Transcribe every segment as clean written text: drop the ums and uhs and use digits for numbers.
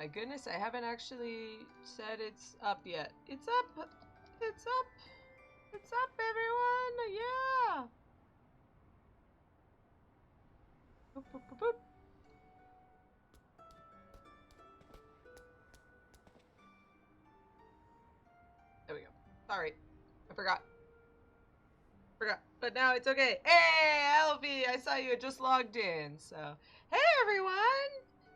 my goodness, I haven't actually said it's up yet. It's up! It's up! It's up, everyone! Yeah! Boop, boop, boop, boop. There we go. Sorry. I forgot. But now it's okay. Hey, Elvie! I saw you had just logged in, so... Hey, everyone!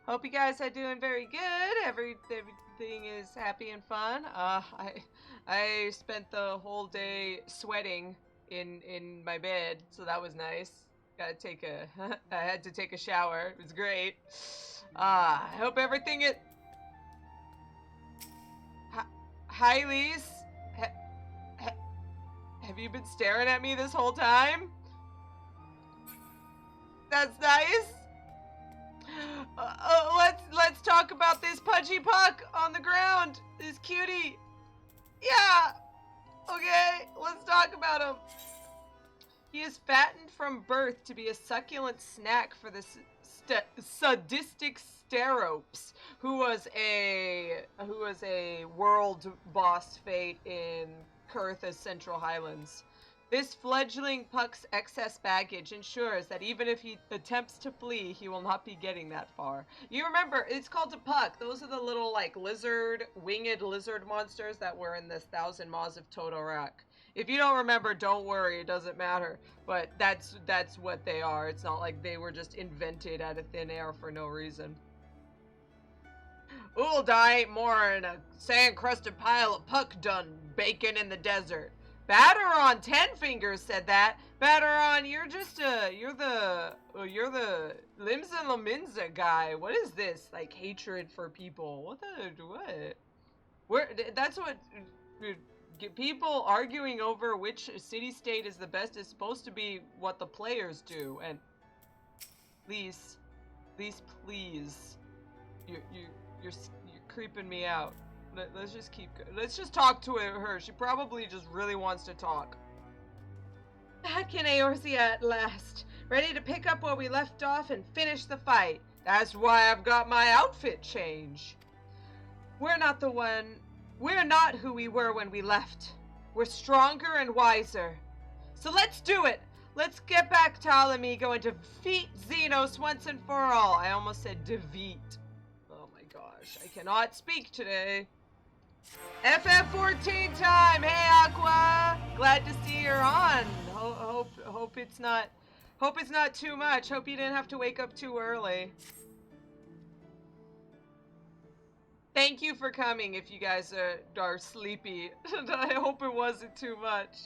Hope you guys are doing very good. Everything is happy and fun. I spent the whole day sweating in my bed, so that was nice. I had to take a shower. It was great. I hope everything is... Hi, Lise. Have you been staring at me this whole time? That's nice. Let's talk about this pudgy puck on the ground. This cutie. Yeah. Okay, let's talk about him. He is fattened from birth to be a succulent snack for the sadistic Steropes, who was a world boss fate in Kurtha's Central Highlands. This fledgling puck's excess baggage ensures that even if he attempts to flee, he will not be getting that far. You remember, it's called a puck. Those are the little, like, winged lizard monsters that were in this 1,000 Maws of Totorak. If you don't remember, don't worry, it doesn't matter. But that's what they are. It's not like they were just invented out of thin air for no reason. Ul'dah ain't more than a sand-crusted pile of puck done baking in the desert. Batteron 10 Fingers said that. Batteron, you're the Limsa Laminza guy. What is this? Like, hatred for people. What? That's what people arguing over which city-state is the best is supposed to be what the players do. And please, you're creeping me out. Let's just keep going. Let's just talk to her. She probably just really wants to talk. Back in Eorzea at last. Ready to pick up where we left off and finish the fight. That's why I've got my outfit change. We're not who we were when we left. We're stronger and wiser. So let's do it. Let's get back to Alamigo and defeat Xenos once and for all. I almost said defeat. Oh my gosh, I cannot speak today. FF14 time! Hey Aqua! Glad to see you're on. Hope it's not too much. Hope you didn't have to wake up too early. Thank you for coming if you guys are sleepy. I hope it wasn't too much.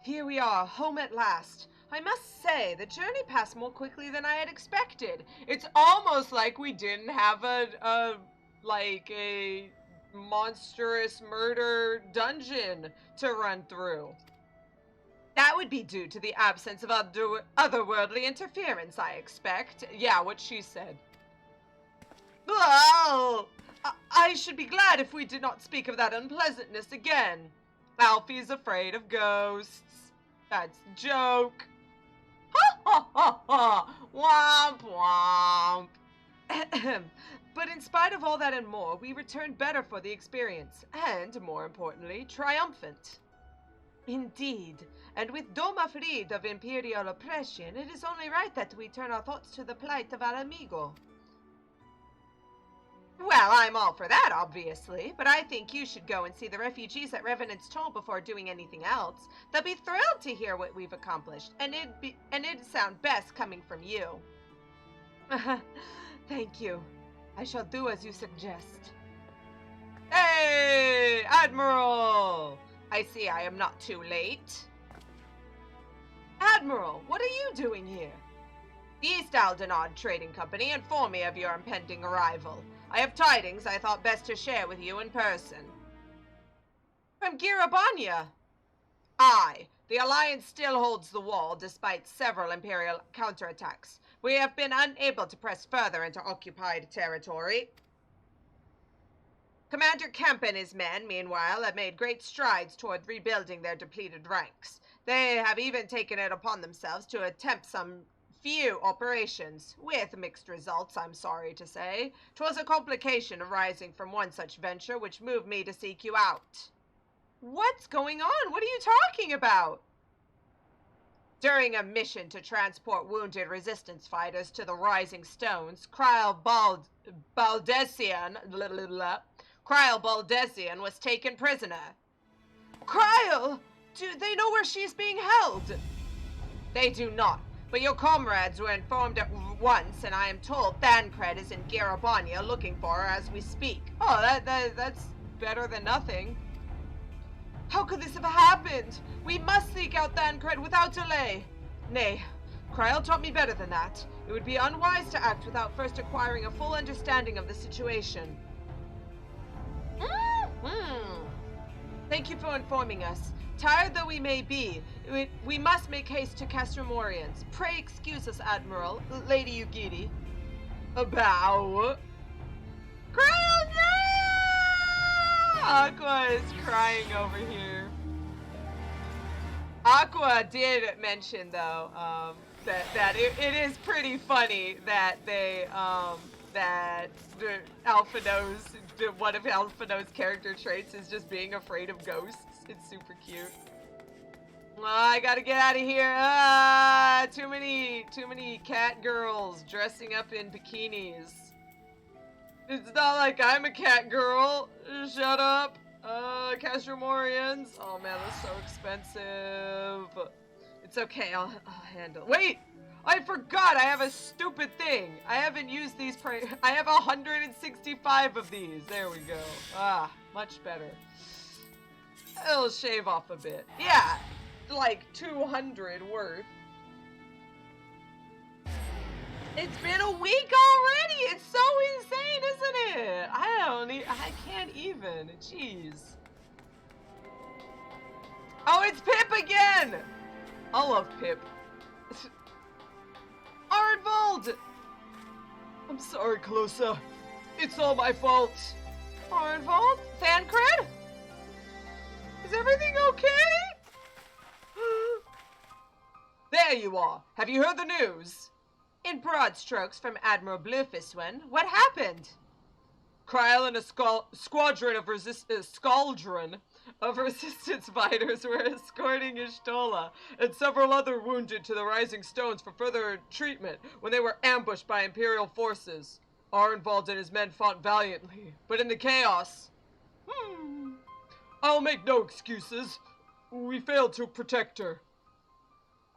Here we are, home at last. I must say, the journey passed more quickly than I had expected. It's almost like we didn't have a monstrous murder dungeon to run through. That would be due to the absence of otherworldly interference, I expect. Yeah, what she said. Well, I should be glad if we did not speak of that unpleasantness again. Alfie's afraid of ghosts. That's a joke. Ha ha ha ha! Womp womp. But in spite of all that and more, we returned better for the experience, and, more importantly, triumphant. Indeed, and with Doma freed of imperial oppression, it is only right that we turn our thoughts to the plight of our amigo. Well, I'm all for that, obviously, but I think you should go and see the refugees at Revenant's Toll before doing anything else. They'll be thrilled to hear what we've accomplished, and it'd sound best coming from you. Thank you. I shall do as you suggest. Hey, Admiral! I see I am not too late. Admiral, what are you doing here? The East Aldenod Trading Company informed me of your impending arrival. I have tidings I thought best to share with you in person. From Gyr Abania. Aye, the Alliance still holds the wall despite several Imperial counterattacks. We have been unable to press further into occupied territory. Commander Kemp and his men, meanwhile, have made great strides toward rebuilding their depleted ranks. They have even taken it upon themselves to attempt some few operations, with mixed results, I'm sorry to say. 'Twas a complication arising from one such venture which moved me to seek you out. What's going on? What are you talking about? During a mission to transport wounded resistance fighters to the Rising Stones, Krile Baldesian was taken prisoner. Krile! Do they know where she's being held? They do not, but your comrades were informed at once, and I am told Thancred is in Gyr Abania looking for her as we speak. Oh, that's better than nothing. How could this have happened? We must seek out Thancred without delay. Nay, Krile taught me better than that. It would be unwise to act without first acquiring a full understanding of the situation. Thank you for informing us. Tired though we may be, we must make haste to Castromorians. Pray excuse us, Admiral, Lady Ugiri. About? Krile, no! Aqua is crying over here. Aqua did mention, though, that it is pretty funny that they, that one of Alphino's character traits is just being afraid of ghosts. It's super cute. Well, I gotta get out of here. Too many cat girls dressing up in bikinis. It's not like I'm a cat girl. Shut up. Castromorians. Oh man, that's so expensive. It's okay, I'll handle it. Wait! I forgot I have a stupid thing. I haven't used these I have 165 of these. There we go. Much better. It'll shave off a bit. Yeah, like 200 worth. It's been a week already! It's so insane, isn't it? I can't even. Jeez. Oh, it's Pip again! I love Pip. Arenvold! I'm sorry, Calosa. It's all my fault. Arenvold? Thancred? Is everything okay? There you are. Have you heard the news? In broad strokes from Admiral Bluefistwen, what happened? Krile and a squadron of resistance fighters were escorting Y'shtola and several other wounded to the Rising Stones for further treatment when they were ambushed by Imperial forces. Arenvold and his men fought valiantly, but in the chaos... I'll make no excuses. We failed to protect her.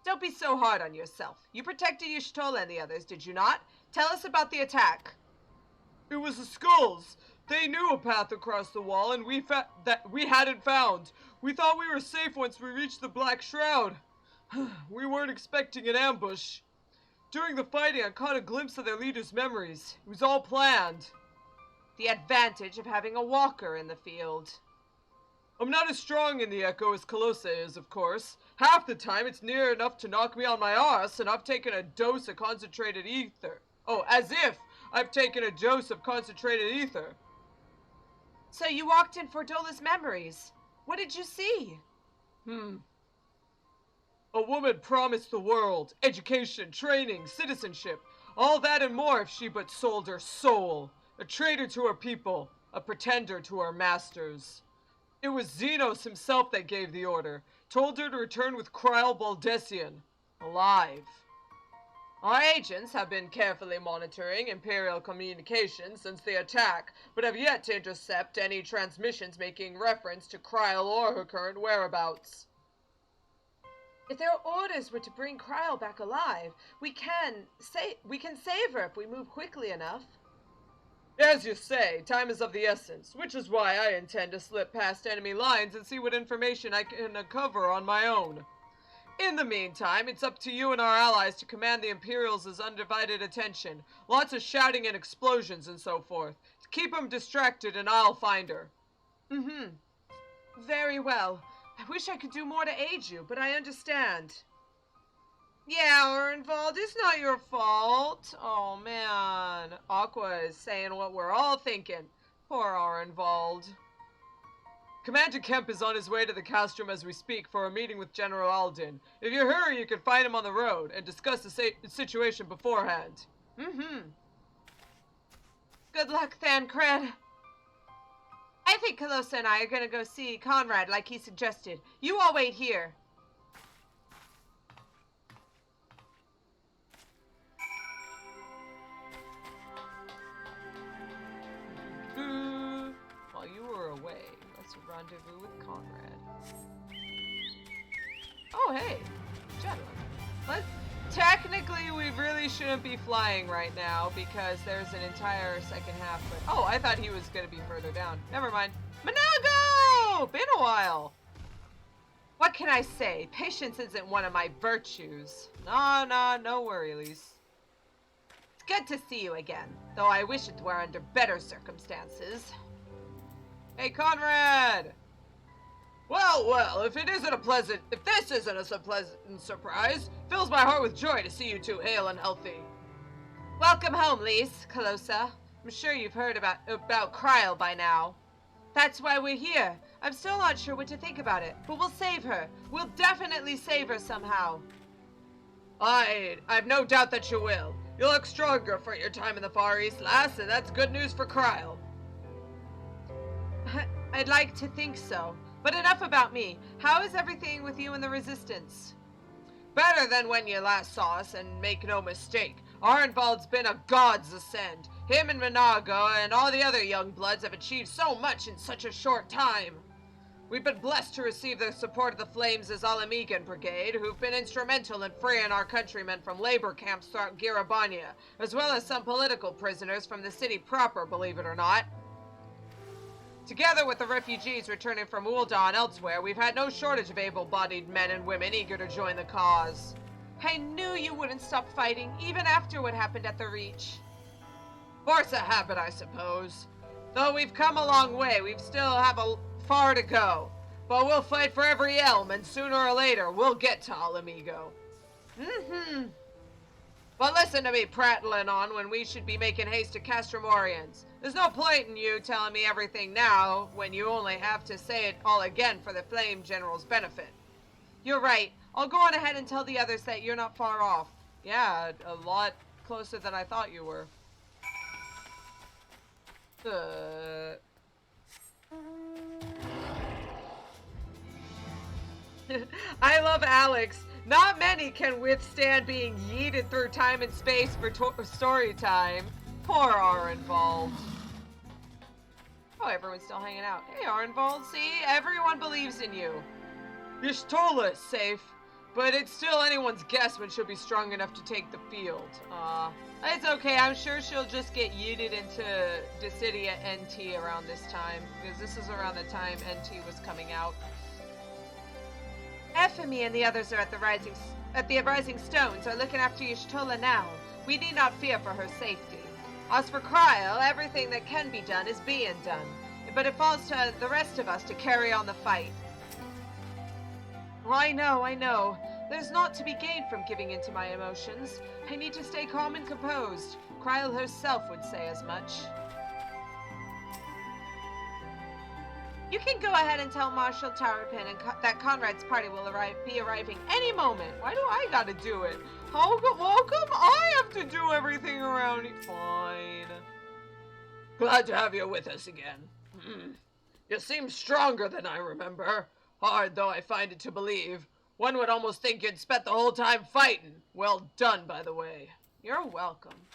Don't be so hard on yourself. You protected Y'shtola and the others, did you not? Tell us about the attack. It was the skulls. They knew a path across the wall, and we hadn't found. We thought we were safe once we reached the Black Shroud. We weren't expecting an ambush. During the fighting, I caught a glimpse of their leader's memories. It was all planned. The advantage of having a walker in the field. I'm not as strong in the Echo as Calosa is, of course. Half the time, it's near enough to knock me on my arse, and I've taken a dose of concentrated ether. Oh, as if I've taken a dose of concentrated ether. So you walked in Fordola's memories. What did you see? A woman promised the world, education, training, citizenship, all that and more if she but sold her soul. A traitor to her people, a pretender to her masters. It was Xenos himself that gave the order, told her to return with Krile Baldesian, alive. Our agents have been carefully monitoring Imperial communications since the attack, but have yet to intercept any transmissions making reference to Krile or her current whereabouts. If their orders were to bring Krile back alive, we can save her if we move quickly enough. As you say, time is of the essence, which is why I intend to slip past enemy lines and see what information I can uncover on my own. In the meantime, it's up to you and our allies to command the Imperials' undivided attention. Lots of shouting and explosions and so forth. Keep them distracted and I'll find her. Very well. I wish I could do more to aid you, but I understand. Yeah, Arenvold, it's not your fault. Oh, man. Aqua is saying what we're all thinking. Poor Arenvold. Commander Kemp is on his way to the castrum as we speak for a meeting with General Alden. If you hurry, you can find him on the road and discuss the situation beforehand. Good luck, Thancred. I think Calosa and I are gonna go see Conrad like he suggested. You all wait here. While you were away, let's rendezvous with Conrad. Oh, hey, gentlemen. Technically, we really shouldn't be flying right now because there's an entire second half. But oh, I thought he was gonna be further down. Never mind. Monago! Been a while. What can I say? Patience isn't one of my virtues. No worry, Elise. It's good to see you again, though I wish it were under better circumstances. Hey, Conrad! Well, if this isn't a pleasant surprise, fills my heart with joy to see you two hale and healthy. Welcome home, Lise, Calosa. I'm sure you've heard about Krile by now. That's why we're here. I'm still not sure what to think about it, but we'll save her. We'll definitely save her somehow. I've no doubt that you will. You look stronger for your time in the Far East, lass, and that's good news for Krile. I'd like to think so. But enough about me. How is everything with you and the Resistance? Better than when you last saw us, and make no mistake. Arnvald's been a god's ascend. Him and Monago and all the other young bloods have achieved so much in such a short time. We've been blessed to receive the support of the Flames' Alamigan Brigade, who've been instrumental in freeing our countrymen from labor camps throughout Gyr Abania, as well as some political prisoners from the city proper, believe it or not. Together with the refugees returning from Ul'dah and elsewhere, we've had no shortage of able-bodied men and women eager to join the cause. I knew you wouldn't stop fighting, even after what happened at the Reach. Force of habit, I suppose. Though we've come a long way, we still have far to go. But we'll fight for every elm, and sooner or later, we'll get to Alamigo. But listen to me prattling on when we should be making haste to Castromorians. There's no point in you telling me everything now when you only have to say it all again for the Flame General's benefit. You're right. I'll go on ahead and tell the others that you're not far off. Yeah, a lot closer than I thought you were. I love Alex. Not many can withstand being yeeted through time and space for story time. Poor Arnvald. Oh, everyone's still hanging out. Hey, Arnvald, see? Everyone believes in you. Y'shtola is safe, but it's still anyone's guess when she'll be strong enough to take the field. It's okay. I'm sure she'll just get yeeted into Decidia NT around this time, because this is around the time NT was coming out. Ephemy and the others are at the Rising Stones are looking after Y'shtola now. We need not fear for her safety. As for Krile, everything that can be done is being done, but it falls to the rest of us to carry on the fight. I know. There's naught to be gained from giving in to my emotions. I need to stay calm and composed. Krile herself would say as much. You can go ahead and tell Marshal Tarapin that Conrad's party will be arriving any moment. Why do I gotta do it? How come I have to do everything around here? Fine. Glad to have you with us again. You seem stronger than I remember. Hard though I find it to believe. One would almost think you'd spent the whole time fighting. Well done, by the way. You're welcome.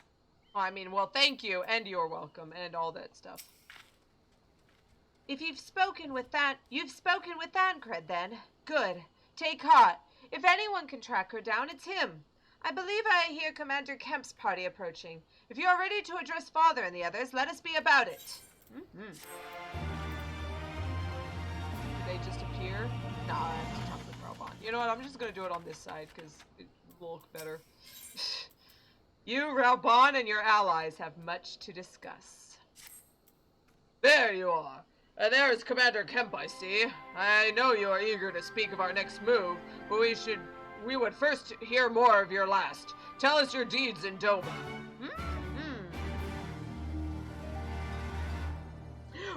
Well, thank you, and you're welcome, and all that stuff. If you've spoken with Thancred, then. Good. Take heart. If anyone can track her down, it's him. I believe I hear Commander Kemp's party approaching. If you are ready to address Father and the others, let us be about it. Did they just appear? Nah, I have to talk with Ralban. You know what, I'm just going to do it on this side, because it will look better. You, Ralban, and your allies have much to discuss. There you are. There is Commander Kemp, I see. I know you are eager to speak of our next move, but we would first hear more of your last. Tell us your deeds in Doma.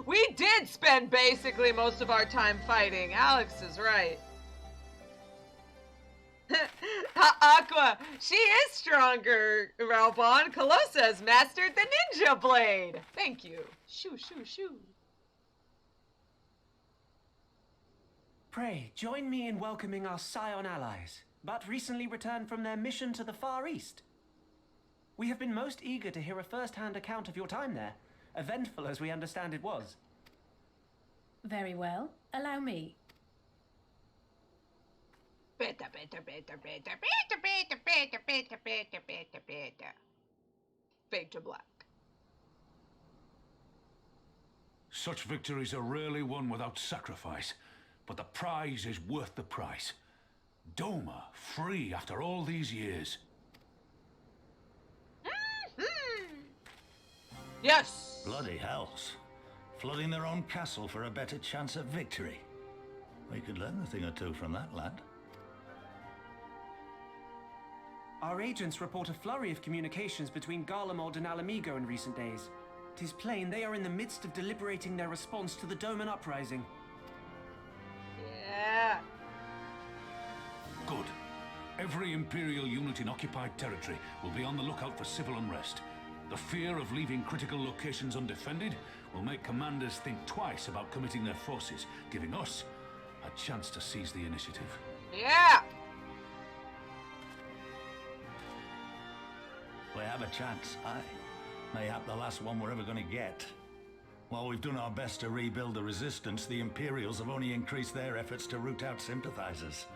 We did spend basically most of our time fighting. Alex is right. Aqua, she is stronger, Ralbon. Calosa has mastered the ninja blade. Thank you. Shoo, shoo, shoo. Pray, join me in welcoming our Scion allies, but recently returned from their mission to the Far East. We have been most eager to hear a first-hand account of your time there, eventful as we understand it was. Very well. Allow me. Fade to black. Such victories are rarely won without sacrifice, but the prize is worth the price. Doma, free after all these years. Yes! Bloody hells. Flooding their own castle for a better chance at victory. We could learn a thing or two from that, lad. Our agents report a flurry of communications between Garlemald and Alamigo in recent days. 'Tis plain they are in the midst of deliberating their response to the Doman uprising. Yeah. Good. Every Imperial unit in occupied territory will be on the lookout for civil unrest. The fear of leaving critical locations undefended will make commanders think twice about committing their forces, giving us a chance to seize the initiative. Yeah! We have a chance, aye. Mayhap the last one we're ever going to get. While we've done our best to rebuild the resistance, the Imperials have only increased their efforts to root out sympathizers.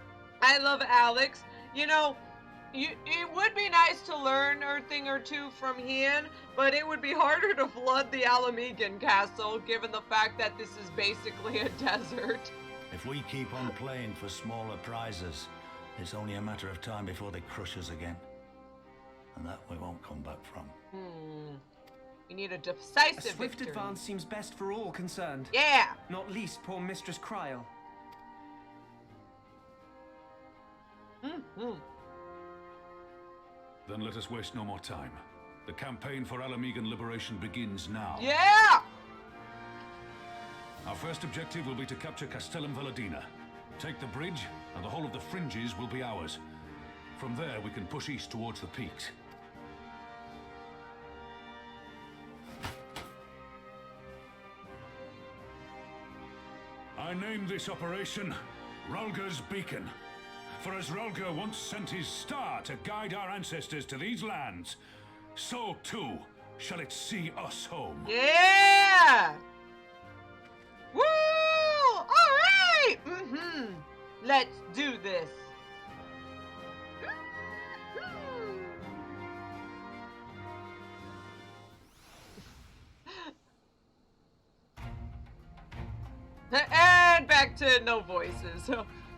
I love Alex. You know, it would be nice to learn a thing or two from Hien, but it would be harder to flood the Alamigan castle, given the fact that this is basically a desert. If we keep on playing for smaller prizes, it's only a matter of time before they crush us again. And that we won't come back from. We need a decisive A swift victory. advance seems best for all concerned. Yeah! Not least poor Mistress Krile. Then let us waste no more time. The campaign for Alamigan liberation begins now. Yeah! Our first objective will be to capture Castellum Veladina. Take the bridge, and the whole of the fringes will be ours. From there, we can push east towards the peaks. I named this operation Rhalga's Beacon. For as Rhalga once sent his star to guide our ancestors to these lands, so too shall it see us home. Yeah! Woo! Alright! Let's do this. And back to no voices.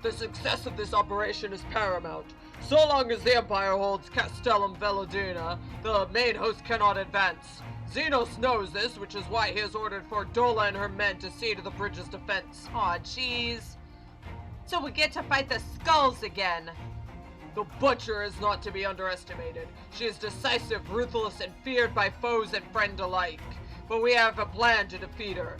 The success of this operation is paramount. So long as the Empire holds Castellum Veladina, the main host cannot advance. Xenos knows this, which is why he has ordered for Dola and her men to see to the bridge's defense. Aw, jeez. So we get to fight the skulls again. The Butcher is not to be underestimated. She is decisive, ruthless, and feared by foes and friend alike. But we have a plan to defeat her.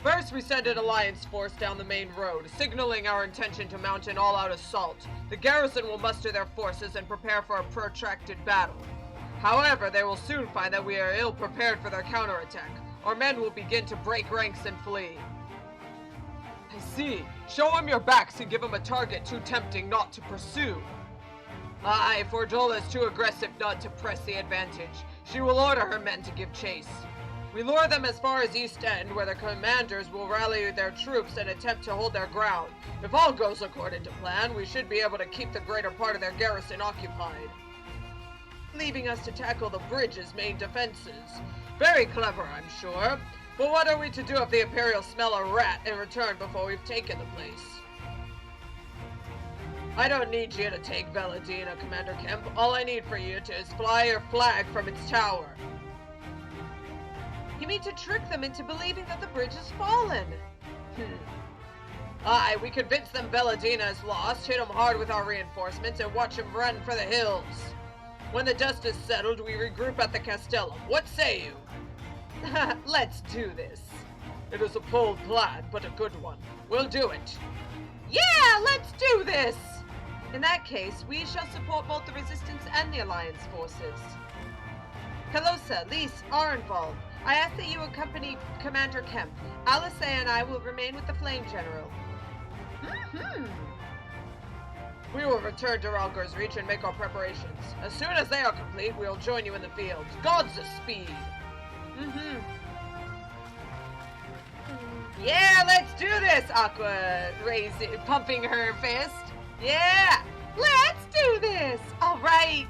First, we send an alliance force down the main road, signaling our intention to mount an all-out assault. The garrison will muster their forces and prepare for a protracted battle. However, they will soon find that we are ill-prepared for their counterattack. Our men will begin to break ranks and flee. I see. Show them your backs and give them a target too tempting not to pursue. Aye, for Dola is too aggressive not to press the advantage. She will order her men to give chase. We lure them as far as East End, where the commanders will rally their troops and attempt to hold their ground. If all goes according to plan, we should be able to keep the greater part of their garrison occupied, leaving us to tackle the bridge's main defenses. Very clever, I'm sure. But what are we to do if the Imperials smell a rat in return before we've taken the place? I don't need you to take Veladina, Commander Kemp. All I need for you to is fly your flag from its tower. You mean to trick them into believing that the bridge has fallen? Aye, we convince them Veladina is lost, hit them hard with our reinforcements, and watch them run for the hills. When the dust is settled, we regroup at the Castellum. What say you? Let's do this. It is a bold plan, but a good one. We'll do it. Yeah, let's do this! In that case, we shall support both the Resistance and the Alliance forces. Calosa, Lys, Arenval, I ask that you accompany Commander Kemp. Alice and I will remain with the Flame General. We will return to Ralgor's Reach and make our preparations. As soon as they are complete, we will join you in the field. Gods of speed! Yeah, let's do this! Aqua pumping her fist. Yeah! Let's do this! Alright!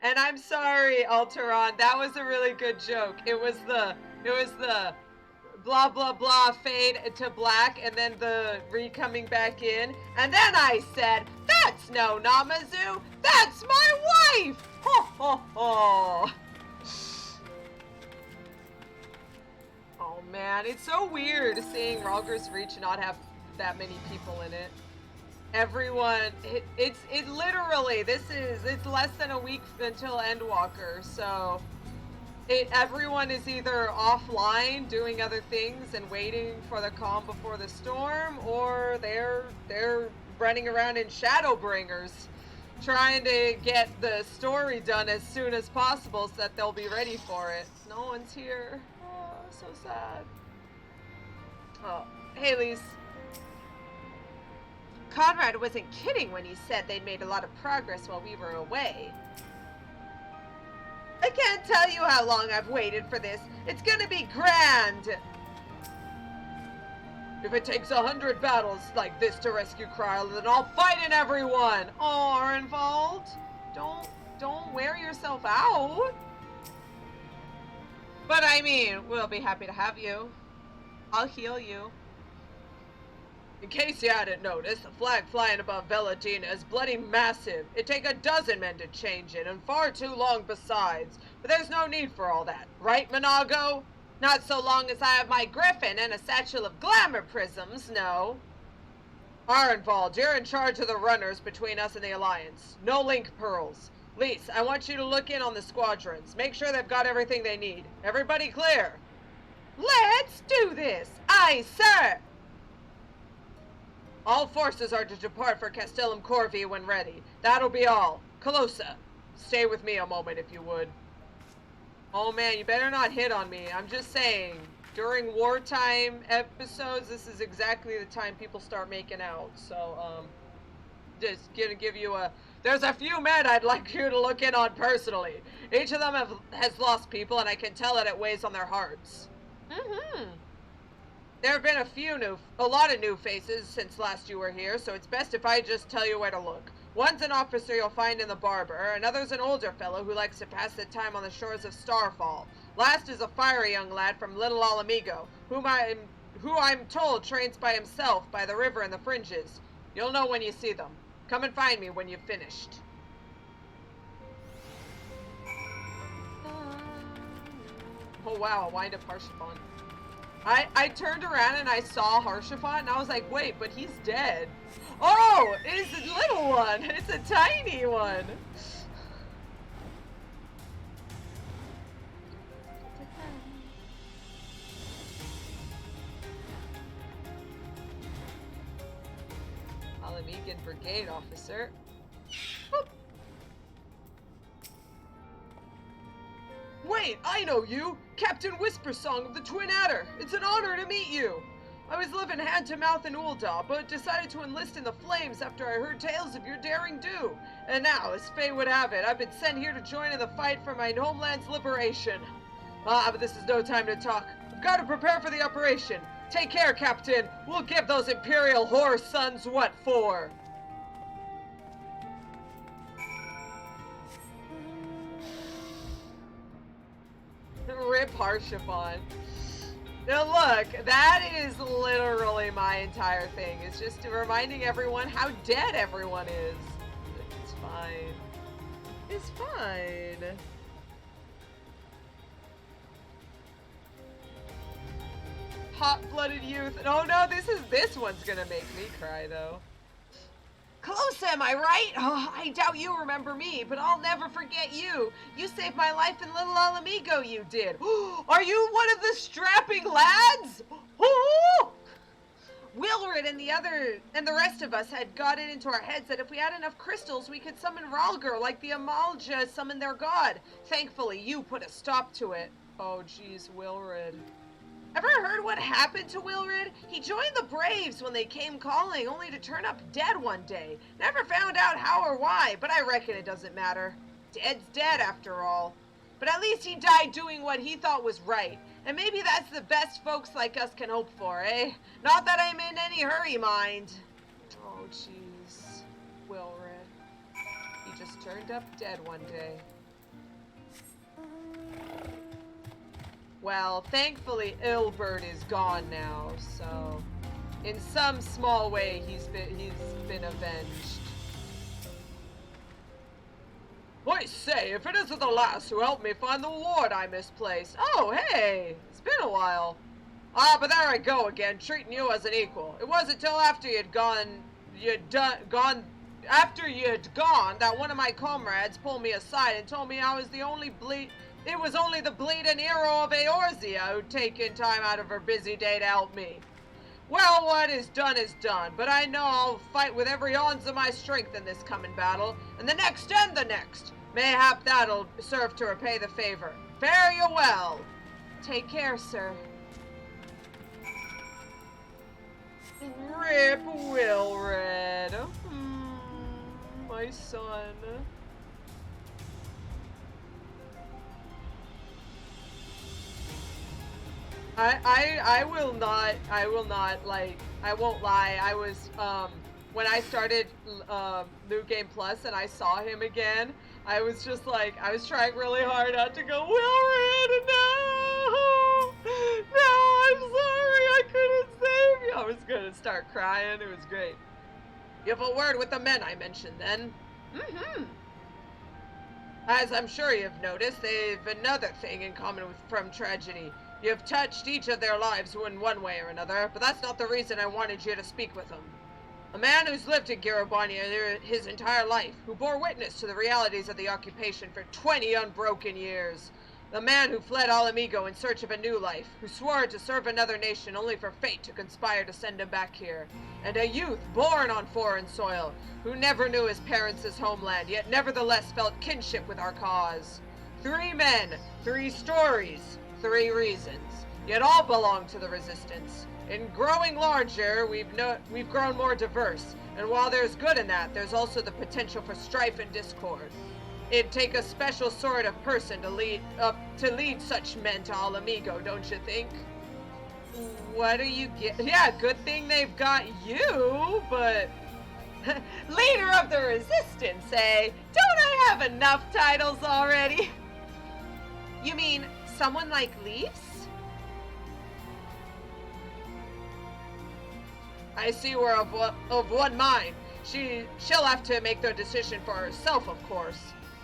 And I'm sorry, Alteron, that was a really good joke. It was the blah blah blah fade to black and then the coming back in. And then I said, that's no Namazu, that's my wife! Ho ho ho! Oh man, it's so weird seeing Ralgor's Reach not have that many people in it. Everyone, it's literally, it's less than a week until Endwalker, so everyone is either offline doing other things and waiting for the calm before the storm, or they're running around in Shadowbringers trying to get the story done as soon as possible so that they'll be ready for it. No one's here. Oh, so sad. Oh, hey Lys. Conrad wasn't kidding when he said they'd made a lot of progress while we were away. I can't tell you how long I've waited for this. It's gonna be grand! If it takes 100 battles like this to rescue Krile, then I'll fight in every one! Oh, Arenvald! Don't wear yourself out! But I mean, we'll be happy to have you. I'll heal you. In case you hadn't noticed, the flag flying above Veladina is bloody massive. It'd take a dozen men to change it, and far too long besides. But there's no need for all that, right, Monago? Not so long as I have my griffin and a satchel of glamour prisms, no. Arenvald, you're in charge of the runners between us and the Alliance. No link pearls. Lys, I want you to look in on the squadrons. Make sure they've got everything they need. Everybody clear? Let's do this! Aye, sir! All forces are to depart for Castellum Corvi when ready. That'll be all. Calosa, stay with me a moment if you would. Oh man, you better not hit on me. I'm just saying, during wartime episodes, this is exactly the time people start making out. So, just gonna give you a... There's a few men I'd like you to look in on personally. Each of them has lost people, and I can tell that it weighs on their hearts. There have been a lot of new faces since last you were here, so it's best if I just tell you where to look. One's an officer you'll find in the Barber, another's an older fellow who likes to pass the time on the shores of Starfall. Last is a fiery young lad from Little Alamigo, who I'm told trains by himself by the river in the fringes. You'll know when you see them. Come and find me when you've finished. Oh wow, a wind-up Harshaphon. I turned around and I saw Harshaphon and I was like, wait, but he's dead. Oh, it's a little one. It's a tiny one. Alamigan Brigade Officer. Whoop. Wait, I know you! Captain Whispersong of the Twin Adder! It's an honor to meet you! I was living hand to mouth in Ul'dah, but decided to enlist in the Flames after I heard tales of your daring do. And now, as fate would have it, I've been sent here to join in the fight for my homeland's liberation. But this is no time to talk. I've got to prepare for the operation. Take care, Captain. We'll give those Imperial whore sons what for. Rip Harshaphon. Now look, that is literally my entire thing. It's just reminding everyone how dead everyone is. It's fine. It's fine. Hot-blooded youth. Oh no, this one's gonna make me cry though. Calosa, am I right? Oh, I doubt you remember me, but I'll never forget you. You saved my life in Little Alamigo, you did. Are you one of the strapping lads? Wilred and the rest of us had got it into our heads that if we had enough crystals, we could summon Ralger like the Amalja summoned their god. Thankfully, you put a stop to it. Oh, geez, Wilred. Ever heard what happened to Wilred? He joined the Braves when they came calling, only to turn up dead one day. Never found out how or why, but I reckon it doesn't matter. Dead's dead, after all. But at least he died doing what he thought was right. And maybe that's the best folks like us can hope for, eh? Not that I'm in any hurry, mind. Oh, jeez. Wilred. He just turned up dead one day. Well, thankfully, Ilbert is gone now, so in some small way, he's been avenged. I say, if it isn't the lass who helped me find the ward I misplaced. Oh, hey, it's been a while. Ah, but there I go again, treating you as an equal. It wasn't until after you'd gone, that one of my comrades pulled me aside and told me I was it was only the bleeding hero of Eorzea who'd taken time out of her busy day to help me. Well, what is done, but I know I'll fight with every ounce of my strength in this coming battle, and the next. Mayhap that'll serve to repay the favor. Fare you well. Take care, sir. Rip Wilred. My son. I won't lie, I was, when I started, New Game Plus and I saw him again, I was just like, I was trying really hard not to go, Wilred, no! No, I'm sorry, I couldn't save you! I was gonna start crying, it was great. You have a word with the men I mentioned then? As I'm sure you've noticed, they've another thing in common from tragedy. You've touched each of their lives in one way or another, but that's not the reason I wanted you to speak with them. A man who's lived in Gyr Abania his entire life, who bore witness to the realities of the occupation for 20 unbroken years. The man who fled Alamigo in search of a new life, who swore to serve another nation only for fate to conspire to send him back here. And a youth born on foreign soil, who never knew his parents' homeland, yet nevertheless felt kinship with our cause. 3 men, 3 stories, 3 reasons, yet all belong to the Resistance. In growing larger, we've grown more diverse, and while there's good in that, there's also the potential for strife and discord. It'd take a special sort of person to lead such men to Alamigo, don't you think? What do you get? Yeah, good thing they've got you, but leader of the Resistance, eh? Don't I have enough titles already? You mean someone like Leafs? I see we're of one mind. She'll have to make the decision for herself, of course.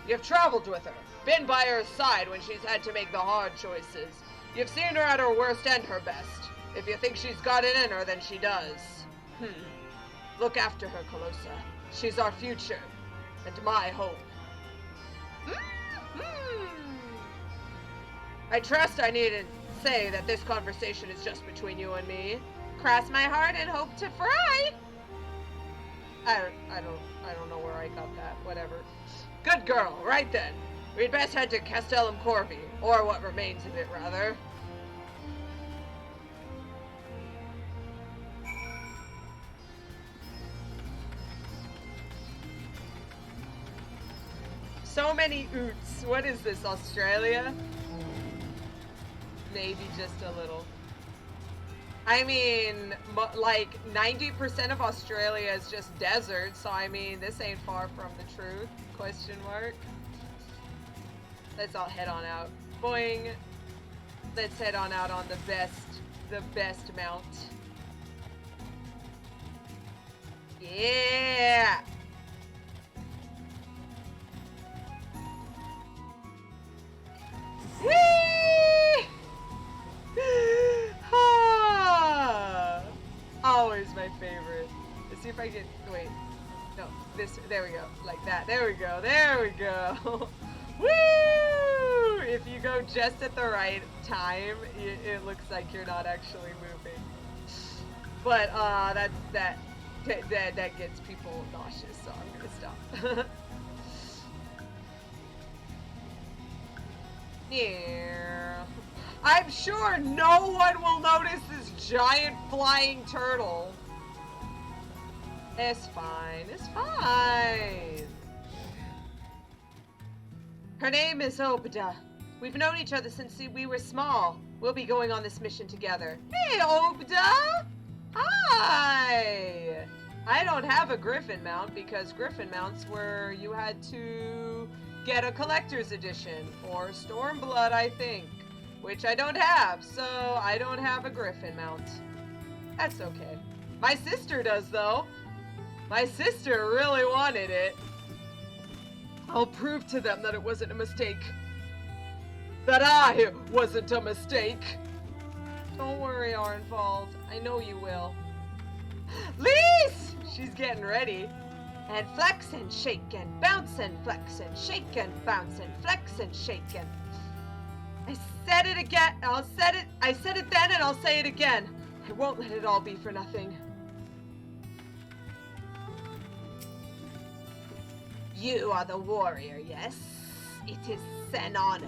You've traveled with her, been by her side when she's had to make the hard choices. You've seen her at her worst and her best. If you think she's got it in her, then she does. Look after her, Calosa. She's our future, and my hope. I trust I needn't say that this conversation is just between you and me. Cross my heart and hope to fry. I don't know where I got that. Whatever. Good girl. Right then. We'd best head to Castellum Corvi, or what remains of it, rather. So many oots. What is this, Australia? Maybe just a little. I mean, like 90% of Australia is just desert, so I mean, this ain't far from the truth. Question mark. Let's all head on out. Boing. Let's head on out on the best mount. Yeah. Whee! Always my favorite. Let's see if I can, wait. No, this, there we go. Like that. There we go. There we go. Woo! If you go just at the right time, it looks like you're not actually moving. But that gets people nauseous, so I'm gonna stop. Yeah. I'm sure no one will notice this giant flying turtle. It's fine. It's fine. Her name is Obda. We've known each other since we were small. We'll be going on this mission together. Hey, Obda! Hi! I don't have a griffin mount because griffin mounts were you had to get a collector's edition or Stormblood, I think, which I don't have, so I don't have a griffin mount. That's okay. My sister does, though. My sister really wanted it. I'll prove to them that it wasn't a mistake. That I wasn't a mistake. Don't worry, Arnvald. I know you will. Lise! She's getting ready. And flex and shake and bounce and flex and shake and bounce and flex and shake and... I said it again. I said it then and I'll say it again. I won't let it all be for nothing. You are the warrior, yes? It is an honor.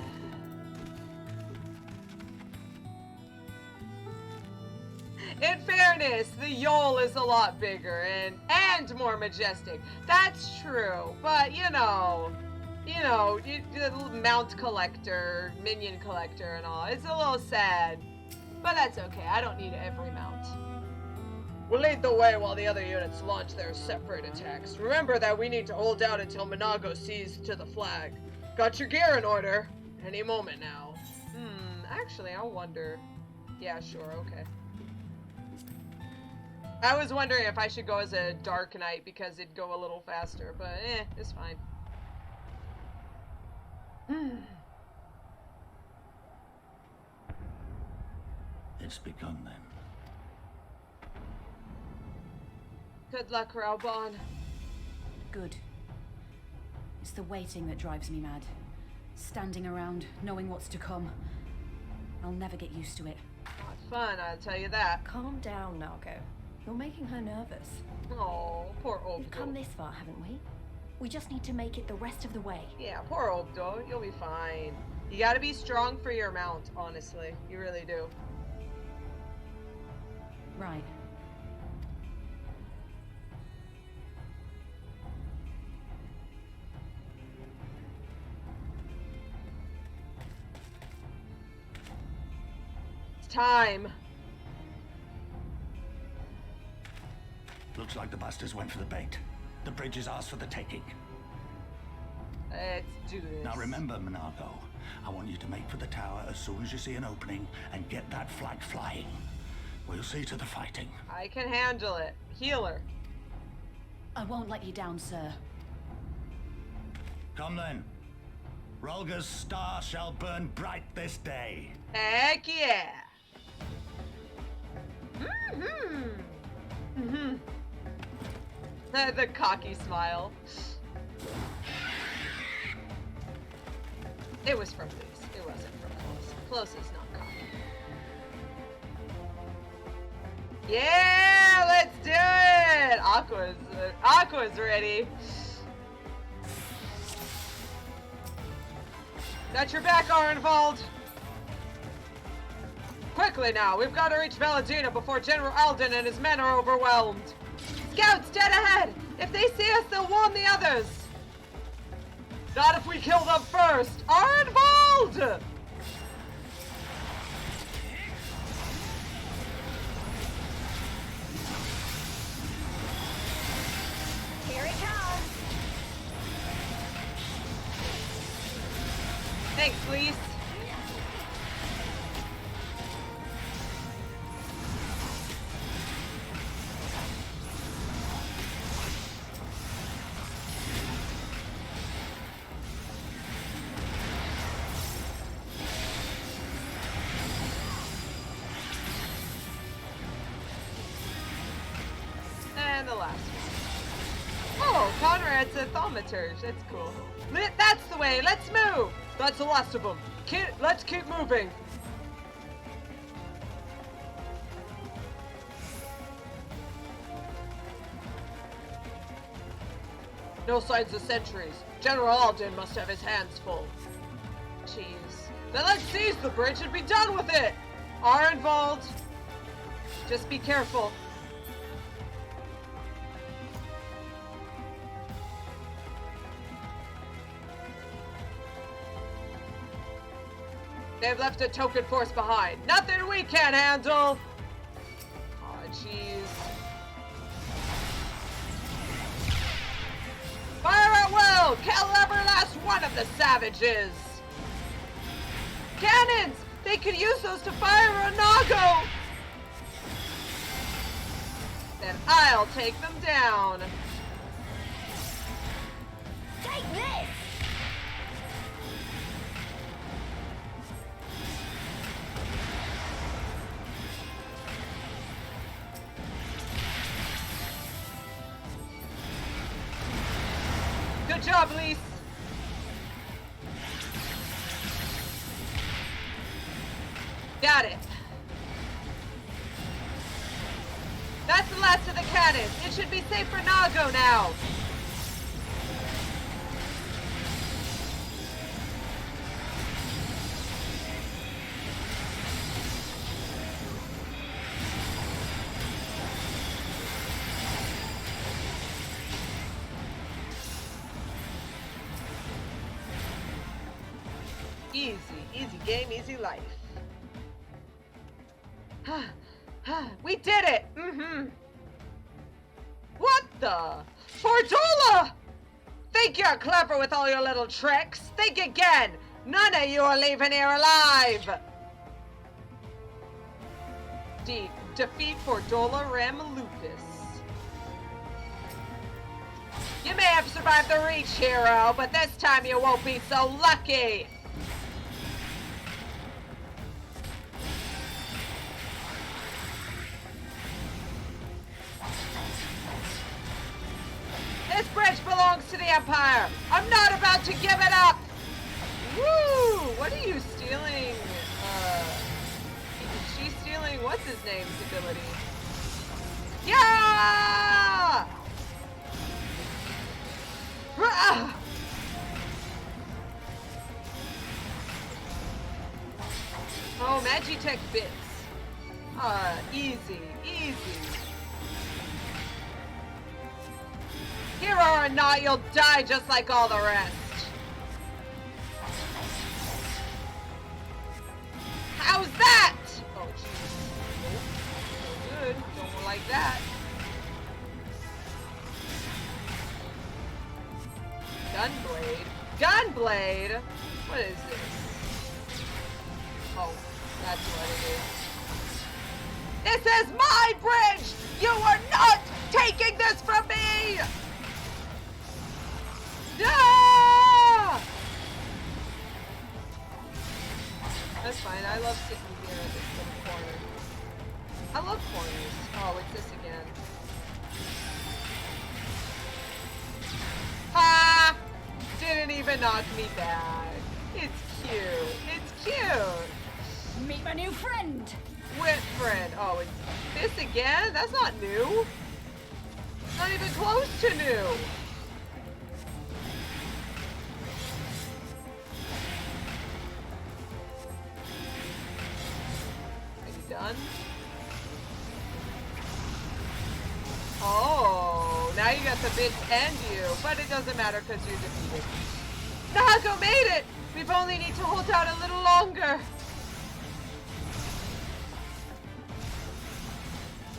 In fairness, the Yol is a lot bigger and more majestic. That's true, but you know, the mount collector, minion collector and all, it's a little sad. But that's okay, I don't need every mount. We'll lead the way while the other units launch their separate attacks. Remember that we need to hold out until Minago sees to the flag. Got your gear in order? Any moment now. Actually, I wonder. Yeah, sure, okay. I was wondering if I should go as a Dark Knight because it'd go a little faster, but it's fine. It's begun then. Good luck, Raubon. Good. It's the waiting that drives me mad. Standing around, knowing what's to come. I'll never get used to it. Not fun, I'll tell you that. Calm down, Nago. You're making her nervous. Oh, poor Obdo. We've come this far, haven't we? We just need to make it the rest of the way. Yeah, poor Obdo. You'll be fine. You gotta be strong for your mount, honestly. You really do. Right. It's time. Looks like the bastards went for the bait. The bridge is ours for the taking. Let's do this. Now remember, Minago, I want you to make for the tower as soon as you see an opening and get that flag flying. We'll see to the fighting. I can handle it. Healer. I won't let you down, sir. Come then. Rolga's star shall burn bright this day. Heck yeah. The cocky smile. It was from Lise. It wasn't from Close. Close is not cocky. Yeah, let's do it. Aqua's ready. Got your back, Arnvald. Quickly now, we've got to reach Valadina before General Alden and his men are overwhelmed. Scouts, dead ahead! If they see us, they'll warn the others! Not if we kill them first! Arnvald! Here it comes! Thanks, Lise. And the last one. Oh, Conrad's a thaumaturge. That's cool. That's the way. Let's move. That's the last of them. Let's keep moving. No signs of sentries. General Alden must have his hands full. Jeez. Then let's seize the bridge and be done with it! Are involved. Just be careful. They've left a token force behind. Nothing we can't handle! Aw, jeez. Fire at will! Kill every last one of the savages! Cannons! They could use those to fire a Nago! Then I'll take them down. Take this! Good job, Lise. Got it. That's the last of the cannons. It should be safe for Nago now. Easy, easy game, easy life. We did it! What the? Fordola! Think you're clever with all your little tricks? Think again! None of you are leaving here alive! Defeat Fordola Ramalupus. You may have survived the Reach, hero, but this time you won't be so lucky! This bridge belongs to the Empire! I'm not about to give it up! Woo! What are you stealing? She's stealing what's-his-name's ability. Yeah! Oh, Magitech bits. Easy, easy. Hero or not, you'll die just like all the rest. How's that? Oh, jeez. Nope. Good. Don't like that. Gunblade? Gunblade? What is this? Oh, that's what it is. This is my bridge! You are not taking this from me! Ah! That's fine. I love sitting here at this little corner. I love corners. Oh, it's this again. Ha! Didn't even knock me back. It's cute. It's cute. Meet my new friend. Whitfriend. Oh, it's this again? That's not new. Not even close to new. Are you done? Oh, now you got the bits and you, but it doesn't matter because you're defeated. Nago made it! We've only need to hold out a little longer.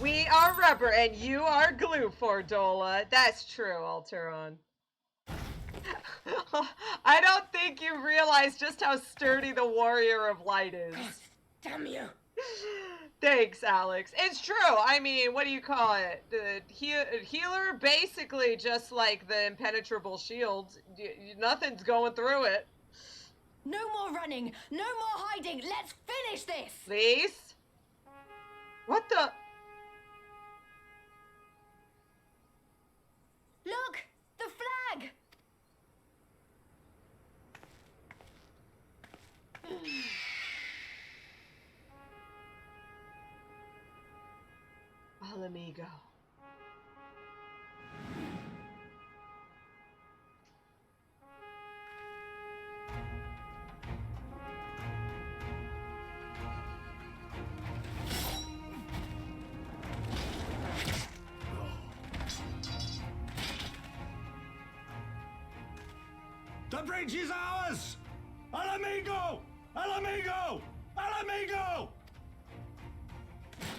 We are rubber and you are glue, Fordola. That's true, Alteron. I don't think you realize just how sturdy the Warrior of Light is. Damn you. Thanks, Alex. It's true. I mean, what do you call it? The healer, basically just like the impenetrable shield. Nothing's going through it. No more running. No more hiding. Let's finish this. Please? What the? Look, the Alamigo. The bridge is ours! Alamigo! Alamigo! Alamigo!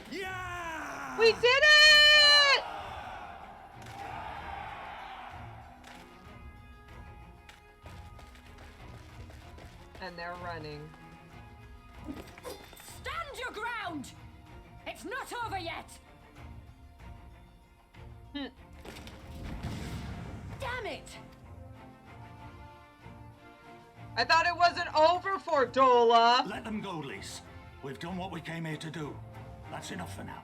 Yeah! We did it! And they're running. Stand your ground! It's not over yet! Damn it! I thought it wasn't over for Dola. Let them go, Lise. We've done what we came here to do. That's enough for now.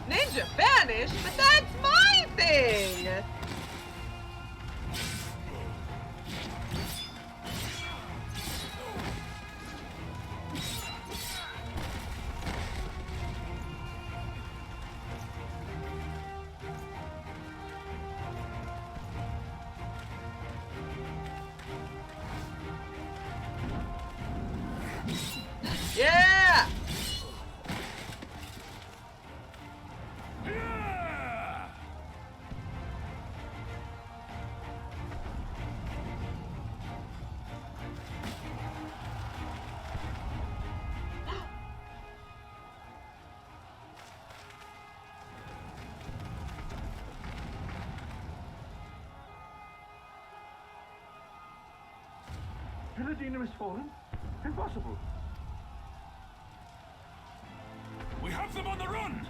Ninja vanished, but that's my thing! Yeah! Piladina is fallen? Impossible. We have them on the run!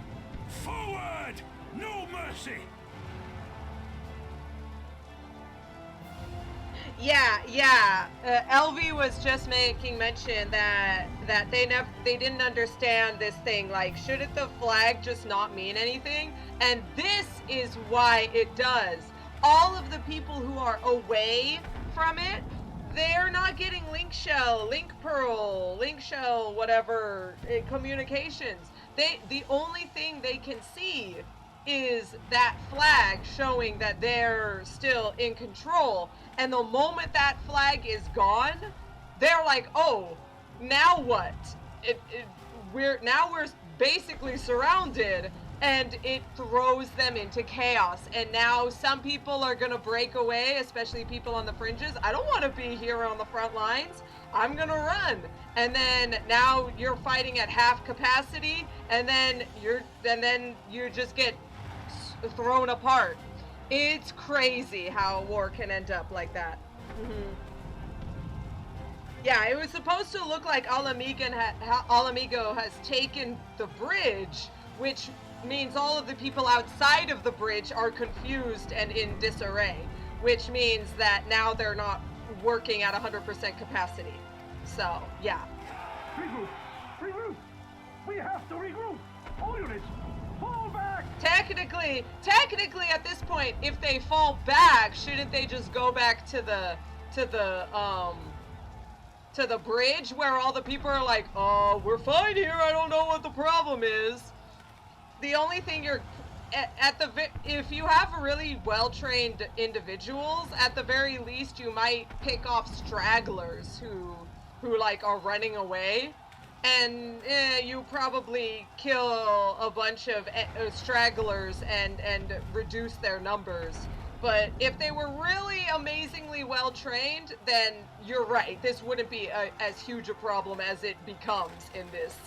Forward! No mercy! Yeah. Elvie was just making mention that they didn't understand this thing. Like, shouldn't the flag just not mean anything? And this is why it does. All of the people who are away from it, they're not getting link shell, link pearl, link shell, whatever communications. The only thing they can see is that flag showing that they're still in control. And the moment that flag is gone, they're like, oh, now what? We're basically surrounded, and it throws them into chaos. And now some people are gonna break away, especially people on the fringes. I don't want to be here on the front lines. I'm gonna run. And then now you're fighting at half capacity, and then you just get thrown apart. It's crazy how war can end up like that. Yeah, it was supposed to look like Alamigo has taken the bridge, which means all of the people outside of the bridge are confused and in disarray, which means that now they're not working at 100% capacity. So, yeah. Regroup! We have to regroup! All units, fall back! Technically, at this point, if they fall back, shouldn't they just go back to the bridge where all the people are like, oh, we're fine here, I don't know what the problem is. The only thing if you have really well-trained individuals, at the very least you might pick off stragglers who like are running away, and you probably kill a bunch of stragglers and reduce their numbers. But if they were really amazingly well-trained, then you're right, this wouldn't be as huge a problem as it becomes in this.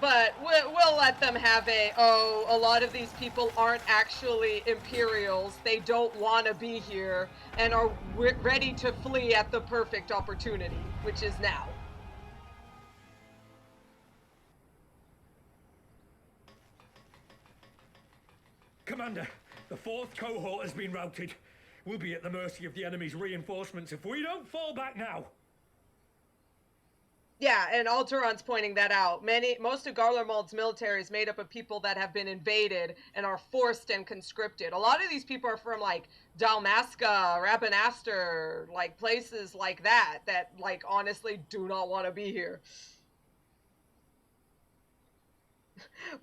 But we'll let them have a lot of these people aren't actually Imperials. They don't want to be here and are ready to flee at the perfect opportunity, which is now. Commander, the 4th cohort has been routed. We'll be at the mercy of the enemy's reinforcements if we don't fall back now. Yeah, and Alteron's pointing that out. Most of Garlemald's military is made up of people that have been invaded and are forced and conscripted. A lot of these people are from, like, Dalmasca, Rabanastre, like, places like that, like, honestly do not want to be here.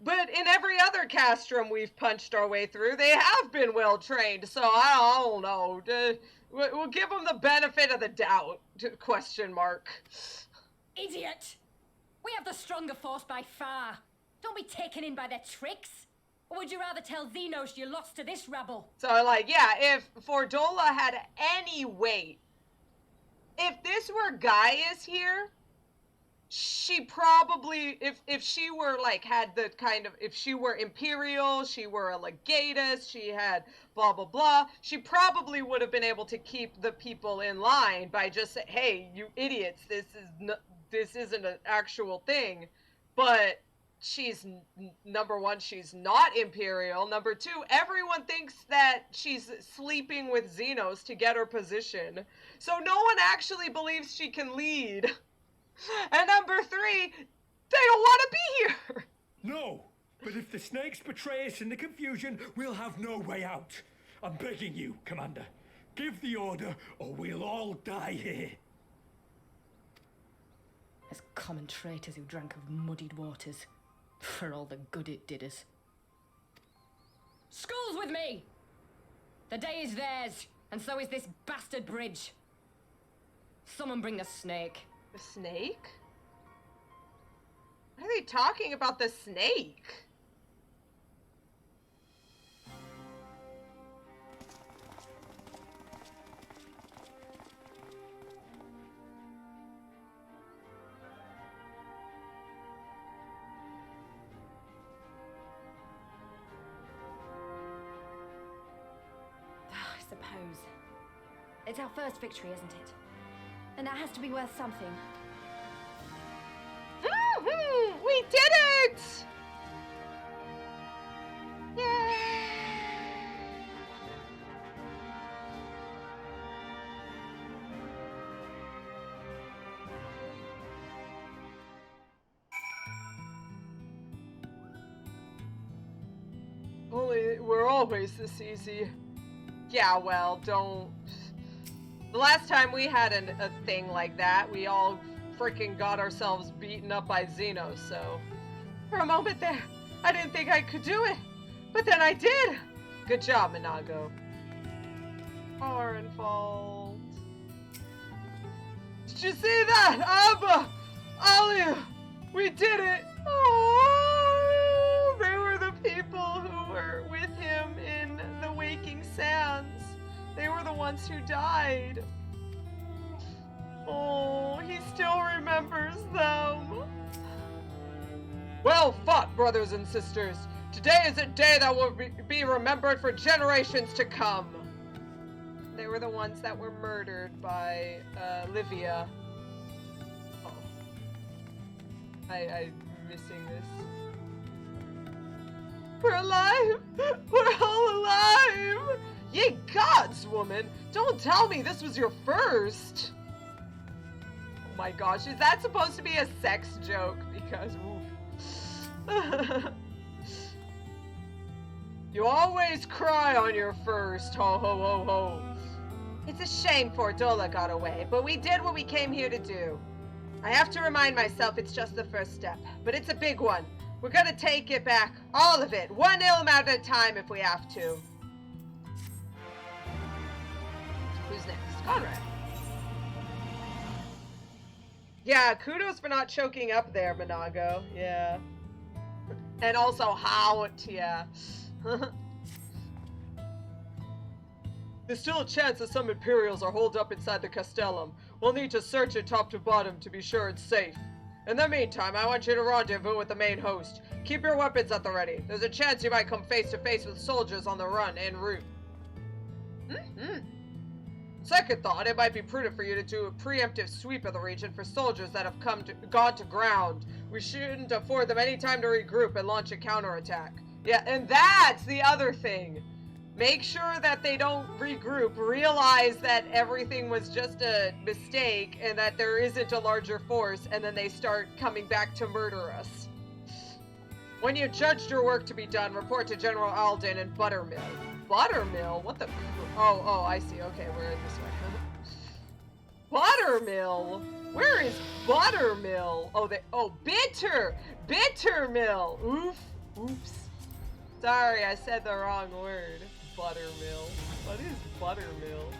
But in every other castrum we've punched our way through, they have been well trained, so I don't know. We'll give them the benefit of the doubt, question mark. Idiot! We have the stronger force by far. Don't be taken in by their tricks. Or would you rather tell Xenos you lost to this rabble? So, like, yeah, if Fordola had any weight, if this were Gaius here, she probably, if she were, like, had the kind of, if she were Imperial, she were a Legatus, she had blah, blah, blah, she probably would have been able to keep the people in line by just saying, hey, you idiots, this isn't an actual thing. But she's, number one, she's not Imperial. Number two, everyone thinks that she's sleeping with Xenos to get her position. So no one actually believes she can lead. And number three, they don't want to be here. No, but if the snakes betray us in the confusion, we'll have no way out. I'm begging you, Commander. Give the order, or we'll all die here. As common traitors who drank of muddied waters, for all the good it did us. Skulls with me! The day is theirs, and so is this bastard bridge. Someone bring the snake. The snake? What are they talking about, the snake? I suppose. It's our first victory, isn't it? And that has to be worth something. We did it! Yay! We're always this easy. Yeah, well, don't... The last time we had a thing like that, we all freaking got ourselves beaten up by Xenos, so... For a moment there, I didn't think I could do it, but then I did! Good job, Minago. Orenfold. Did you see that? Abba! Alia! We did it! Oh! They were the people who were with him in the Waking Sands. They were the ones who died. Oh, he still remembers them. Well fought, brothers and sisters. Today is a day that will be remembered for generations to come. They were the ones that were murdered by Livia. Oh. I'm missing this. We're alive! We're all alive! Ye gods, woman! Don't tell me this was your first! Oh my gosh, is that supposed to be a sex joke? Because, oof. You always cry on your first, ho ho ho ho. It's a shame Fordola got away, but we did what we came here to do. I have to remind myself it's just the first step, but it's a big one. We're gonna take it back, all of it, one ilm at a time if we have to. Who's next? Conrad. Yeah, kudos for not choking up there, Minago. Yeah. And also Hout, yeah. There's still a chance that some Imperials are holed up inside the Castellum. We'll need to search it top to bottom to be sure it's safe. In the meantime, I want you to rendezvous with the main host. Keep your weapons at the ready. There's a chance you might come face to face with soldiers on the run en route. Second thought, it might be prudent for you to do a preemptive sweep of the region for soldiers that have gone to ground. We shouldn't afford them any time to regroup and launch a counterattack. Yeah, and that's the other thing. Make sure that they don't regroup, realize that everything was just a mistake and that there isn't a larger force, and then they start coming back to murder us. When you judged your work to be done, report to General Alden and Buttermill. Buttermill? What the... Oh, I see. Okay, we're in this way. Buttermill? Where is Buttermill? Oh, Bittermill! Oops. Sorry, I said the wrong word. Buttermill. What is Buttermill?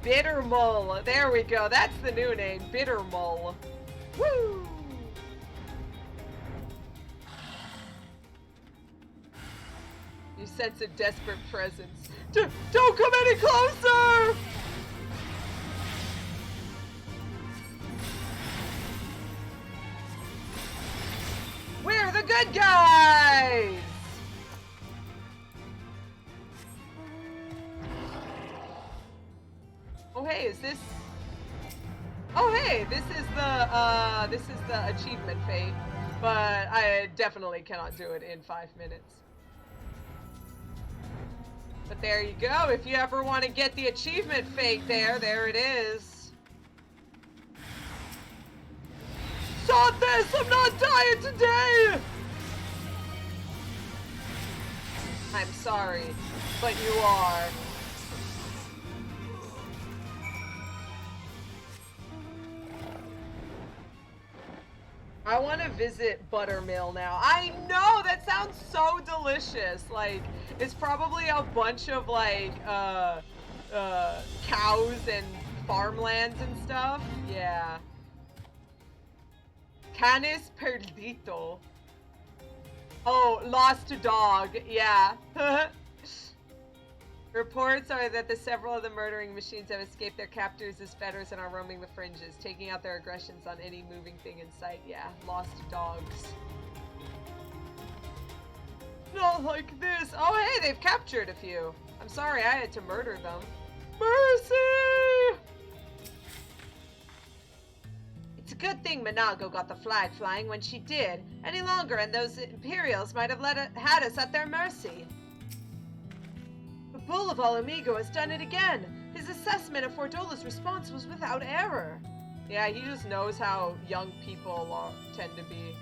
Bittermull. There we go. That's the new name. Bittermull. Woo! You sense a desperate presence. Don't come any closer! We're the good guys! Oh hey, is this... Oh hey, this is the achievement fate, but I definitely cannot do it in 5 minutes. But there you go, if you ever want to get the achievement fate there it is. Stop this! I'm not dying today! I'm sorry, but you are. I want to visit Buttermill now. I know, that sounds so delicious. Like, it's probably a bunch of like cows and farmlands and stuff. Yeah. Canis Perdito. Oh, lost dog. Yeah. Reports are that several of the murdering machines have escaped their captors as fetters and are roaming the fringes, taking out their aggressions on any moving thing in sight. Yeah, lost dogs. Not like this. Oh, hey, they've captured a few. I'm sorry I had to murder them. Mercy! It's a good thing Minago got the flag flying when she did. Any longer, and those Imperials might have had us at their mercy. The Bull of Alamigo has done it again. His assessment of Fordola's response was without error. Yeah, he just knows how young people tend to be.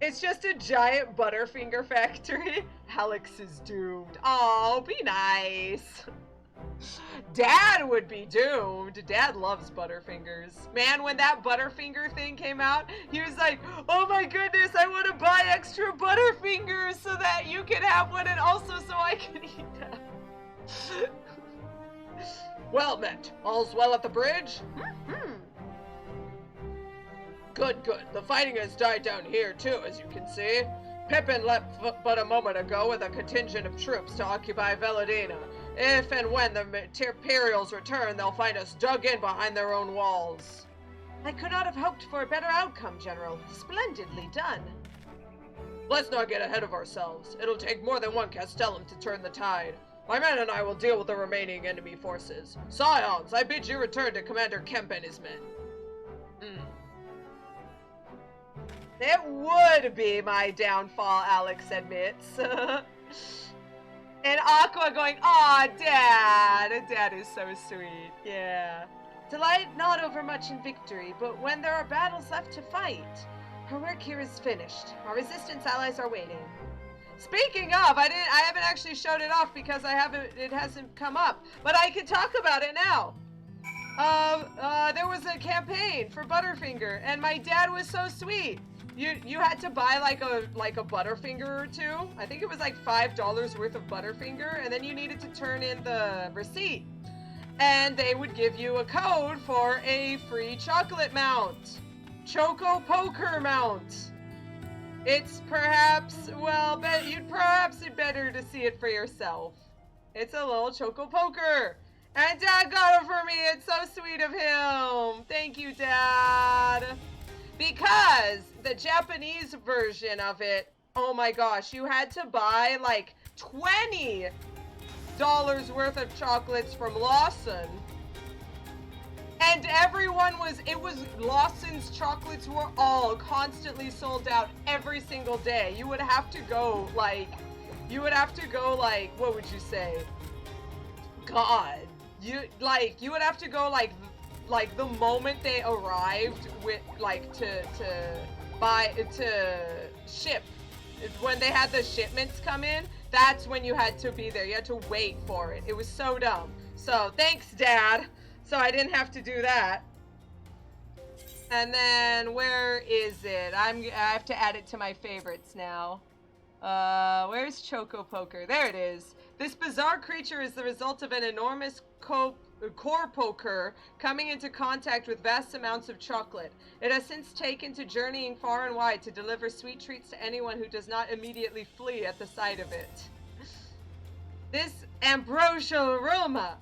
It's just a giant Butterfinger factory. Alex is doomed. Oh, be nice. Dad would be doomed. Dad loves Butterfingers. Man, when that Butterfinger thing came out, he was like, oh my goodness, I want to buy extra Butterfingers so that you can have one and also so I can eat them. Well met. All's well at the bridge? Good, good. The fighting has died down here too, as you can see. Pippin left but a moment ago with a contingent of troops to occupy Veladina. If and when the Imperials return, they'll find us dug in behind their own walls. I could not have hoped for a better outcome, General. Splendidly done. Let's not get ahead of ourselves. It'll take more than one Castellum to turn the tide. My men and I will deal with the remaining enemy forces. Scions, I bid you return to Commander Kemp and his men. It would be my downfall, Alex admits. And Aqua going, aw, Dad. Dad is so sweet. Yeah. Delight not over much in victory, but when there are battles left to fight. Her work here is finished. Our resistance allies are waiting. Speaking of, I haven't actually showed it off because it hasn't come up, but I can talk about it now. There was a campaign for Butterfinger, and my dad was so sweet. You had to buy like a Butterfinger or two. I think it was like $5 worth of Butterfinger, and then you needed to turn in the receipt. And they would give you a code for a free chocolate mount. Choco Poker mount. It's perhaps, well, you'd perhaps be better to see it for yourself. It's a little Choco Poker. And Dad got it for me. It's so sweet of him. Thank you, Dad. Because the Japanese version of it, oh my gosh, you had to buy like $20 worth of chocolates from Lawson. And everyone was, it was, Lawson's chocolates were all constantly sold out every single day. You would have to go, like, what would you say? God. You would have to go, like the moment they arrived with, like, to ship. When they had the shipments come in, that's when you had to be there. You had to wait for it. It was so dumb. So, thanks, Dad. So I didn't have to do that. And then, where is it? I have to add it to my favorites now. Where's Choco Poker? There it is. This bizarre creature is the result of an enormous core poker coming into contact with vast amounts of chocolate. It has since taken to journeying far and wide to deliver sweet treats to anyone who does not immediately flee at the sight of it. This ambrosial aroma,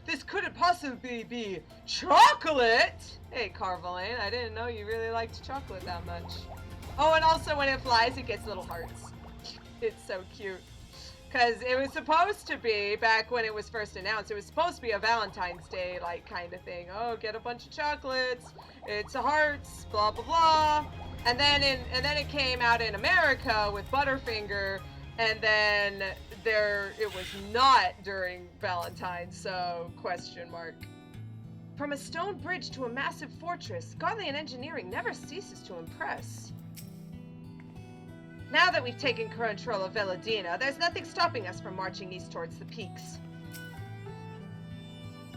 this couldn't possibly be chocolate! Hey, Carvalane, I didn't know you really liked chocolate that much. Oh, and also when it flies, it gets little hearts. It's so cute. Because it was supposed to be, back when it was first announced, it was supposed to be a Valentine's Day, like, kind of thing. Oh, get a bunch of chocolates, it's a hearts, blah, blah, blah. And then it came out in America with Butterfinger, and then it was not during Valentine's, so question mark. From a stone bridge to a massive fortress, Garlean engineering never ceases to impress. Now that we've taken control of Veladina, there's nothing stopping us from marching east towards the peaks.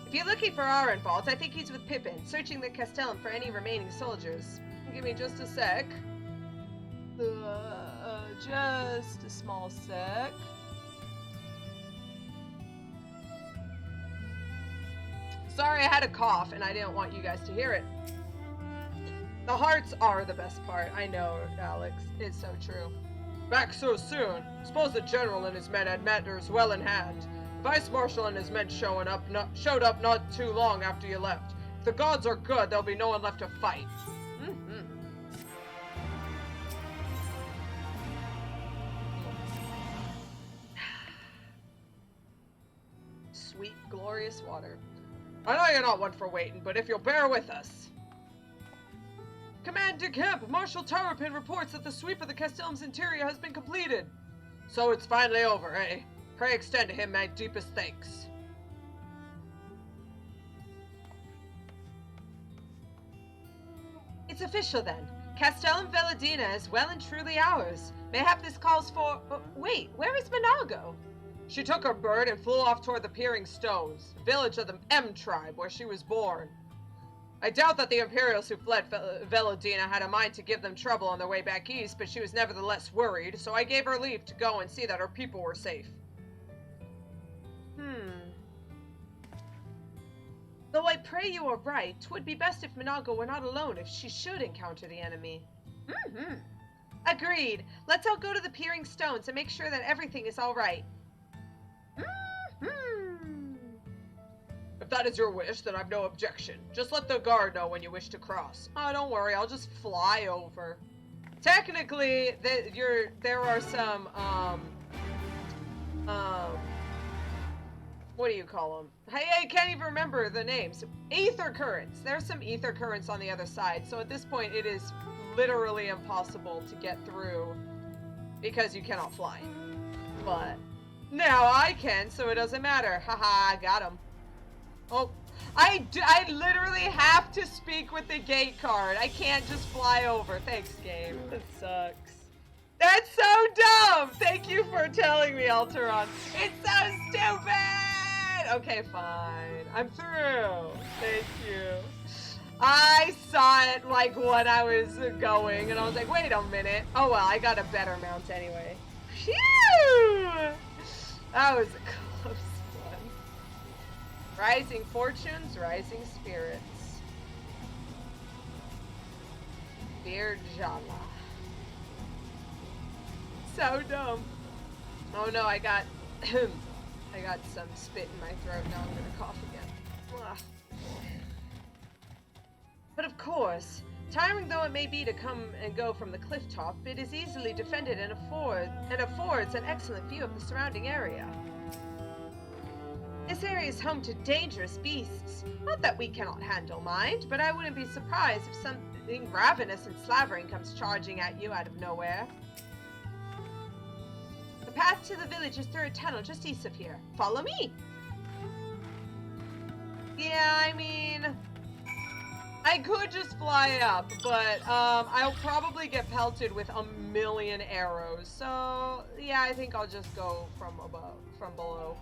If you're looking for Arenvald, I think he's with Pippin, searching the Castellum for any remaining soldiers. Give me just a sec. Just a small sec. Sorry, I had a cough and I didn't want you guys to hear it. The hearts are the best part. I know, Alex. It's so true. Back so soon. Suppose the general and his men had matters well in hand. Vice Marshal and his men showed up not too long after you left. If the gods are good, there'll be no one left to fight. Sweet, glorious water. I know you're not one for waiting, but if you'll bear with us. Command de Camp, Marshal Tarapin reports that the sweep of the Castellum's interior has been completed. So it's finally over, eh? Pray extend to him my deepest thanks. It's official then. Castellum Veladina is well and truly ours. Mayhap this calls for... wait, where is Minago? She took her bird and flew off toward the Peering Stones, village of the M tribe where she was born. I doubt that the Imperials who fled Veladina had a mind to give them trouble on their way back east, but she was nevertheless worried, so I gave her leave to go and see that her people were safe. Though I pray you are right, 'twould be best if Minago were not alone if she should encounter the enemy. Agreed. Let's all go to the Peering Stones and make sure that everything is all right. If that is your wish, then I've no objection. Just let the guard know when you wish to cross. Oh, don't worry, I'll just fly over. Technically, there are some, what do you call them? Hey, I can't even remember the names. Ether currents. There's some ether currents on the other side, so at this point it is literally impossible to get through because you cannot fly. But now I can, so it doesn't matter. Haha, got him. Oh, I literally have to speak with the gate card. I can't just fly over. Thanks, game. That sucks. That's so dumb! Thank you for telling me, Alteron. It's so stupid! Okay, fine. I'm through. Thank you. I saw it, like, when I was going, and I was like, wait a minute. Oh, well, I got a better mount anyway. Phew! That was a close one. Rising fortunes, rising spirits. Dear Jala. So dumb. Oh no, I got some spit in my throat. Now I'm gonna cough again. Ugh. But of course, tiring though it may be to come and go from the cliff top, it is easily defended and affords an excellent view of the surrounding area. This area is home to dangerous beasts. Not that we cannot handle, mind, but I wouldn't be surprised if something ravenous and slavering comes charging at you out of nowhere. The path to the village is through a tunnel just east of here. Follow me! Yeah, I mean, I could just fly up, but I'll probably get pelted with a million arrows. So, yeah, I think I'll just go from below.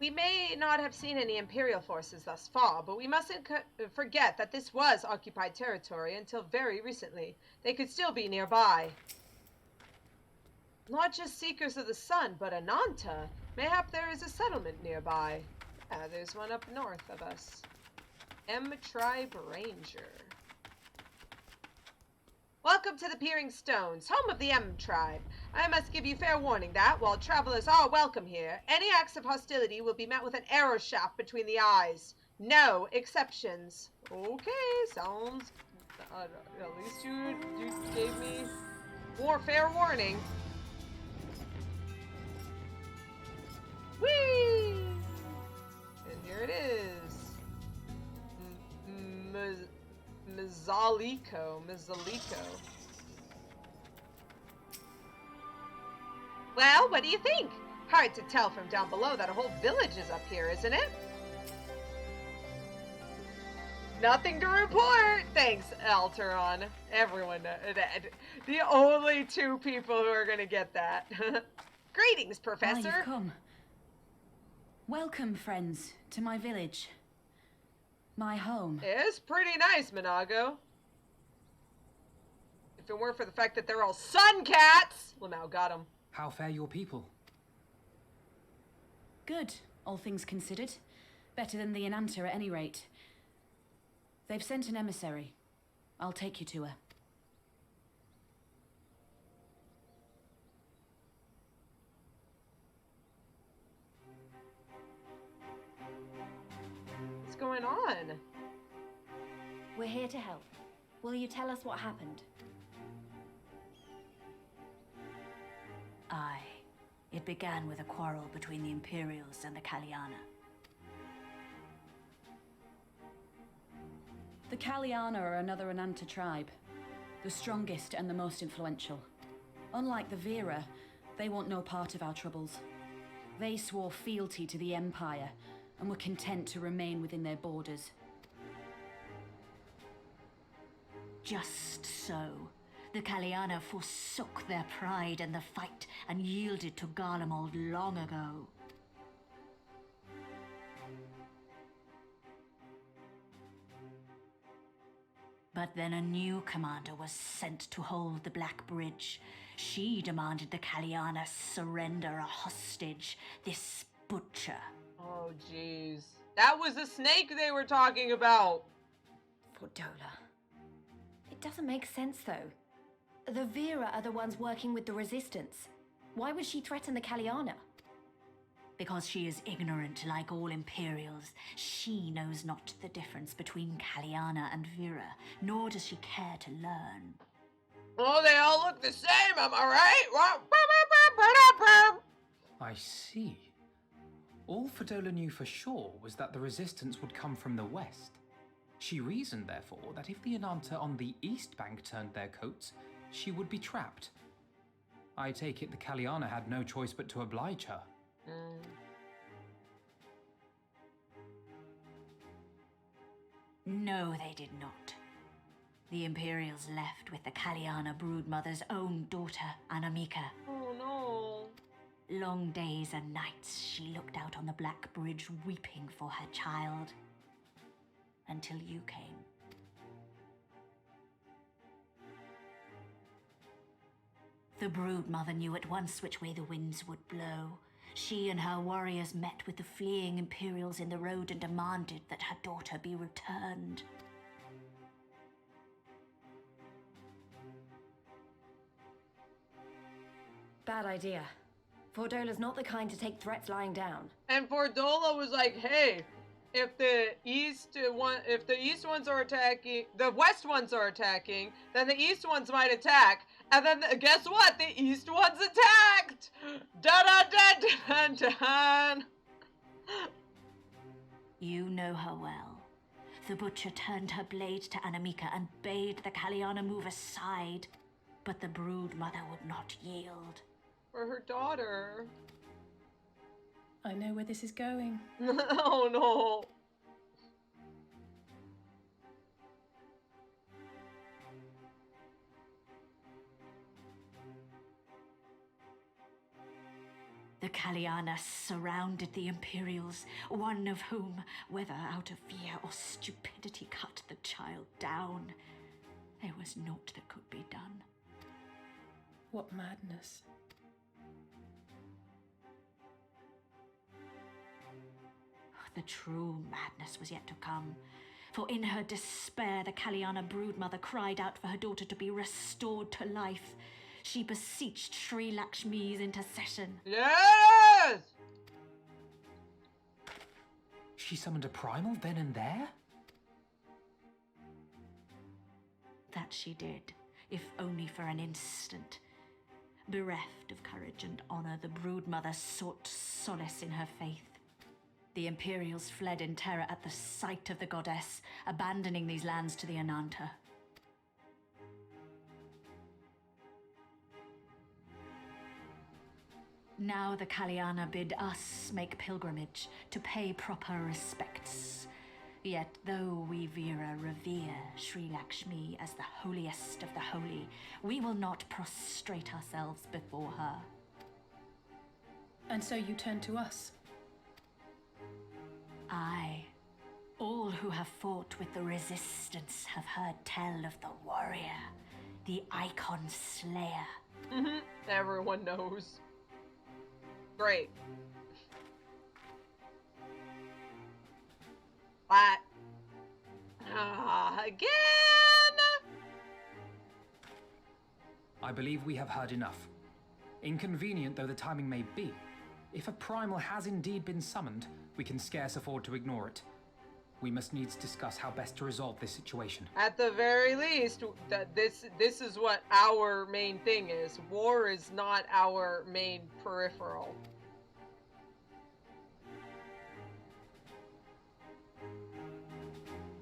We may not have seen any Imperial forces thus far, but we mustn't forget that this was occupied territory until very recently. They could still be nearby. Not just Seekers of the Sun, but Ananta. Mayhap there is a settlement nearby. Yeah, there's one up north of us. M Tribe Ranger. Welcome to the Peering Stones, home of the M Tribe. I must give you fair warning that, while travelers are welcome here, any acts of hostility will be met with an arrow shaft between the eyes. No exceptions. Okay, sounds... at least you gave me more fair warning. Whee! And here it is. Mizalico. Well, what do you think? Hard to tell from down below that a whole village is up here, isn't it? Nothing to report! Thanks, Alteron. Everyone, the only two people who are gonna get that. Greetings, Professor. You've come. Welcome, friends, to my village. My home. It's pretty nice, Minago. If it weren't for the fact that they're all sun cats! Lamau got them. How fare your people? Good, all things considered. Better than the Ananta at any rate. They've sent an emissary. I'll take you to her. What's going on? We're here to help. Will you tell us what happened? Aye. It began with a quarrel between the Imperials and the Kaliana. The Kaliana are another Ananta tribe. The strongest and the most influential. Unlike the Vera, they want no part of our troubles. They swore fealty to the Empire and were content to remain within their borders. Just so. The Kaliana forsook their pride in the fight and yielded to Garlemald long ago. But then a new commander was sent to hold the Black Bridge. She demanded the Kaliana surrender a hostage, this butcher. Oh, jeez. That was the snake they were talking about. Fordola. It doesn't make sense, though. The Vera are the ones working with the Resistance. Why would she threaten the Kaliana? Because she is ignorant like all Imperials. She knows not the difference between Kaliana and Vera, nor does she care to learn. Oh, they all look the same, am I right? I see. All Fordola knew for sure was that the resistance would come from the west. She reasoned, therefore, that if the Ananta on the east bank turned their coats, she would be trapped. I take it the Kaliana had no choice but to oblige her. No, they did not. The Imperials left with the Kaliana broodmother's own daughter, Anamika. Oh no. Long days and nights she looked out on the Black Bridge weeping for her child. Until you came. The broodmother knew at once which way the winds would blow. She and her warriors met with the fleeing Imperials in the road and demanded that her daughter be returned. Bad idea. Fordola's not the kind to take threats lying down. And Fordola was like, hey, if the east ones are attacking, the west ones are attacking, then the east ones might attack, And then, guess what? The east one's attacked! Dun-dun-dun-dun-dun! You know her well. The butcher turned her blade to Anamika and bade the Kaliana move aside, but the brood mother would not yield. For her daughter. I know where this is going. Oh no. The Kaliana surrounded the Imperials, one of whom, whether out of fear or stupidity, cut the child down. There was naught that could be done. What madness. The true madness was yet to come. For in her despair, the Kaliana broodmother cried out for her daughter to be restored to life. She beseeched Sri Lakshmi's intercession. Yes! She summoned a primal then and there? That she did, if only for an instant. Bereft of courage and honor, the broodmother sought solace in her faith. The Imperials fled in terror at the sight of the goddess, abandoning these lands to the Ananta. Now the Kaliana bid us make pilgrimage to pay proper respects. Yet though we Vera revere Sri Lakshmi as the holiest of the holy, we will not prostrate ourselves before her. And so you turn to us? Aye. All who have fought with the resistance have heard tell of the warrior, the icon slayer. Everyone knows. Great. What? Again? I believe we have heard enough. Inconvenient though the timing may be, if a primal has indeed been summoned, we can scarce afford to ignore it. We must needs discuss how best to resolve this situation. At the very least, this is what our main thing is. War is not our main peripheral.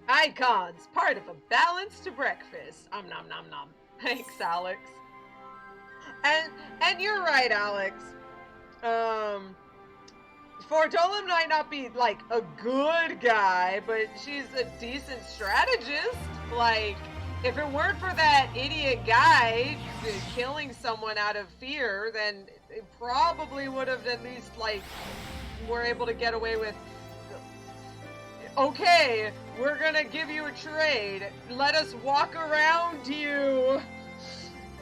Icons, part of a balanced breakfast. Nom nom nom. Thanks, Alex. And you're right, Alex. Fordola might not be, like, a good guy, but she's a decent strategist. Like, if it weren't for that idiot guy killing someone out of fear, then it probably would have at least, like, were able to get away with, okay, we're gonna give you a trade. Let us walk around you,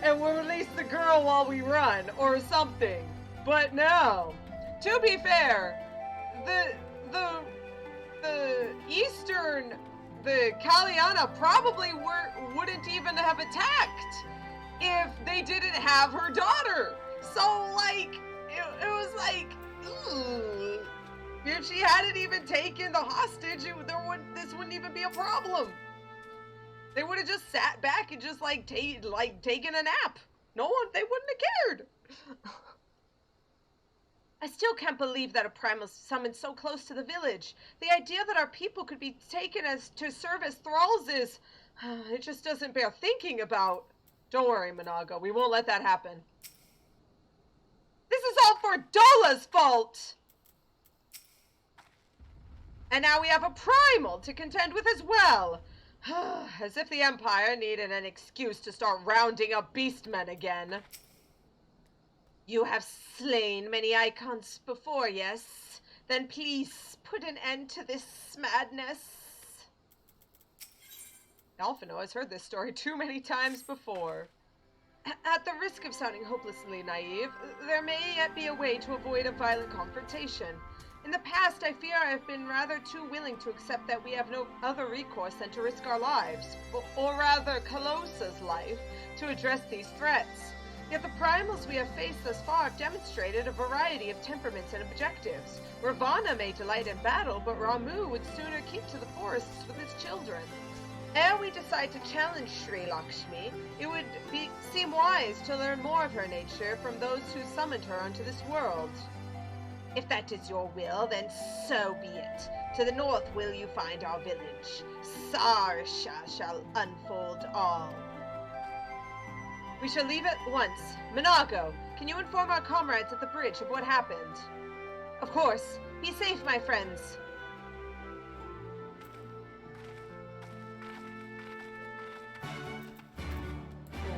and we'll release the girl while we run, or something. But no. To be fair, the Kaliana probably wouldn't even have attacked if they didn't have her daughter. So, like, it was like, ugh. If she hadn't even taken the hostage, this wouldn't even be a problem. They would have just sat back and just, like, taken a nap. They wouldn't have cared. I still can't believe that a primal summoned so close to the village. The idea that our people could be taken to serve as thralls is... it just doesn't bear thinking about. Don't worry, Managa. We won't let that happen. This is all for Dola's fault! And now we have a primal to contend with as well. As if the Empire needed an excuse to start rounding up beastmen again. You have slain many icons before, yes? Then please put an end to this madness. Alphino has heard this story too many times before. At the risk of sounding hopelessly naive, there may yet be a way to avoid a violent confrontation. In the past, I fear I have been rather too willing to accept that we have no other recourse than to risk our lives, or rather Calosa's life, to address these threats. Yet the primals we have faced thus far have demonstrated a variety of temperaments and objectives. Ravana may delight in battle, but Ramu would sooner keep to the forests with his children. ere we decide to challenge Sri Lakshmi, it would seem wise to learn more of her nature from those who summoned her onto this world. If that is your will, then so be it. To the north will you find our village. Sarsha shall unfold all. We shall leave at once. Minago, can you inform our comrades at the bridge of what happened? Of course. Be safe, my friends.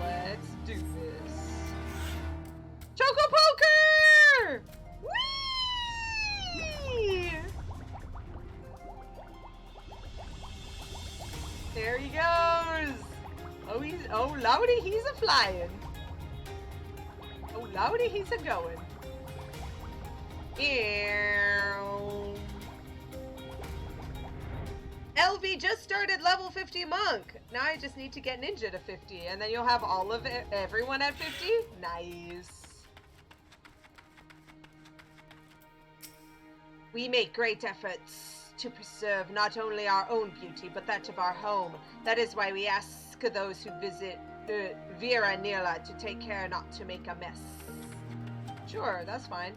Let's do this. Choco Poker! Whee! There he goes. Oh Lordy, he's a flying. Oh Lordy, he's a going. LV just started level 50 monk. Now I just need to get ninja to 50, and then you'll have all of everyone at 50. Nice. We make great efforts to preserve not only our own beauty, but that of our home. That is why we ask those who visit Vera Nila to take care not to make a mess. Sure, that's fine.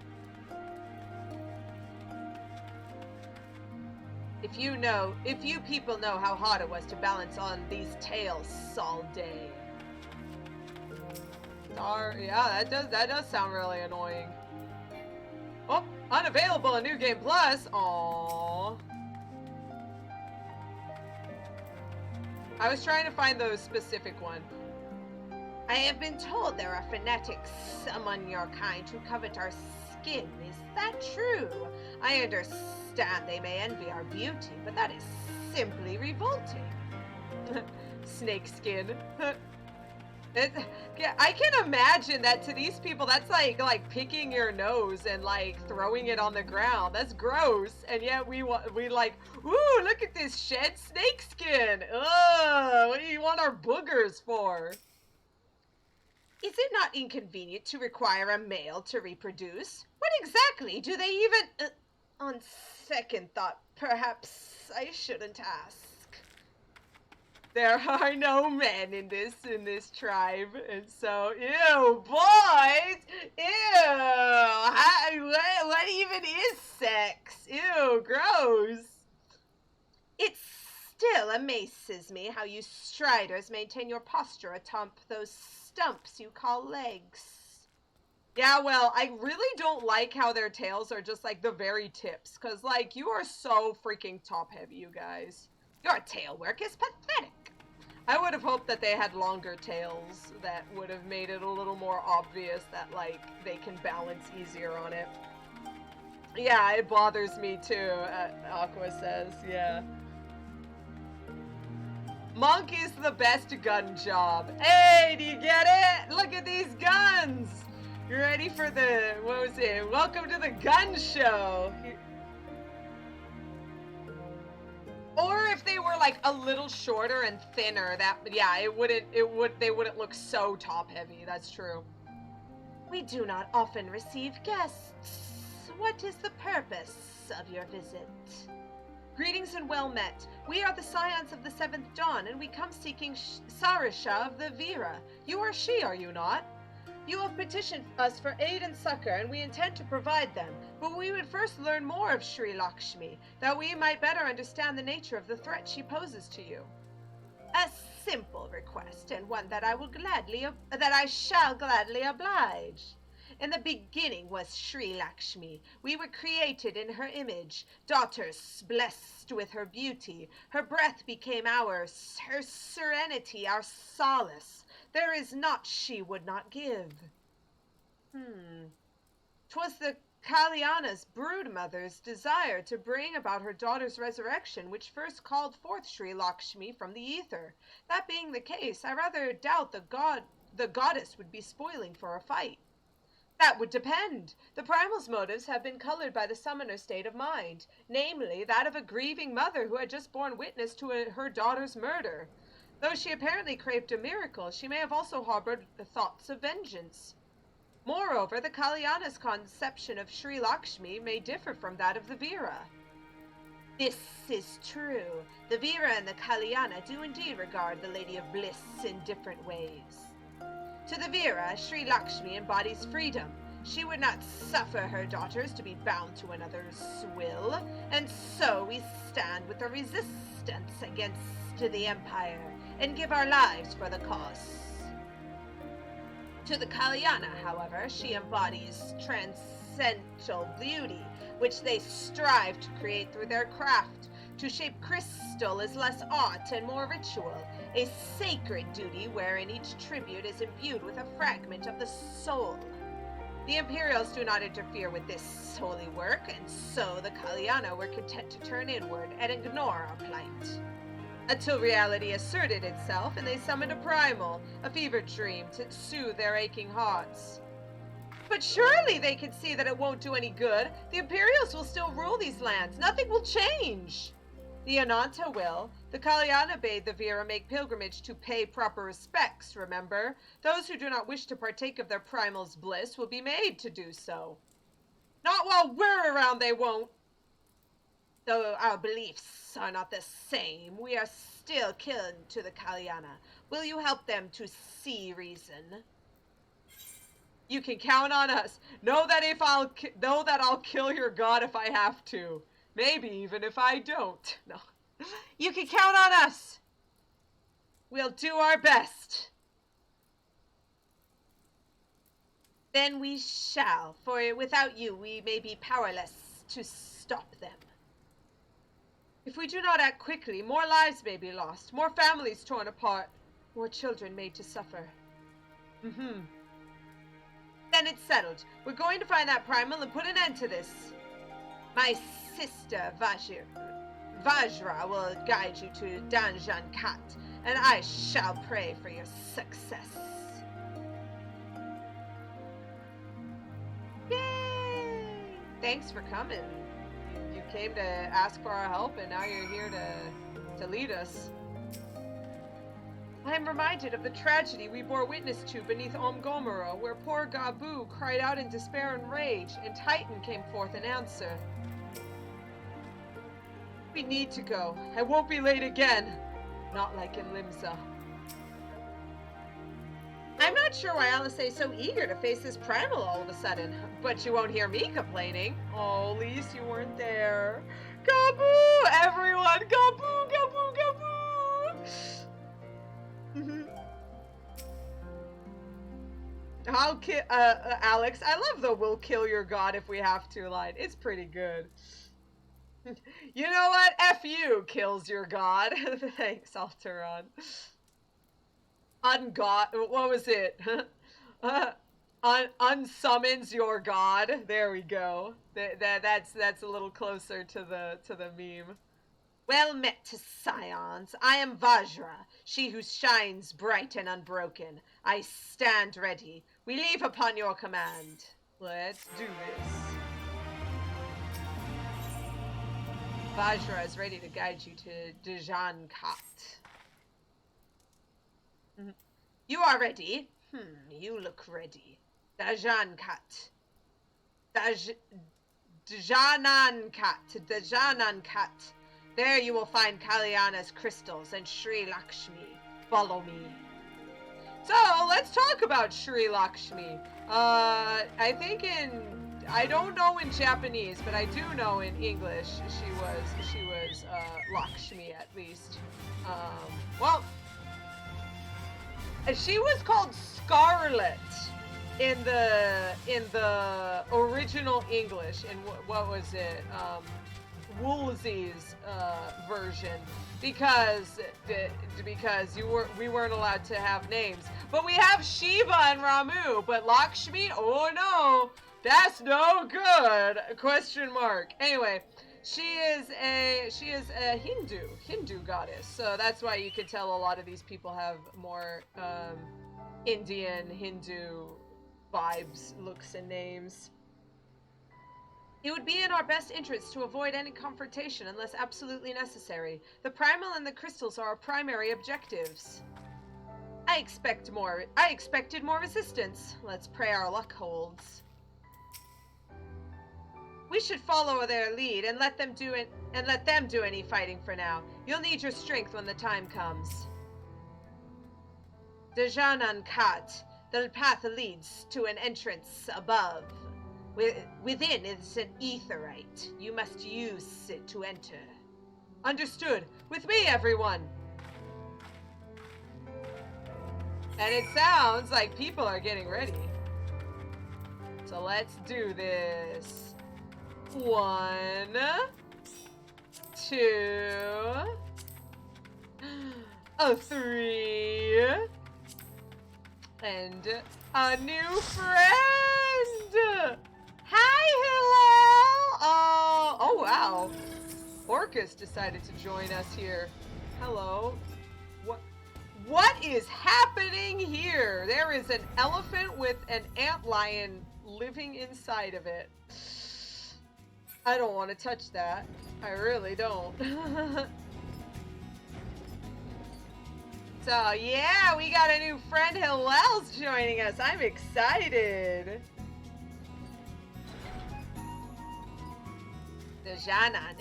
If you people know how hard it was to balance on these tails all day. Yeah, that does sound really annoying. Oh, unavailable in New Game Plus. Aww. I was trying to find the specific one. I have been told there are fanatics among your kind who covet our skin. Is that true? I understand they may envy our beauty, but that is simply revolting. Snake skin. I can imagine that to these people, that's like picking your nose and like throwing it on the ground. That's gross. And yet we like, ooh, look at this shed snake skin. Ugh, what do you want our boogers for? Is it not inconvenient to require a male to reproduce? What exactly do they even... on second thought, perhaps I shouldn't ask. There are no men in this tribe, and so, ew, boys! Ew! What even is sex? Ew, gross! It still amazes me how you striders maintain your posture atop those stumps you call legs. Yeah, well, I really don't like how their tails are just like the very tips, because like you are so freaking top heavy, you guys. Your tail work is pathetic. I would have hoped that they had longer tails that would have made it a little more obvious that like they can balance easier on it. Yeah, it bothers me too, Aqua says, yeah. Monk is the best gun job. Hey, do you get it? Look at these guns! You ready for the, what was it? Welcome to the gun show. Or if they were like a little shorter and thinner, that, yeah, they wouldn't look so top heavy. That's true. We do not often receive guests. What is the purpose of your visit? Greetings and well met. We are the Scions of the Seventh Dawn, and we come seeking Sarisha of the Vera. You are she, are you not? You have petitioned us for aid and succor, and we intend to provide them. But we would first learn more of Sri Lakshmi, that we might better understand the nature of the threat she poses to you. A simple request, and one that I shall gladly oblige. In the beginning was Sri Lakshmi. We were created in her image, daughters blessed with her beauty. Her breath became ours, her serenity our solace. There is naught she would not give. 'Twas the Kaliana's broodmother's desire to bring about her daughter's resurrection which first called forth Sri Lakshmi from the ether. That being the case, I rather doubt the goddess would be spoiling for a fight. That would depend. The primal's motives have been colored by the summoner's state of mind, namely that of a grieving mother who had just borne witness to her daughter's murder. Though she apparently craved a miracle, she may have also harbored thoughts of vengeance. Moreover, the Kaliana's conception of Sri Lakshmi may differ from that of the Vera. This is true. The Vira and the Kalyana do indeed regard the Lady of Bliss in different ways. To the Vira, Sri Lakshmi embodies freedom. She would not suffer her daughters to be bound to another's will, and so we stand with the resistance against the Empire and give our lives for the cause. To the Kalyana, however, she embodies transcendental beauty, which they strive to create through their craft. To shape crystal is less art and more ritual, a sacred duty wherein each tribute is imbued with a fragment of the soul. The Imperials do not interfere with this holy work, and so the Kalyana were content to turn inward and ignore our plight. Until reality asserted itself and they summoned a primal, a fever dream, to soothe their aching hearts. But surely they can see that it won't do any good. The Imperials will still rule these lands. Nothing will change. The Ananta will. The Kalyana bade the Vira make pilgrimage to pay proper respects, remember? Those who do not wish to partake of their primal's bliss will be made to do so. Not while we're around, they won't. Though our beliefs are not the same, we are still kin to the Kalyana. Will you help them to see reason? You can count on us. Know that I'll kill your god if I have to. Maybe even if I don't. No. You can count on us. We'll do our best. Then we shall, for without you we may be powerless to stop them. If we do not act quickly, more lives may be lost, more families torn apart, more children made to suffer. Then it's settled. We're going to find that primal and put an end to this. My sister Vajra will guide you to Danjan Kat, and I shall pray for your success. Yay! Thanks for coming. You came to ask for our help, and now you're here to lead us. I am reminded of the tragedy we bore witness to beneath Omgomoro, where poor Gabu cried out in despair and rage, and Titan came forth in answer. We need to go. I won't be late again. Not like in Limsa. I'm not sure why Alice is so eager to face this primal all of a sudden, but you won't hear me complaining. Oh, at least you weren't there. Gabu! Everyone! Gabu! Gabu! Gabu! I'll kill, Alex, I love the "we'll kill your god if we have to" line. It's pretty good. You know what? F you, kills your god. Thanks, Alteron. Ungod, what was it? Unsummons your god. There we go. That's a little closer to the meme. Well met to Scions. I am Vajra, she who shines bright and unbroken. I stand ready. We leave upon your command. Let's do this. Vajra is ready to guide you to Danjan Kat. You are ready? You look ready. Danjan Kat. Danjan Kat. There you will find Kalyana's crystals and Sri Lakshmi. Follow me. So, let's talk about Sri Lakshmi. I think I don't know in Japanese, but I do know in English she was Lakshmi at least. Well, she was called Scarlet in the original English. In what was it? Woolsey's version, because we weren't allowed to have names. But we have Shiva and Ramu, but Lakshmi, oh no, that's no good. Question mark. Anyway, she is a Hindu goddess, so that's why you could tell a lot of these people have more Indian Hindu vibes, looks, and names. It would be in our best interest to avoid any confrontation unless absolutely necessary. The primal and the crystals are our primary objectives. I expected more resistance. Let's pray our luck holds. We should follow their lead and let them do any fighting for now. You'll need your strength when the time comes. Dejanan Kat. The path leads to an entrance above. Within is an aetheryte. You must use it to enter. Understood. With me, everyone! And it sounds like people are getting ready. So let's do this. 1, 2, 3, and a new friend! Hi, Hilel! Oh wow. Orcus decided to join us here. Hello. What is happening here? There is an elephant with an antlion living inside of it. I don't want to touch that. I really don't. So yeah, we got a new friend. Hilel's joining us. I'm excited. The Janan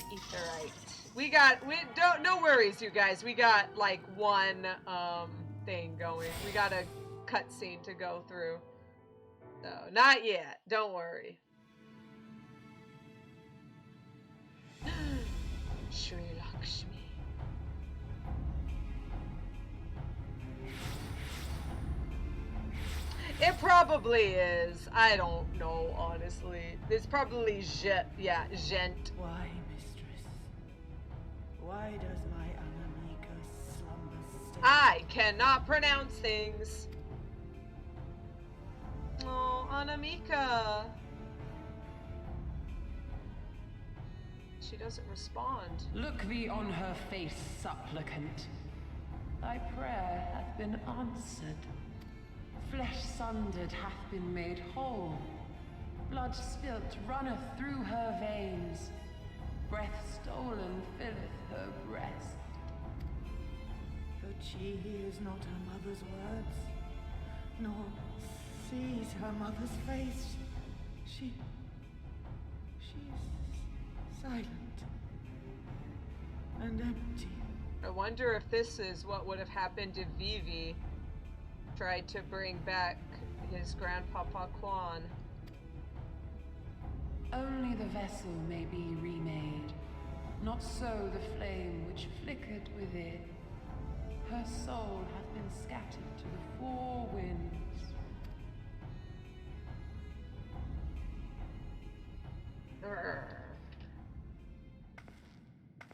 Aetherite. No worries, you guys. We got like one thing going. We got a cutscene to go through. So not yet. Don't worry. Sri Lakshmi. It probably is. I don't know, honestly. It's probably Gent. Why, mistress? Why does my Anamika slumber still? I cannot pronounce things. Oh, Anamika. She doesn't respond. Look thee on her face, supplicant. Thy prayer hath been answered. Flesh sundered hath been made whole. Blood spilt runneth through her veins. Breath stolen filleth her breast. But she hears not her mother's words, nor sees her mother's face. She's silent and empty. I wonder if this is what would have happened if Vivi tried to bring back his grandpapa Quan. Only the vessel may be remade, not so the flame which flickered within. Her soul hath been scattered to the four winds.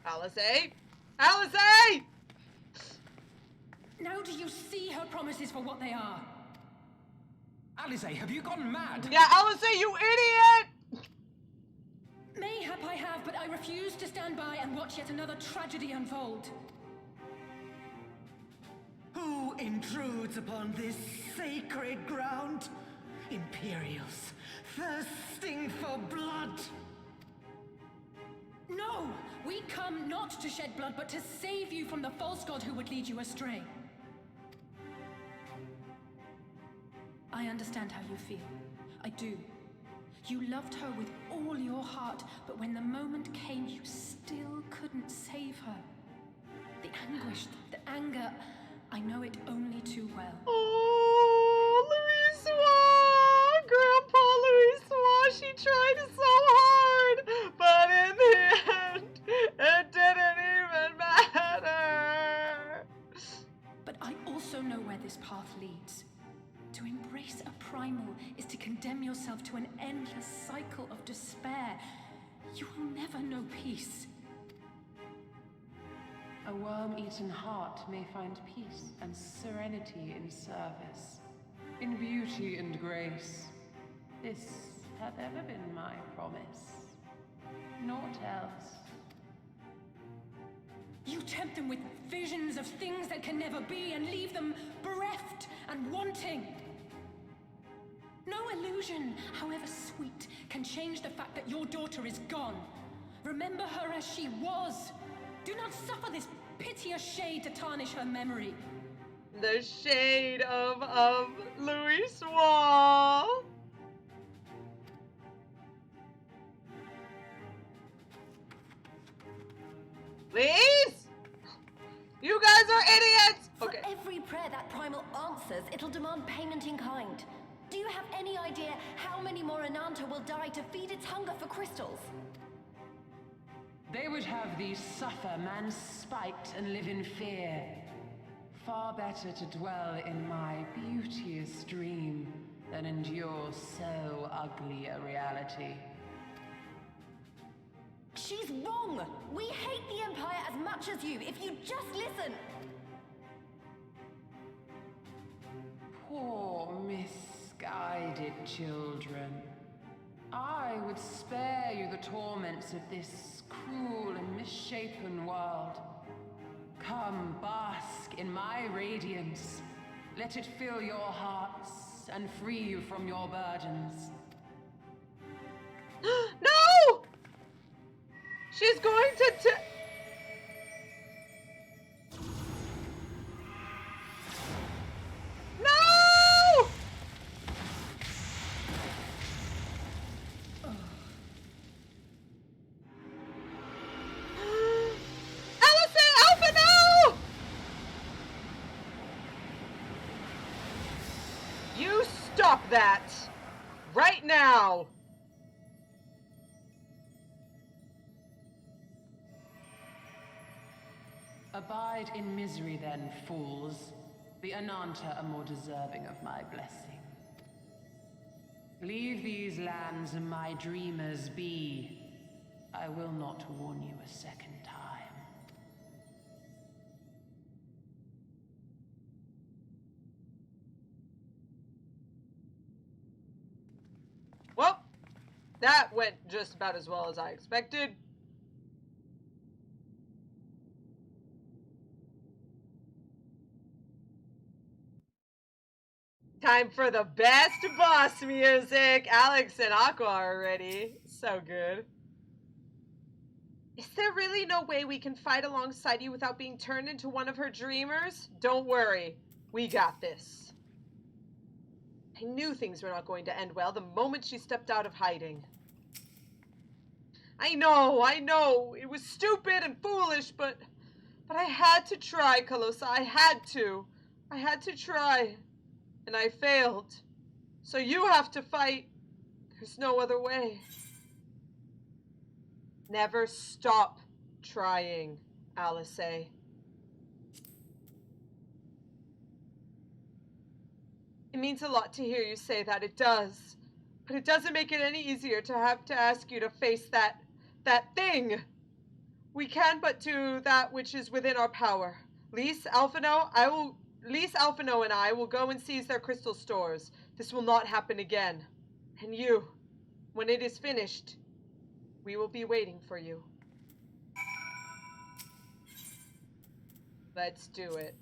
Alice? Alice! Now do you see her promises for what they are? Alice, have you gone mad? Yeah, Alice, you idiot! Mayhap I have, but I refuse to stand by and watch yet another tragedy unfold. Who intrudes upon this sacred ground? Imperials, thirsting for blood. No! We come not to shed blood, but to save you from the false god who would lead you astray. I understand how you feel. I do. You loved her with all your heart, but when the moment came, you still couldn't save her. The anguish, the anger, I know it only too well. Oh, Louis Grandpa Louis, she tried so hard, but in the end, it didn't even matter. But I also know where this path leads. To embrace a primal is to condemn yourself to an endless cycle of despair. You will never know peace. A worm-eaten heart may find peace and serenity in service, in beauty and grace. This hath ever been my promise. Naught else. You tempt them with visions of things that can never be and leave them bereft and wanting. No illusion, however sweet, can change the fact that your daughter is gone. Remember her as she was. Do not suffer this piteous shade to tarnish her memory. The shade of Louis Suave. Please? You guys are idiots! Okay. For every prayer that primal answers, it'll demand payment in kind. Do you have any idea how many more Ananta will die to feed its hunger for crystals? They would have thee suffer man's spite and live in fear. Far better to dwell in my beauteous dream than endure so ugly a reality. She's wrong! We hate the Empire as much as you, if you just listen! Poor misguided children. I would spare you the torments of this cruel and misshapen world. Come, bask in my radiance. Let it fill your hearts and free you from your burdens. No! She's going to No! Allison, Alpha, no! You stop that right now. Abide in misery then, fools. The Ananta are more deserving of my blessing. Leave these lands and my dreamers be. I will not warn you a second time. Well, that went just about as well as I expected. Time for the best boss music. Alex and Aqua are ready. So good. Is there really no way we can fight alongside you without being turned into one of her dreamers? Don't worry. We got this. I knew things were not going to end well the moment she stepped out of hiding. I know. It was stupid and foolish, but I had to try, Calosa. I had to try. And I failed. So you have to fight. There's no other way. Never stop trying, Alice. It means a lot to hear you say that, it does. But it doesn't make it any easier to have to ask you to face that thing. We can but do that which is within our power. Lise Alphino and I will go and seize their crystal stores. This will not happen again. And you, when it is finished, we will be waiting for you. Let's do it.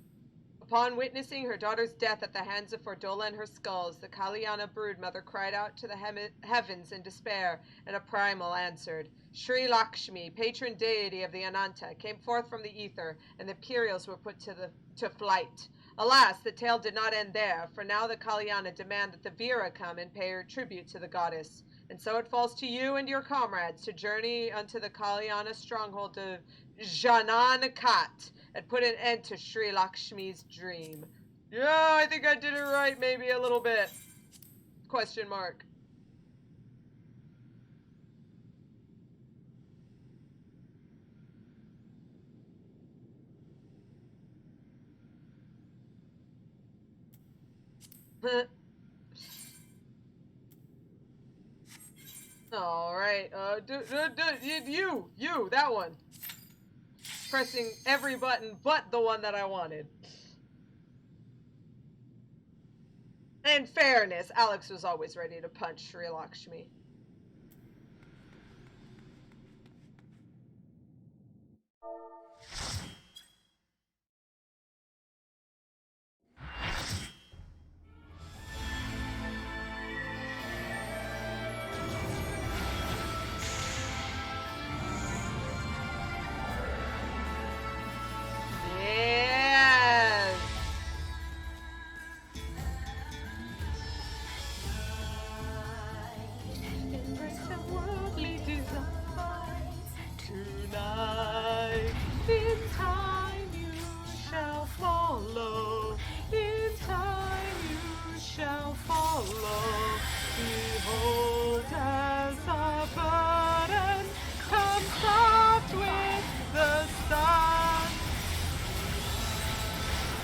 Upon witnessing her daughter's death at the hands of Fordola and her skulls, the Kaliana broodmother cried out to the heavens in despair, and a primal answered. Sri Lakshmi, patron deity of the Ananta, came forth from the ether, and the Imperials were put to flight. Alas, the tale did not end there, for now the Kaliana demand that the Vira come and pay her tribute to the goddess. And so it falls to you and your comrades to journey unto the Kaliana stronghold of Jananakat and put an end to Sri Lakshmi's dream. Yeah, I think I did it right, maybe a little bit. Question mark. All right, you, that one. Pressing every button but the one that I wanted. In fairness, Alex was always ready to punch Sri Lakshmi.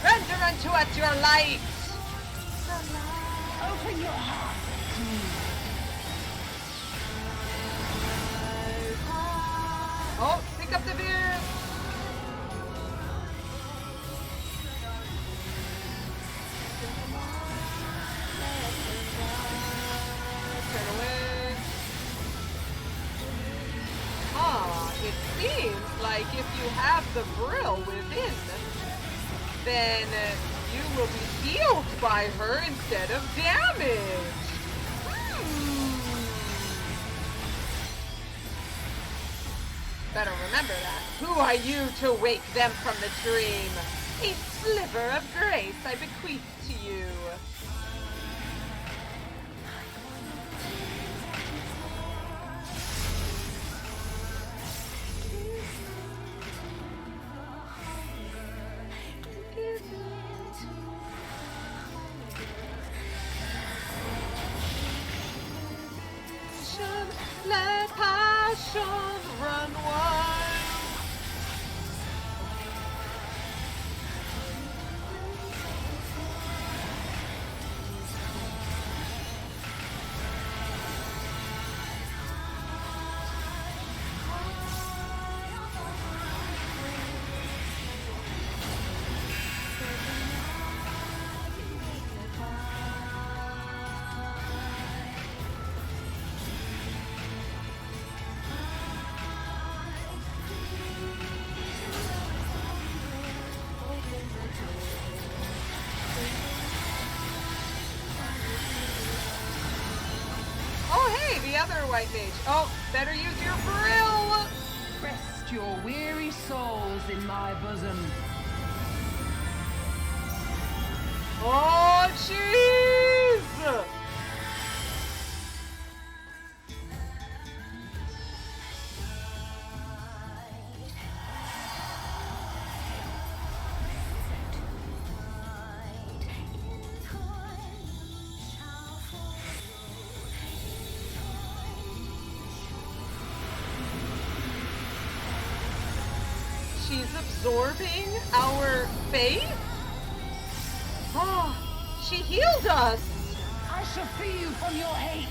Render unto us your light! Open your heart to me. Oh, pick up the beer! Turn away. It seems like if you have the brill within, then you will be healed by her instead of damaged. Better remember that. Who are you to wake them from the dream? A sliver of grace I bequeath to you. Let passion run wild. The other white mage. Oh, better use your brill! Rest your weary souls in my bosom. Oh, jeez! She's absorbing our faith? Oh, she healed us! I shall free you from your hate.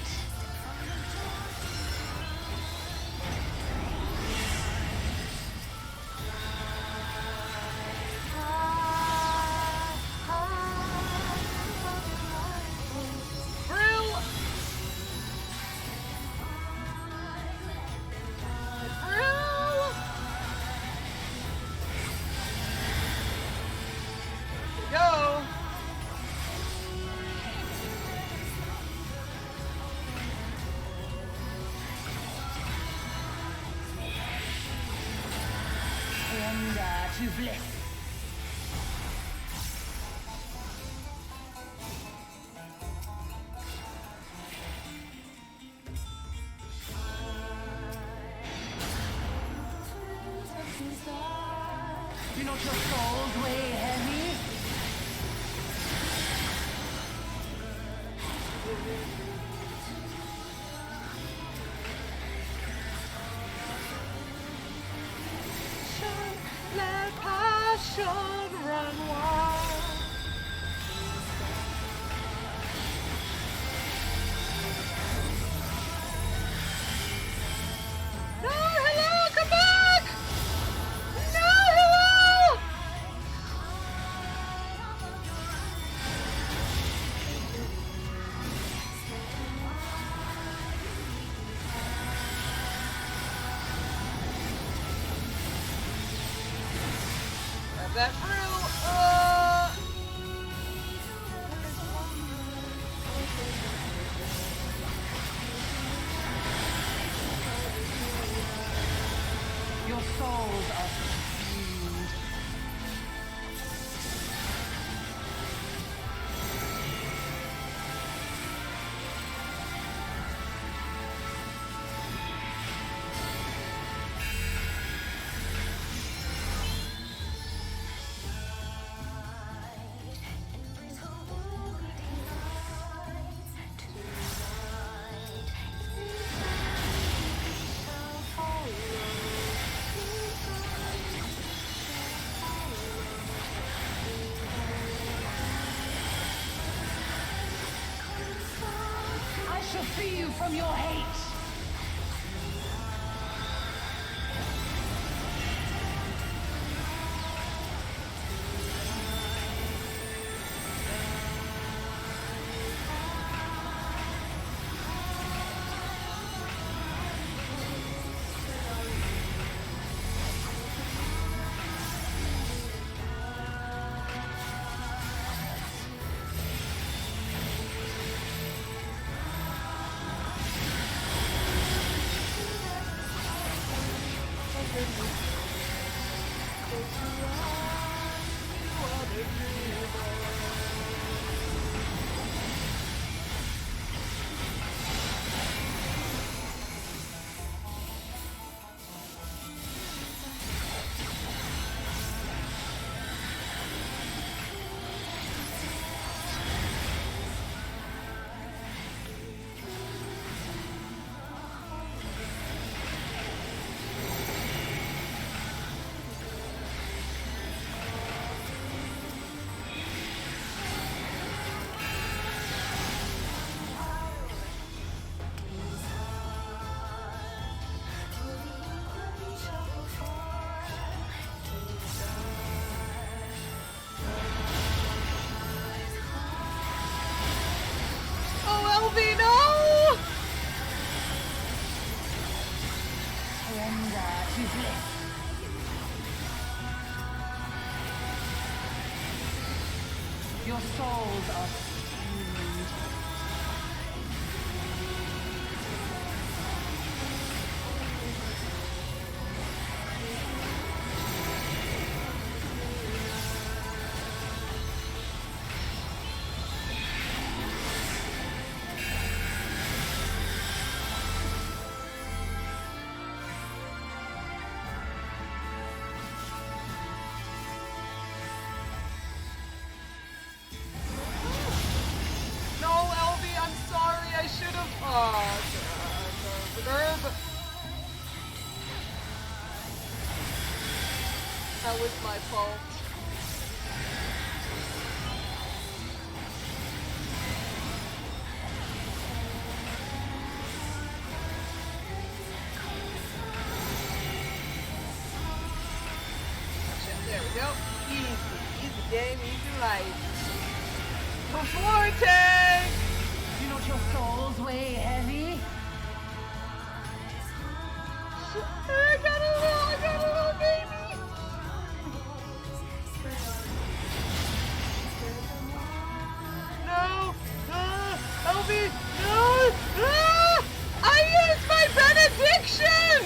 To bliss. Do not your souls weigh heavy? Let passion run wild. No, hello, come back! No, hello! Grab that brew. Your souls are subdued. free you from your hate! Your souls are steamed. That was my fault. There we go. Easy game, easy life. Before tank! Do not your souls weigh heavy? I got a little baby! No! Help me! No! I used my benediction!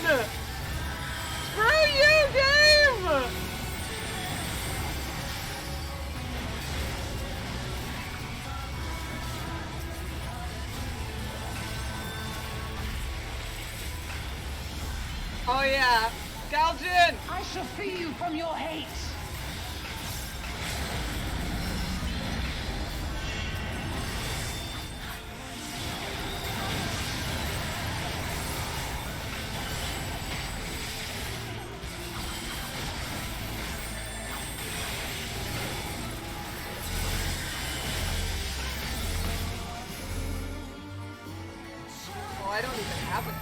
Screw you, game! Oh yeah, Galjin! I shall free you from your hate! Oh, I don't even have a thing.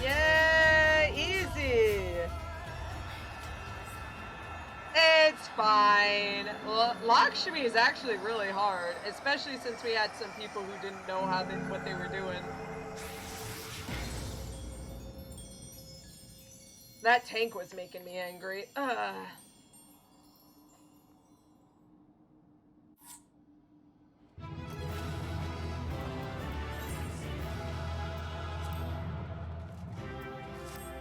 Yeah, easy. It's fine. Lakshmi is actually really hard, especially since we had some people who didn't know what they were doing. That tank was making me angry.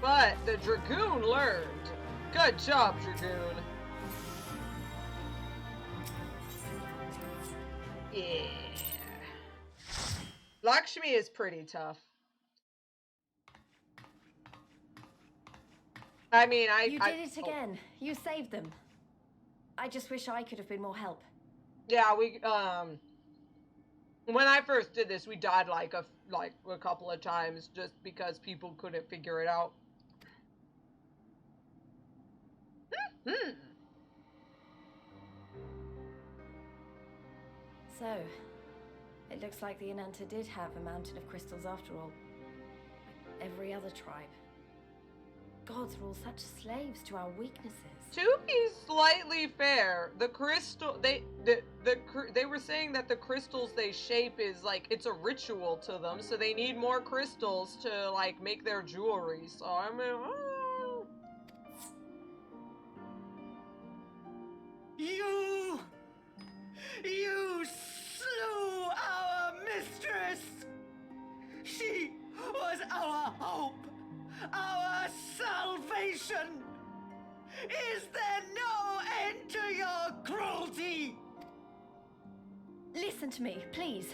But the Dragoon learned. Good job, Dragoon. Yeah. Lakshmi is pretty tough. I mean, You did it again. You saved them. I just wish I could have been more help. Yeah, when I first did this, we died like a couple of times just because people couldn't figure it out. So, it looks like the Ananta did have a mountain of crystals after all. Like every other tribe. Gods were all such slaves to our weaknesses. To be slightly fair, the crystal they were saying that the crystals they shape is like it's a ritual to them, so they need more crystals to like make their jewelry. So I mean, You slew our mistress! She was our hope, our salvation! Is there no end to your cruelty? Listen to me, please.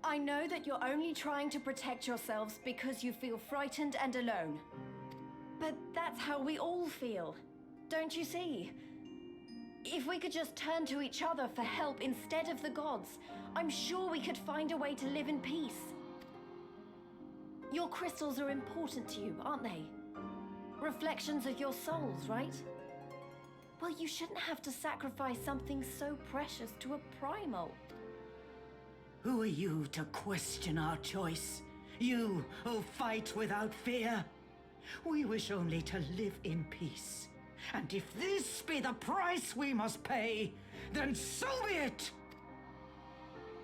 I know that you're only trying to protect yourselves because you feel frightened and alone. But that's how we all feel. Don't you see? If we could just turn to each other for help instead of the gods, I'm sure we could find a way to live in peace. Your crystals are important to you, aren't they? Reflections of your souls, right? Well, you shouldn't have to sacrifice something so precious to a primal. Who are you to question our choice? You who fight without fear? We wish only to live in peace. And if this be the price we must pay, then so be it!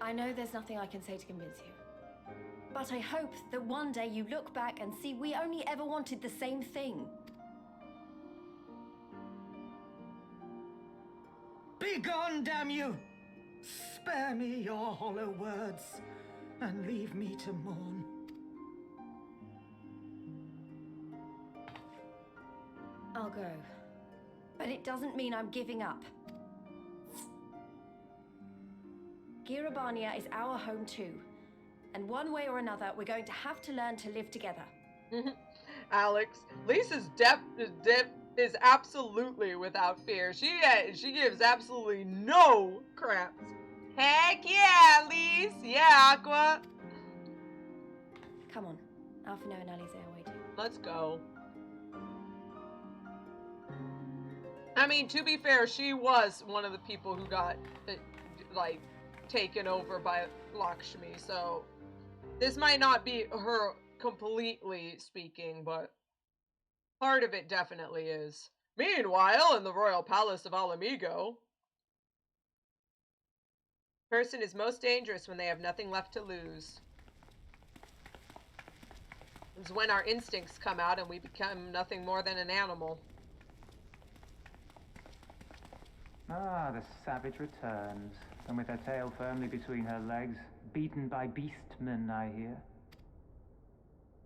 I know there's nothing I can say to convince you. But I hope that one day you look back and see we only ever wanted the same thing. Begone, damn you! Spare me your hollow words, and leave me to mourn. I'll go. But it doesn't mean I'm giving up. Gyr Abania is our home too. And one way or another, we're going to have to learn to live together. Alex, Lisa's depth is absolutely without fear. She gives absolutely no craps. Heck yeah, Lise. Yeah, Aqua. Come on. Alphino and Alize are waiting. Let's go. I mean, to be fair, she was one of the people who got, like, taken over by Lakshmi, so this might not be her completely speaking, but part of it definitely is. Meanwhile, in the royal palace of Alamigo, person is most dangerous when they have nothing left to lose. It's when our instincts come out and we become nothing more than an animal. Ah, the savage returns, and with her tail firmly between her legs, beaten by beastmen, I hear.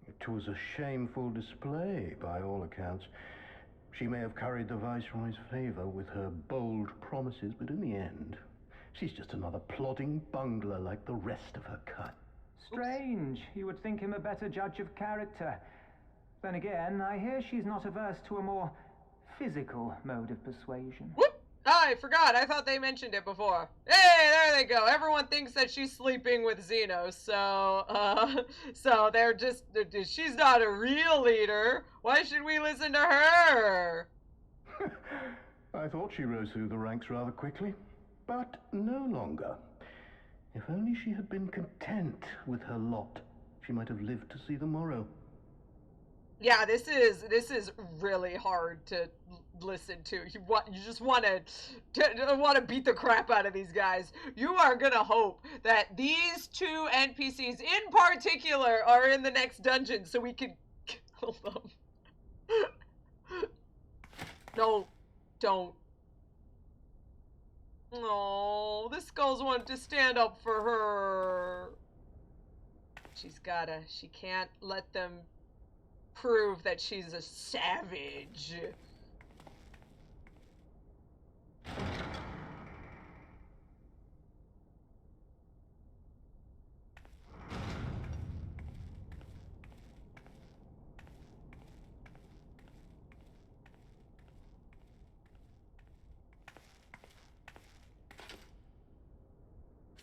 It was a shameful display, by all accounts. She may have curried the Viceroy's favor with her bold promises, but in the end, she's just another plodding bungler like the rest of her cut. Strange. You would think him a better judge of character. Then again, I hear she's not averse to a more physical mode of persuasion. Whoop! Oh, I forgot. I thought they mentioned it before. Hey, there they go. Everyone thinks that she's sleeping with Xenos, so they're just, she's not a real leader. Why should we listen to her? I thought she rose through the ranks rather quickly, but no longer. If only she had been content with her lot, she might have lived to see the morrow. Yeah, this is really hard to listen to. You just want to beat the crap out of these guys. You are gonna hope that these two NPCs in particular are in the next dungeon so we can kill them. No, don't. Oh, the skulls want to stand up for her. She can't let them prove that she's a savage.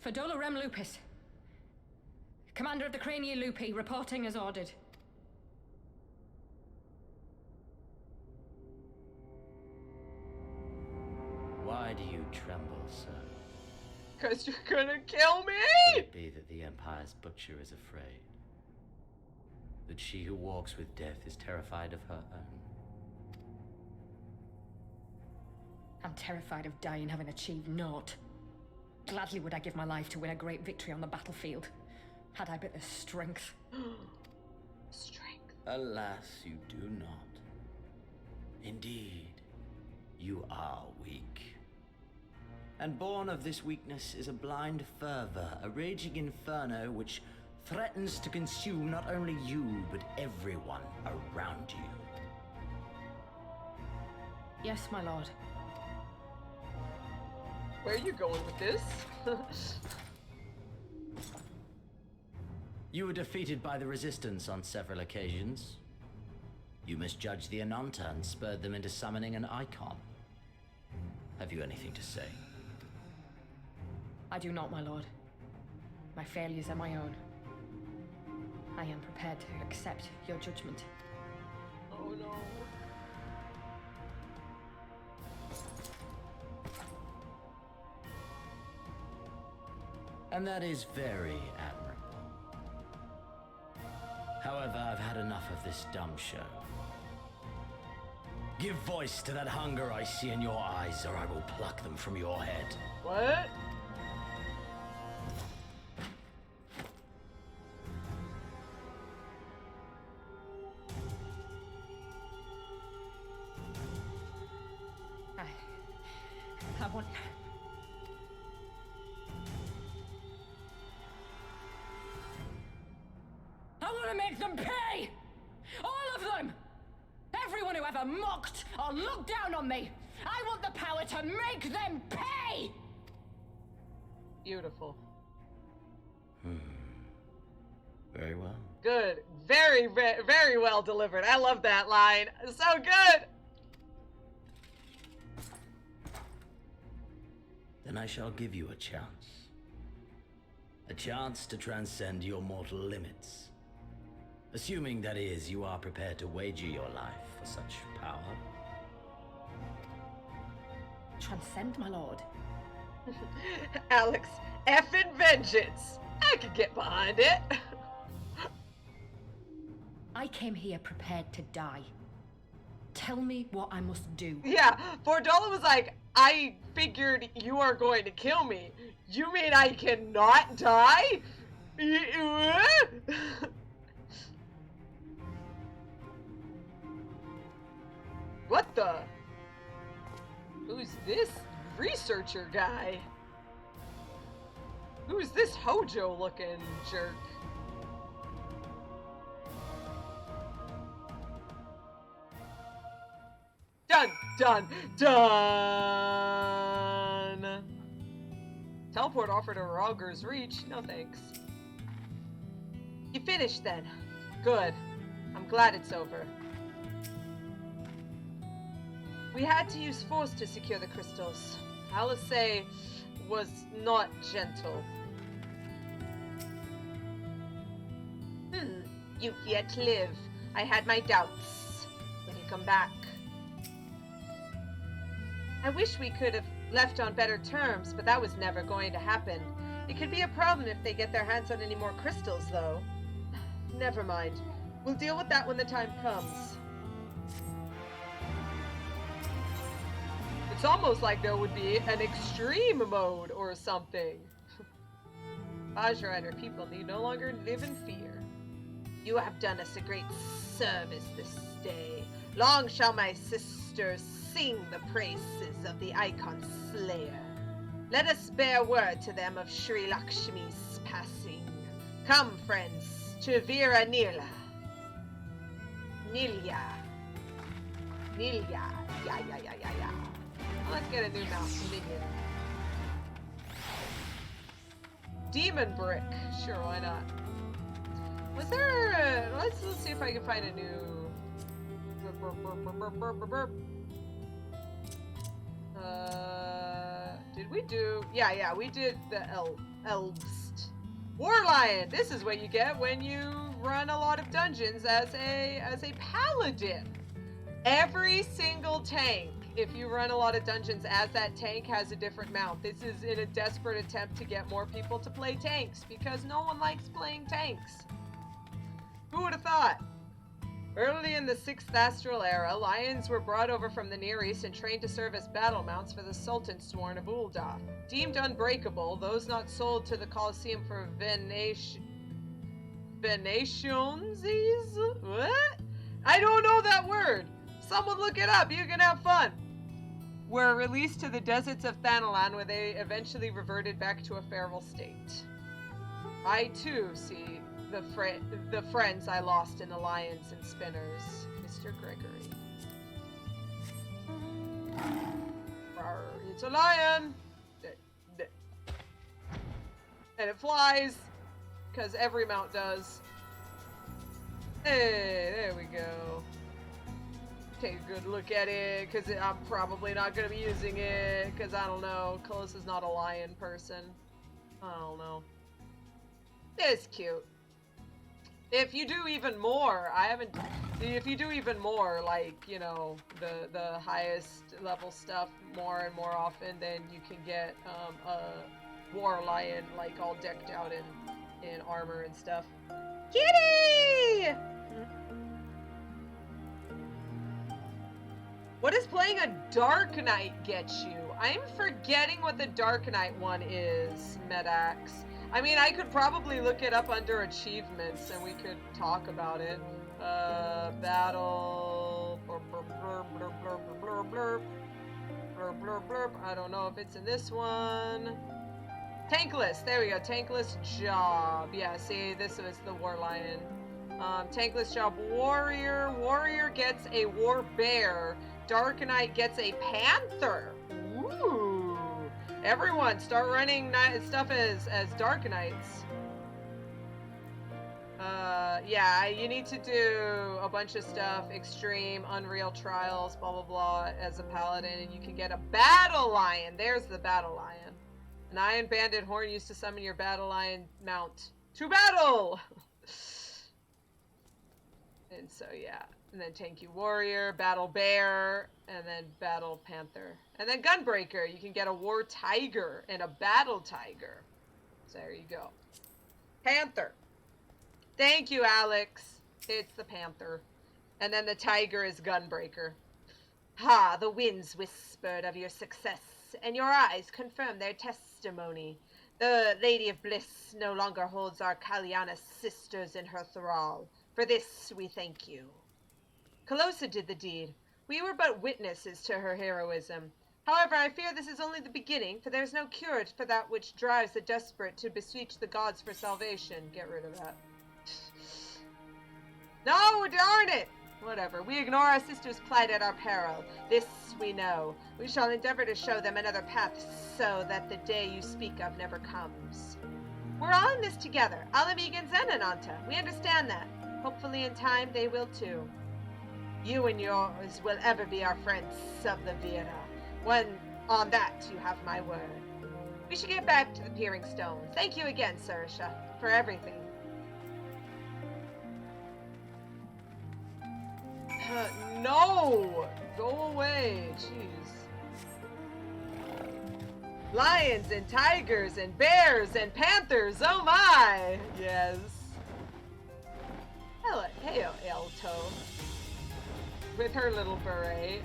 Fedola Rem Lupus. Commander of the Crania Lupi, reporting as ordered. Why do you tremble, sir? 'Cause you're gonna kill me! Could it be that the Empire's butcher is afraid? That she who walks with death is terrified of her own? I'm terrified of dying having achieved naught. Gladly would I give my life to win a great victory on the battlefield, had I but the strength. Strength. Alas, you do not. Indeed, you are weak. And born of this weakness is a blind fervor, a raging inferno which threatens to consume not only you, but everyone around you. Yes, my lord. Where are you going with this? You were defeated by the Resistance on several occasions. You misjudged the Ananta and spurred them into summoning an icon. Have you anything to say? I do not, my lord. My failures are my own. I am prepared to accept your judgment. Oh no. And that is very admirable. However, I've had enough of this dumb show. Give voice to that hunger I see in your eyes, or I will pluck them from your head. What? I want... I want to make them pay! All of them! Everyone who ever mocked or looked down on me! I want the power to make them pay! Beautiful. Very well. Good. Very, very well delivered. I love that line. So good! Then I shall give you a chance. A chance to transcend your mortal limits. Assuming, that is, you are prepared to wager your life for such power. Transcend, my lord. Alex, effing vengeance. I could get behind it. I came here prepared to die. Tell me what I must do. Yeah, Bordola was like, I figured you are going to kill me. You mean I cannot die? What the? Who's this researcher guy? Who's this Hojo looking jerk? Done, done, done. Teleport offered a Rogger's reach. No thanks. You finished then. Good. I'm glad it's over. We had to use force to secure the crystals. Calosa was not gentle. You yet live. I had my doubts. When you come back. I wish we could have left on better terms, but that was never going to happen. It could be a problem if they get their hands on any more crystals, though. Never mind. We'll deal with that when the time comes. It's almost like there would be an extreme mode or something. Vajra and her people need no longer live in fear. You have done us a great service this day. Long shall my sisters sing the praises of the Icon Slayer. Let us bear word to them of Sri Lakshmi's passing. Come, friends, to Vira Nila. Nilya. Yeah. Let's get a new mouse minion. Demon Brick. Sure, why not? Was there a... Let's see if I can find a new... Did we do... Yeah, we did the Elves. Warlion! This is what you get when you run a lot of dungeons as a paladin. Every single tank if you run a lot of dungeons as that tank has a different mount. This is in a desperate attempt to get more people to play tanks, because no one likes playing tanks. Who would have thought? Early in the 6th Astral Era, lions were brought over from the Near East and trained to serve as battle mounts for the Sultan Sworn of Ul'dah. Deemed unbreakable, those not sold to the Colosseum for Venationsies? What? I don't know that word! Someone look it up, you can have fun! Were released to the deserts of Thanalan, where they eventually reverted back to a feral state. I too see the friends I lost in the lions and spinners. Mr. Gregory. Rawr, it's a lion! And it flies, because every mount does. Hey, there we go. Take a good look at it, because I'm probably not going to be using it, because I don't know. Calosa's not a lion person. I don't know. It's cute. If you do even more, if you do even more, like, you know, the highest level stuff more and more often, then you can get a war lion, like, all decked out in armor and stuff. Kitty! What does playing a Dark Knight get you? I'm forgetting what the Dark Knight one is, Medax. I mean, I could probably look it up under achievements and we could talk about it. Battle... I don't know if it's in this one. Tankless, there we go, tankless job. Yeah, see, this was the war lion. Tankless job warrior. Warrior gets a war bear. Dark Knight gets a panther. Ooh. Everyone, start running stuff as Dark Knights. Yeah, you need to do a bunch of stuff. Extreme, Unreal Trials, blah, blah, blah, as a paladin, and you can get a battle lion. There's the battle lion. An Iron Banded Horn used to summon your battle lion mount. To battle! And so, yeah. And then Tanky Warrior, Battle Bear, and then Battle Panther. And then Gunbreaker, you can get a War Tiger and a Battle Tiger. So there you go. Panther. Thank you, Alex. It's the Panther. And then the Tiger is Gunbreaker. Ha, the winds whispered of your success, and your eyes confirmed their testimony. The Lady of Bliss no longer holds our Kaliana sisters in her thrall. For this we thank you. Calosa did the deed. We were but witnesses to her heroism. However, I fear this is only the beginning, for there's no cure for that which drives the desperate to beseech the gods for salvation. Get rid of that. No, darn it! Whatever. We ignore our sisters' plight at our peril. This we know. We shall endeavor to show them another path so that the day you speak of never comes. We're all in this together, Alamegans and Ananta. We understand that. Hopefully in time they will too. You and yours will ever be our friends of the Vira. When on that you have my word. We should get back to the Peering Stones. Thank you again, Sarisha, for everything. No! Go away, jeez. Lions and tigers and bears and panthers, oh my! Yes. Hello, hey, Elto. With her little beret,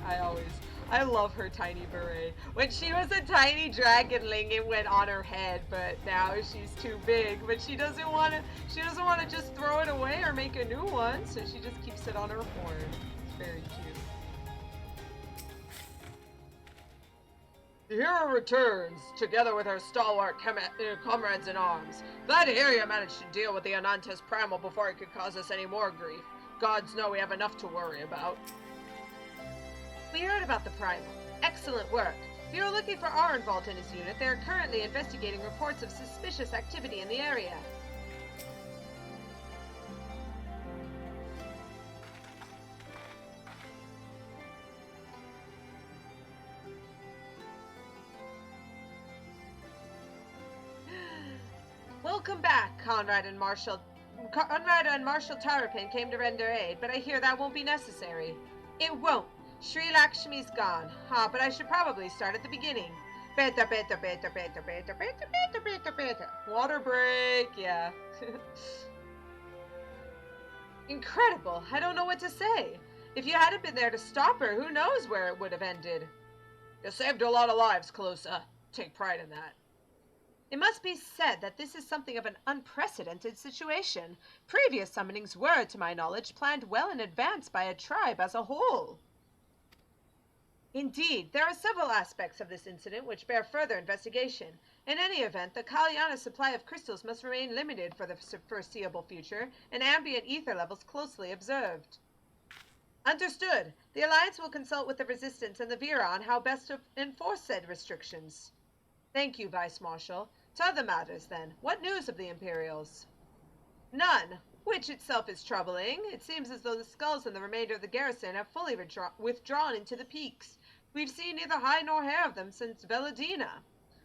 I love her tiny beret. When she was a tiny dragonling, it went on her head, but now she's too big. But she doesn't want to just throw it away or make a new one, so she just keeps it on her horn. It's very cute. The hero returns, together with her stalwart comrades in arms. Glad to hear you managed to deal with the Ananta's primal before it could cause us any more grief. Gods know we have enough to worry about. We heard about the primal. Excellent work. If you're looking for Arenvald and his unit, they are currently investigating reports of suspicious activity in the area. Welcome back, Conrad and Marshal Tarapin came to render aid, but I hear that won't be necessary. It won't. Sri Lakshmi's gone. But I should probably start at the beginning. Beta, beta, beta, beta, beta, beta, beta, beta, beta. Water break, yeah. Incredible. I don't know what to say. If you hadn't been there to stop her, who knows where it would have ended. You saved a lot of lives, Calosa. Take pride in that. It must be said that this is something of an unprecedented situation. Previous summonings were, to my knowledge, planned well in advance by a tribe as a whole. Indeed, there are several aspects of this incident which bear further investigation. In any event, the Kalyana's supply of crystals must remain limited for the foreseeable future, and ambient ether levels closely observed. Understood. The Alliance will consult with the Resistance and the Vera on how best to enforce said restrictions. Thank you, Vice Marshal. To other matters, then. What news of the Imperials? None, which itself is troubling. It seems as though the skulls and the remainder of the garrison have fully withdrawn into the peaks. We've seen neither hide nor hair of them since Veladina.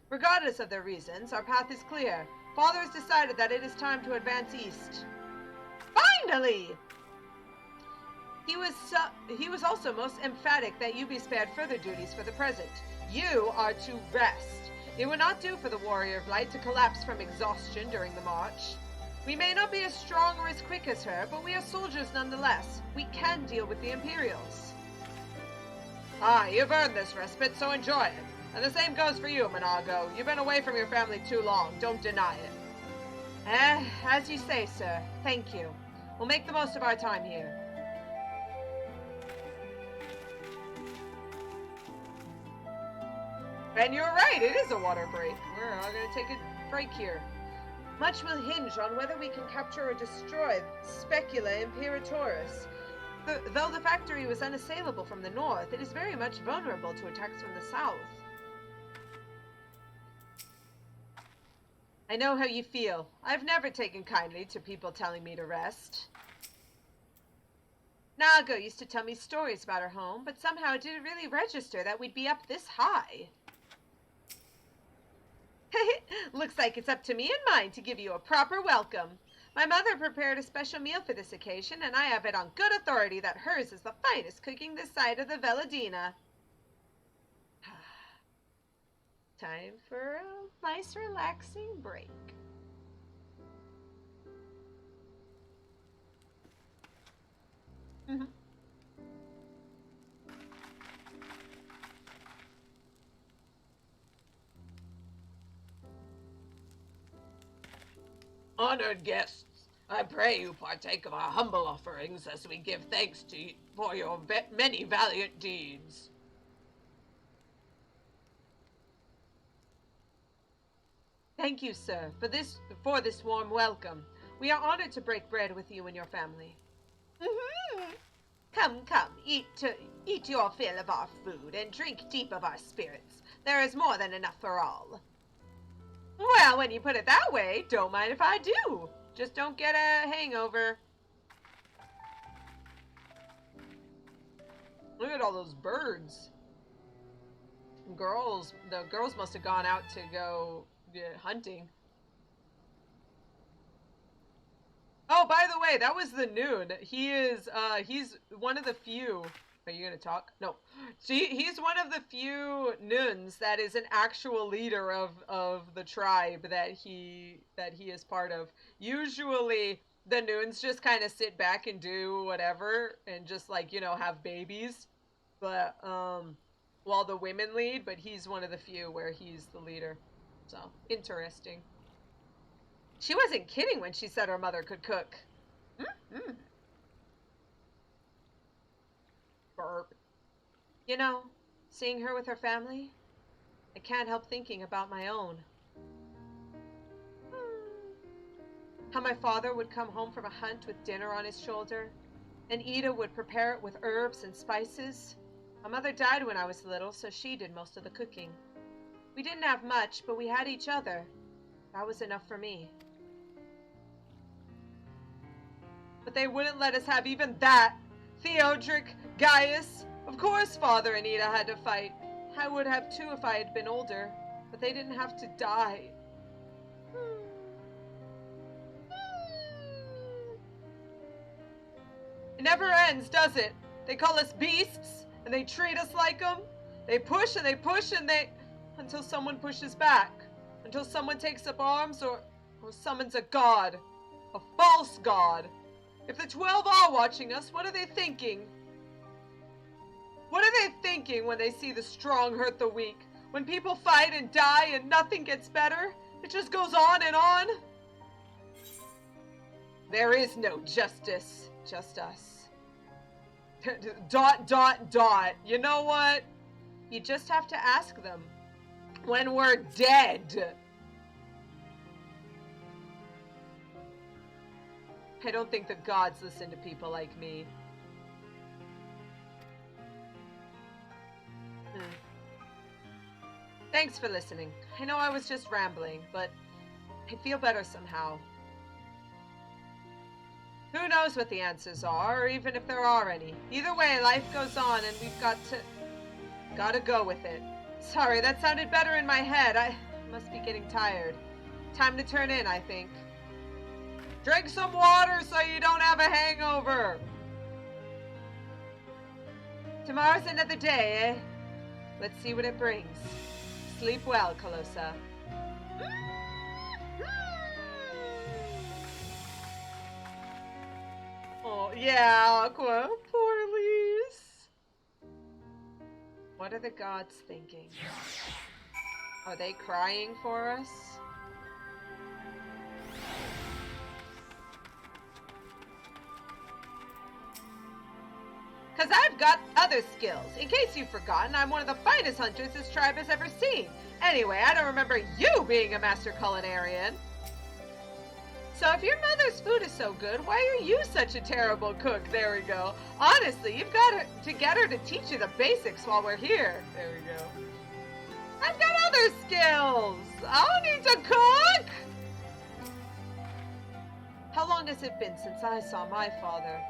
Regardless of their reasons, our path is clear. Father has decided that it is time to advance east. Finally! He was also most emphatic that you be spared further duties for the present. You are to rest. It would not do for the Warrior of Light to collapse from exhaustion during the march. We may not be as strong or as quick as her, but we are soldiers nonetheless. We can deal with the Imperials. You've earned this respite, so enjoy it. And the same goes for you, Monago. You've been away from your family too long. Don't deny it. As you say, sir. Thank you. We'll make the most of our time here. And you're right, it is a water break. We're all going to take a break here. Much will hinge on whether we can capture or destroy Specula Imperatoris. Though the factory was unassailable from the north, it is very much vulnerable to attacks from the south. I know how you feel. I've never taken kindly to people telling me to rest. Nago used to tell me stories about her home, but somehow it didn't really register that we'd be up this high. Looks like it's up to me and mine to give you a proper welcome. My mother prepared a special meal for this occasion, and I have it on good authority that hers is the finest cooking this side of the Veladina. Time for a nice relaxing break. Honored guests, I pray you partake of our humble offerings as we give thanks to you for your many valiant deeds. Thank you, sir, for this warm welcome. We are honored to break bread with you and your family. Come, eat your fill of our food and drink deep of our spirits. There is more than enough for all. Well, when you put it that way, don't mind if I do. Just don't get a hangover. Look at all those birds. The girls must have gone out to go hunting. Oh, by the way, that was the Noon. He's one of the few. Are you gonna talk? No. See, he's one of the few Noons that is an actual leader of the tribe that he is part of. Usually, the Noons just kind of sit back and do whatever and just like, you know, have babies. But while the women lead, but he's one of the few where he's the leader. So, interesting. She wasn't kidding when she said her mother could cook. Burp. You know, seeing her with her family, I can't help thinking about my own. How my father would come home from a hunt with dinner on his shoulder, and Ida would prepare it with herbs and spices. My mother died when I was little, so she did most of the cooking. We didn't have much, but we had each other. That was enough for me. But they wouldn't let us have even that. Theodric, Gaius. Of course Father and Ida had to fight. I would have too if I had been older, but they didn't have to die. It never ends, does it? They call us beasts, and they treat us like them. They push and they push and they... until someone pushes back. Until someone takes up arms or summons a god. A false god. If the 12 are watching us, what are they thinking? What are they thinking when they see the strong hurt the weak? When people fight and die and nothing gets better? It just goes on and on? There is no justice. Just us. Dot. You know what? You just have to ask them. When we're dead. I don't think the gods listen to people like me. Thanks for listening. I know I was just rambling, but I feel better somehow. Who knows what the answers are, or even if there are any. Either way, life goes on, and we've gotta go with it. Sorry, that sounded better in my head. I must be getting tired. Time to turn in, I think. Drink some water so you don't have a hangover. Tomorrow's another day, eh? Let's see what it brings. Sleep well, Calosa. Oh, yeah, Aqua. Poor Lise. What are the gods thinking? Are they crying for us? Because I've got other skills. In case you've forgotten, I'm one of the finest hunters this tribe has ever seen. Anyway, I don't remember you being a master culinarian. So if your mother's food is so good, why are you such a terrible cook? There we go. Honestly, you've got to get her to teach you the basics while we're here. There we go. I've got other skills. I don't need to cook. How long has it been since I saw my father?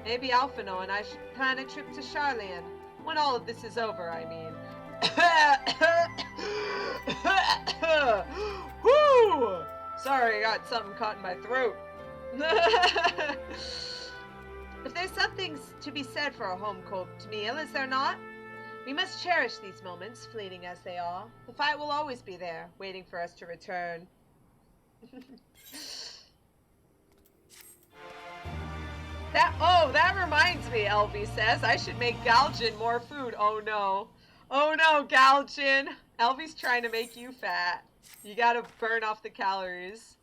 Maybe Alphino and I should plan a trip to Charlian. When all of this is over, I mean. Woo! Sorry, I got something caught in my throat. If there's something to be said for a home-cooked meal, is there not? We must cherish these moments, fleeting as they are. The fight will always be there, waiting for us to return. That reminds me, Elvie says. I should make Galgin more food. Oh no. Oh no, Galgin. Elvie's trying to make you fat. You gotta burn off the calories.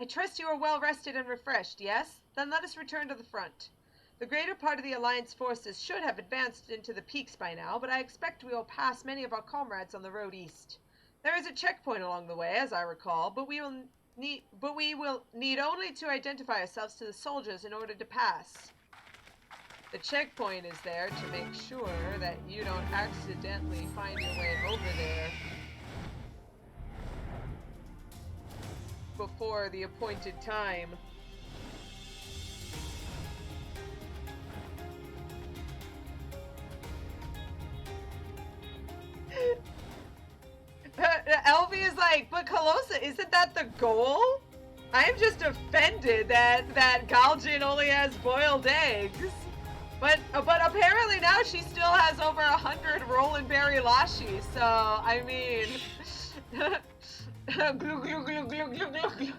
I trust you are well rested and refreshed, yes? Then let us return to the front. The greater part of the Alliance forces should have advanced into the peaks by now, but I expect we will pass many of our comrades on the road east. There is a checkpoint along the way, as I recall, but we will need only to identify ourselves to the soldiers in order to pass. The checkpoint is there to make sure that you don't accidentally find your way over there before the appointed time. Elvie is like, but Calosa, isn't that the goal? I am just offended that Galgin only has boiled eggs. But apparently now she still has over 100 Roland Berry Lashi, so I mean glue, glue, glue, glue, glue, glue, glue.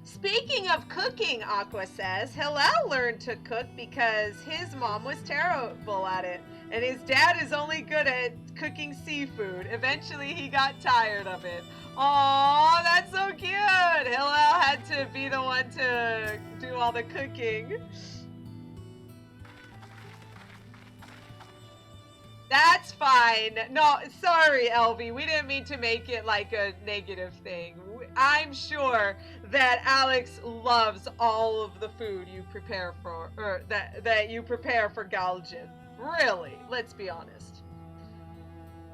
Speaking of cooking, Aqua says, Hilel learned to cook because his mom was terrible at it, and his dad is only good at cooking seafood. Eventually he got tired of it. Aww, that's so cute! Hilel had to be the one to do all the cooking. That's fine. No, sorry, Elvie. We didn't mean to make it like a negative thing. I'm sure that Alex loves all of the food you prepare for, or that you prepare for Galgin. Really, let's be honest.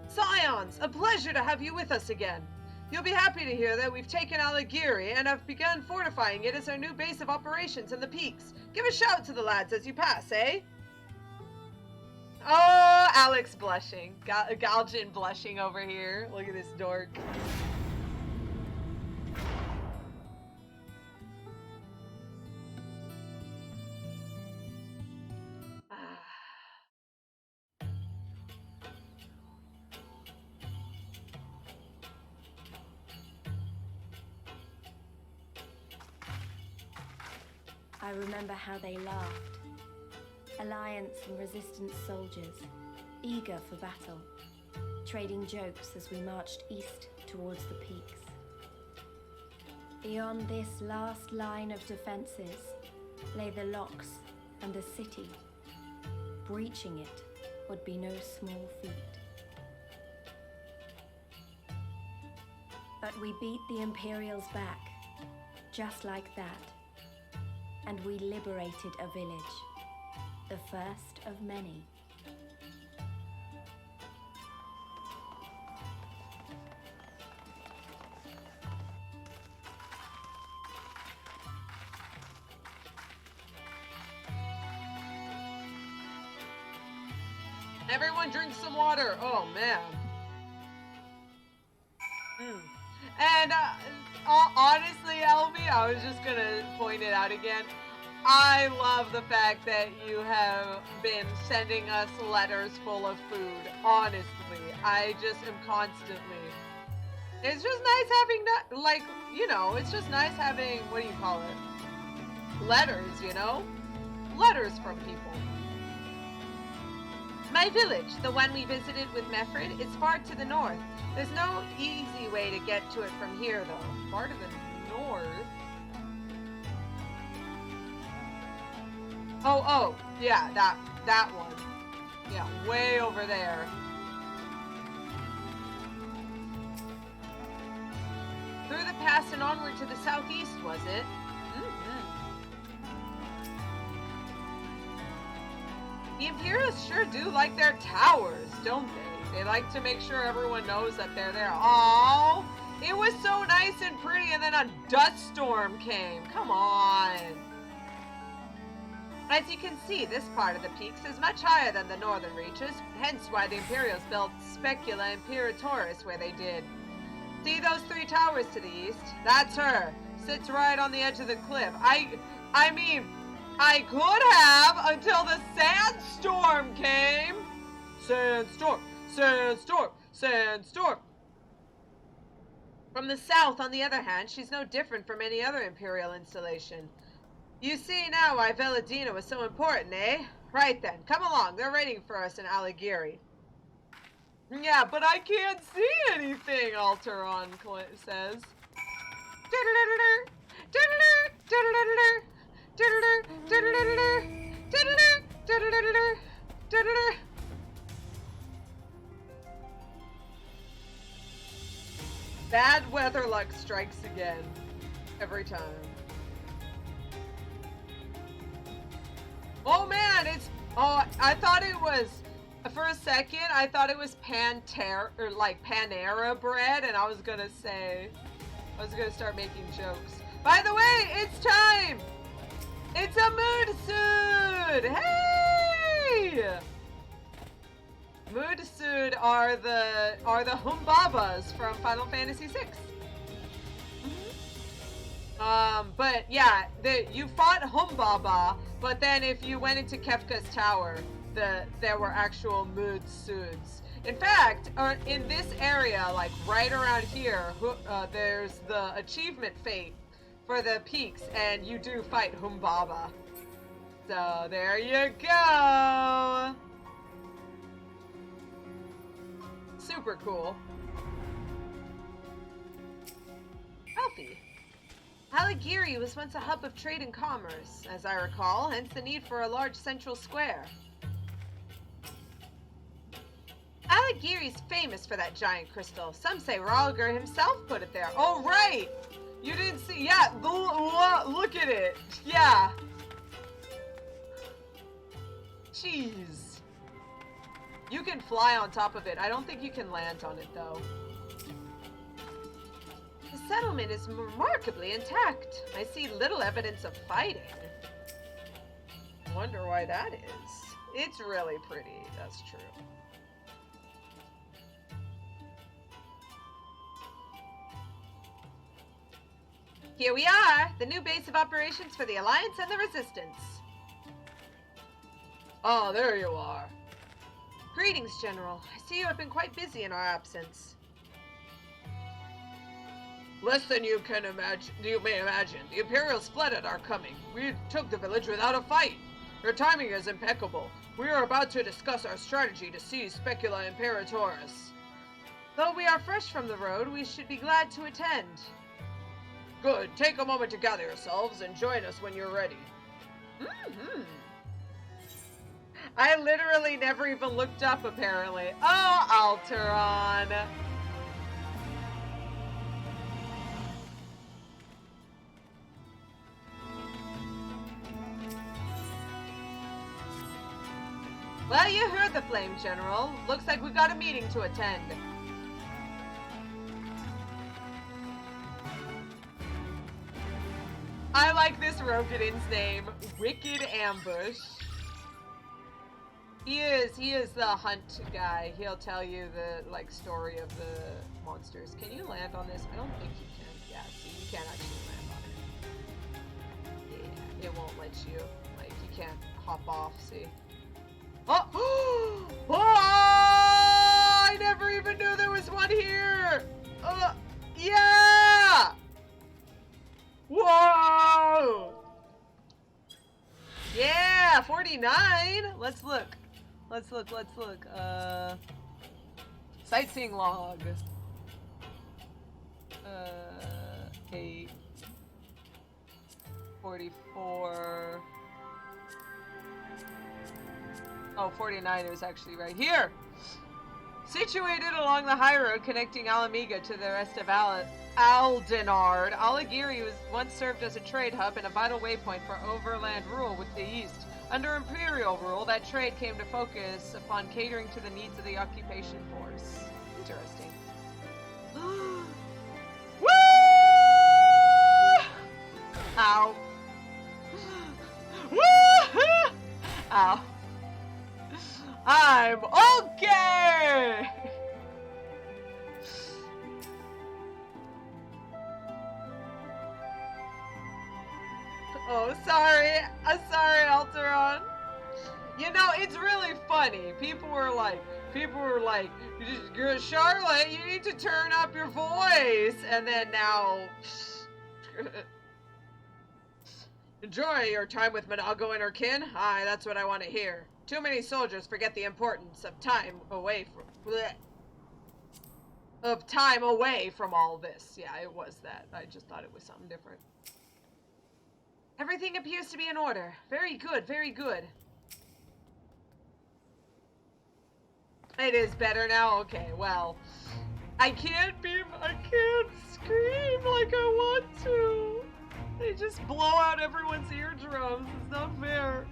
Scions, a pleasure to have you with us again. You'll be happy to hear that we've taken Alagiri and have begun fortifying it as our new base of operations in the peaks. Give a shout to the lads as you pass, eh? Oh, Alex blushing. Galgin blushing over here. Look at this dork. I remember how they laughed. Alliance and Resistance soldiers, eager for battle, trading jokes as we marched east towards the peaks. Beyond this last line of defenses lay the locks and the city. Breaching it would be no small feat. But we beat the Imperials back, just like that. And we liberated a village, the first of many. Everyone drink some water. Oh, man. And honestly, Elvie, I was just gonna point it out again. I love the fact that you have been sending us letters full of food. Honestly, I just am constantly. It's just nice having, like, you know, it's just nice having, what do you call it? Letters, you know? Letters from people. My village, the one we visited with Mefred, is far to the north. There's no easy way to get to it from here, though. Far to the north? Oh, yeah, that one. Yeah, way over there. Through the pass and onward to the southeast, was it? The Imperials sure do like their towers, don't they? They like to make sure everyone knows that they're there. Aww, it was so nice and pretty, and then a dust storm came. Come on. As you can see, this part of the peaks is much higher than the northern reaches, hence why the Imperials built Specula Imperatoris where they did. See those three towers to the east? That's her. Sits right on the edge of the cliff. I mean, I could have until the sandstorm came. Sandstorm, sandstorm, sandstorm. From the south, on the other hand, she's no different from any other Imperial installation. You see now why Veladina was so important, eh? Right then, come along. They're waiting for us in Alighieri. Yeah, but I can't see anything, Alteron says. Bad weather luck strikes again. Every time. Oh man, it's... Oh, I thought it was... For a second, I thought it was Panera bread, and I was gonna say... I was gonna start making jokes. By the way, it's time! It's a mood suit! Hey! Mood suit are the Humbabas from Final Fantasy VI. But yeah, you fought Humbaba, but then if you went into Kefka's tower, there were actual mood suits. In fact, in this area, like right around here, there's the achievement fate for the peaks, and you do fight Humbaba. So there you go. Super cool. Alfie. Alighieri was once a hub of trade and commerce, as I recall, hence the need for a large central square. Alighieri's famous for that giant crystal. Some say Ralger himself put it there. Oh, right! You didn't see... Yeah, look at it. Yeah. Jeez. You can fly on top of it. I don't think you can land on it, though. The settlement is remarkably intact. I see little evidence of fighting. Wonder why that is. It's really pretty, that's true. Here we are, the new base of operations for the Alliance and the Resistance. Oh, there you are. Greetings, General. I see you have been quite busy in our absence. Less than you may imagine. The Imperials fled at our coming. We took the village without a fight. Your timing is impeccable. We are about to discuss our strategy to seize Specula Imperatoris. Though we are fresh from the road, we should be glad to attend. Good. Take a moment to gather yourselves and join us when you're ready. I literally never even looked up, apparently. Oh, Alteron. Well, you heard the Flame General. Looks like we got a meeting to attend. I like this Rogadin's name, Wicked Ambush. He is the hunt guy. He'll tell you the, like, story of the monsters. Can you land on this? I don't think you can. Yeah, see, you can't actually land on it. Yeah, it won't let you. Like, you can't hop off, see? Oh! Oh! I never even knew there was one here! Yeah! Whoa! Yeah, 49! Let's look. Let's look. Sightseeing log. 8. 44. Oh, 49 is actually right here. Situated along the high road connecting Alamiga to the rest of Aldenard, Alagiri was once served as a trade hub and a vital waypoint for overland rule with the east. Under Imperial rule, that trade came to focus upon catering to the needs of the occupation force. Interesting. Woo! Ow. Woo! Ow. I'm okay! Oh, sorry. I'm sorry, Alteron. You know, it's really funny. People were like, Charlotte, you need to turn up your voice. And then now, enjoy your time with Minago and her kin. Aye, that's what I want to hear. Too many soldiers forget the importance of time away from all this. Yeah, it was that. I just thought it was something different. Everything appears to be in order. Very good, very good. It is better now? Okay, well. I can't scream like I want to. They just blow out everyone's eardrums. It's not fair.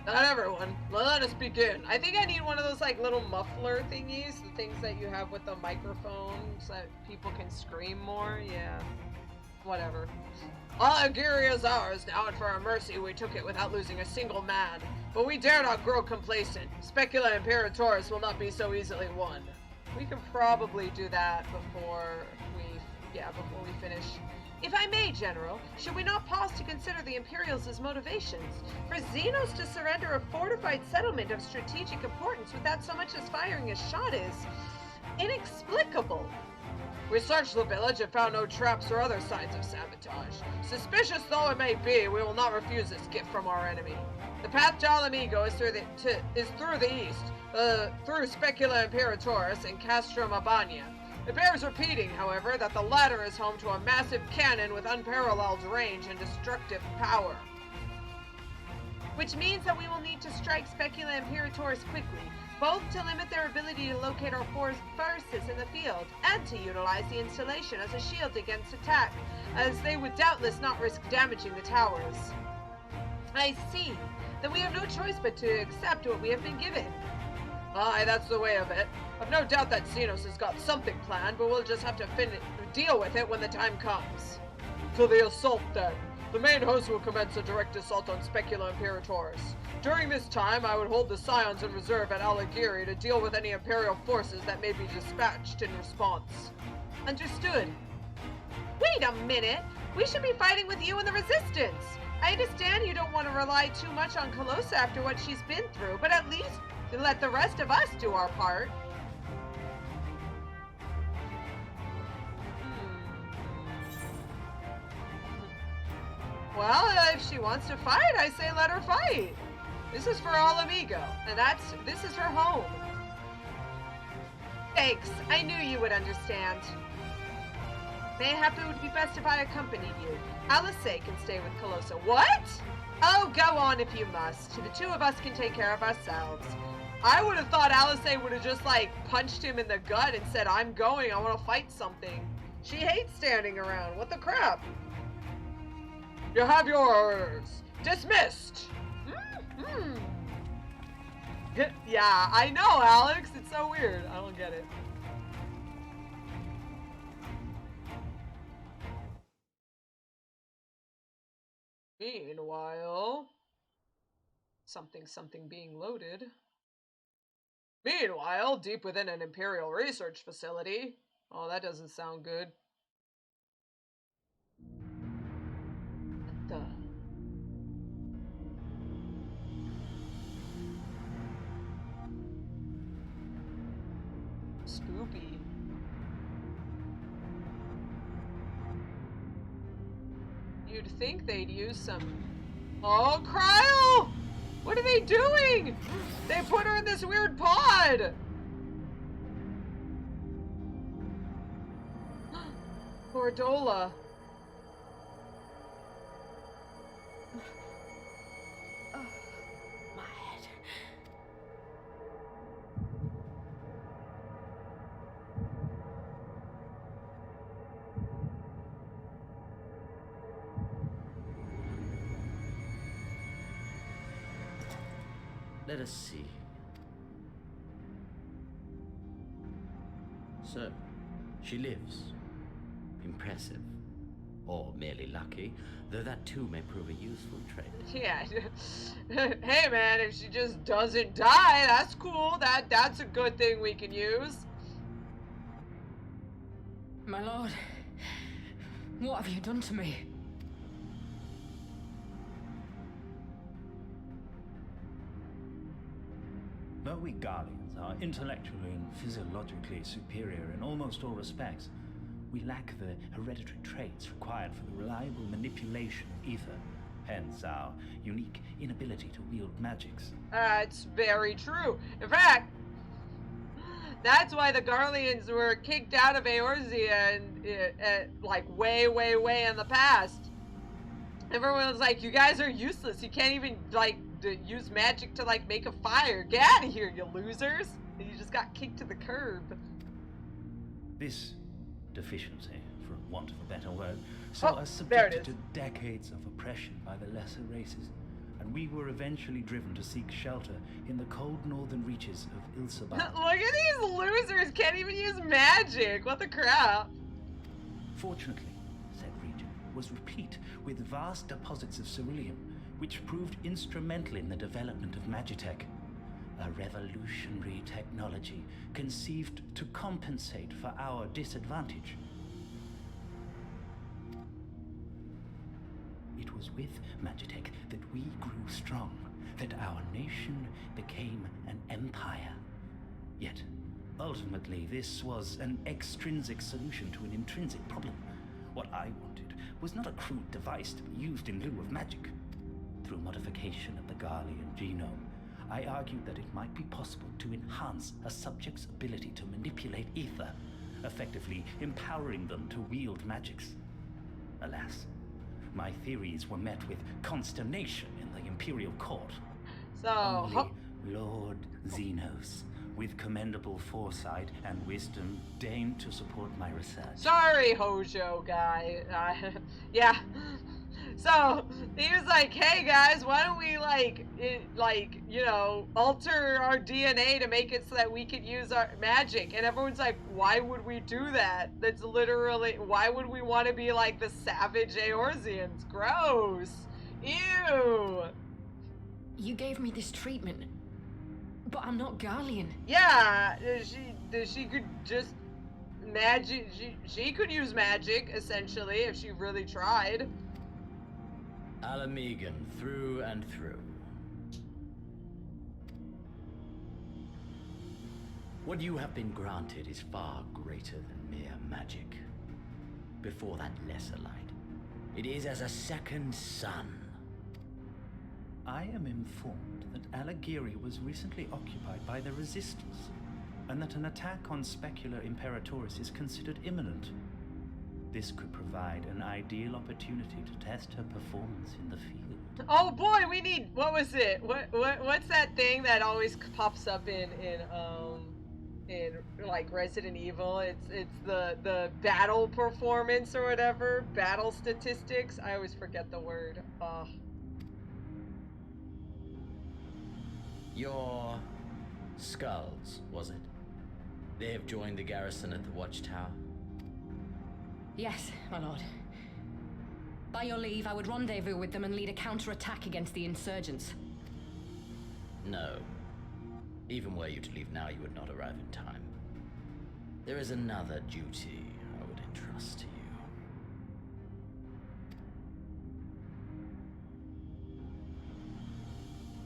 Not everyone. Let us begin. I think I need one of those like little muffler thingies, the things that you have with the microphone so that people can scream more. Yeah. Whatever. Alagiri is ours now, and for our mercy we took it without losing a single man. But we dare not grow complacent. Specula Imperatoris will not be so easily won. We can probably do that before we finish. If I may, General, should we not pause to consider the Imperials' motivations? For Xenos to surrender a fortified settlement of strategic importance without so much as firing a shot is inexplicable. We searched the village and found no traps or other signs of sabotage. Suspicious though it may be, we will not refuse this gift from our enemy. The path to Alamigo is through the east, through Specula Imperatoris and Castrum Abania. It bears repeating, however, that the latter is home to a massive cannon with unparalleled range and destructive power. Which means that we will need to strike Specula Imperatoris quickly, both to limit their ability to locate our forces in the field, and to utilize the installation as a shield against attack, as they would doubtless not risk damaging the towers. I see. Then we have no choice but to accept what we have been given. Aye, that's the way of it. I've no doubt that Xenos has got something planned, but we'll just have to deal with it when the time comes. To the assault, then. The main host will commence a direct assault on Specula Imperatoris. During this time, I would hold the Scions in reserve at Alagiri to deal with any Imperial forces that may be dispatched in response. Understood. Wait a minute! We should be fighting with you and the Resistance! I understand you don't want to rely too much on Calosa after what she's been through, but at least let the rest of us do our part. Well, if she wants to fight, I say let her fight. This is for all amigo, and this is her home. Thanks. I knew you would understand. Mayhap it would be best if I accompanied you. Alice can stay with Calosa. What? Oh, go on if you must. The two of us can take care of ourselves. I would have thought Alice would have just, like, punched him in the gut and said, I'm going, I want to fight something. She hates standing around. What the crap? You have yours. Dismissed. Yeah, I know, Alex. It's so weird. I don't get it. Meanwhile, something being loaded. Meanwhile, deep within an Imperial research facility. Oh, that doesn't sound good. What the? Spoopy. You'd think they'd use some... Oh, Krile! What are they doing? They put her in this weird pod! Poor Dola. My head. Let us see. So, she lives. Impressive. Or merely lucky, though that too may prove a useful trait. Yeah. Hey man, if she just doesn't die, that's cool. That's a good thing we can use. My lord, what have you done to me? Though we Garleans are intellectually and physiologically superior in almost all respects, we lack the hereditary traits required for the reliable manipulation of ether, hence our unique inability to wield magics. It's very true. In fact, that's why the Garleans were kicked out of Eorzea and like way in the past. Everyone was like, you guys are useless. You can't even like use magic to like make a fire. Get out of here, you losers. And you just got kicked to the curb. This deficiency, for want of a better word, saw us subjected to decades of oppression by the lesser races, and we were eventually driven to seek shelter in the cold northern reaches of Ilsabar. Look at these losers, can't even use magic. What the crap? Fortunately, said region was replete with vast deposits of ceruleum, which proved instrumental in the development of Magitech, a revolutionary technology conceived to compensate for our disadvantage. It was with Magitech that we grew strong, that our nation became an empire. Yet, ultimately, this was an extrinsic solution to an intrinsic problem. What I wanted was not a crude device to be used in lieu of magic. Through modification of the Garlean genome, I argued that it might be possible to enhance a subject's ability to manipulate ether, effectively empowering them to wield magics. Alas, my theories were met with consternation in the Imperial Court. So, only Lord Xenos, with commendable foresight and wisdom, deigned to support my research. Sorry, Hojo guy. Yeah. So he was like, "Hey guys, why don't we alter our DNA to make it so that we could use our magic?" And everyone's like, "Why would we do that? That's literally why would we want to be like the savage Eorzeans? Gross. Ew." You gave me this treatment, but I'm not Garlean. Yeah, she could just magic. She could use magic essentially if she really tried. Alamegan through and through. What you have been granted is far greater than mere magic. Before that lesser light, It is as a second son. I am informed that Alagiri was recently occupied by the Resistance, and that an attack on Specular Imperatoris is considered imminent. This could provide an ideal opportunity to test her performance in the field. Oh boy, we need, what was it? What's that thing that always pops up in like Resident Evil? It's the battle performance or whatever, battle statistics. I always forget the word. Your skulls, was it? They have joined the garrison at the watchtower. Yes, my lord. By your leave, I would rendezvous with them and lead a counterattack against the insurgents. No. Even were you to leave now, you would not arrive in time. There is another duty I would entrust to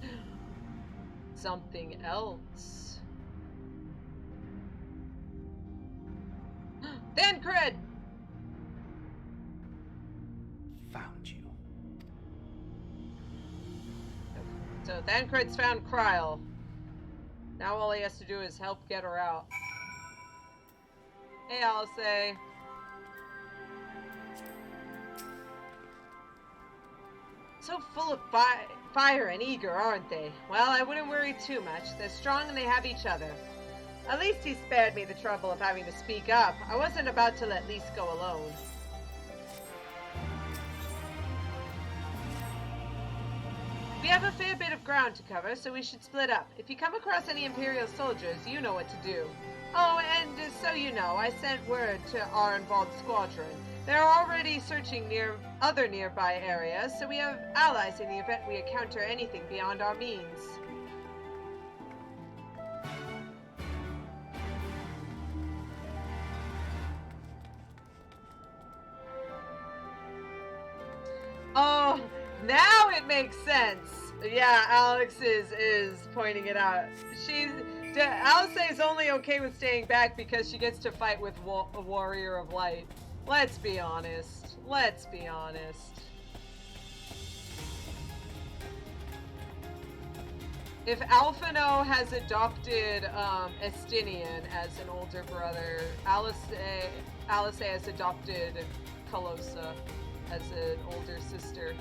you. Something else. Thancred! Found you. So Thancred's found Krile. Now all he has to do is help get her out. Hey, Alice. So full of fire and eager, aren't they? Well, I wouldn't worry too much. They're strong and they have each other. At least he spared me the trouble of having to speak up. I wasn't about to let Lys go alone. We have a fair bit of ground to cover, so we should split up. If you come across any Imperial soldiers, you know what to do. Oh, and so you know, I sent word to our involved squadron. They're already searching other nearby areas, so we have allies in the event we encounter anything beyond our means. Oh, now it makes sense. Yeah, Alex is pointing it out. Alice is only okay with staying back because she gets to fight with a Warrior of Light. Let's be honest. Let's be honest. If Alphino has adopted Estinian as an older brother, Alice has adopted Calosa as an older sister.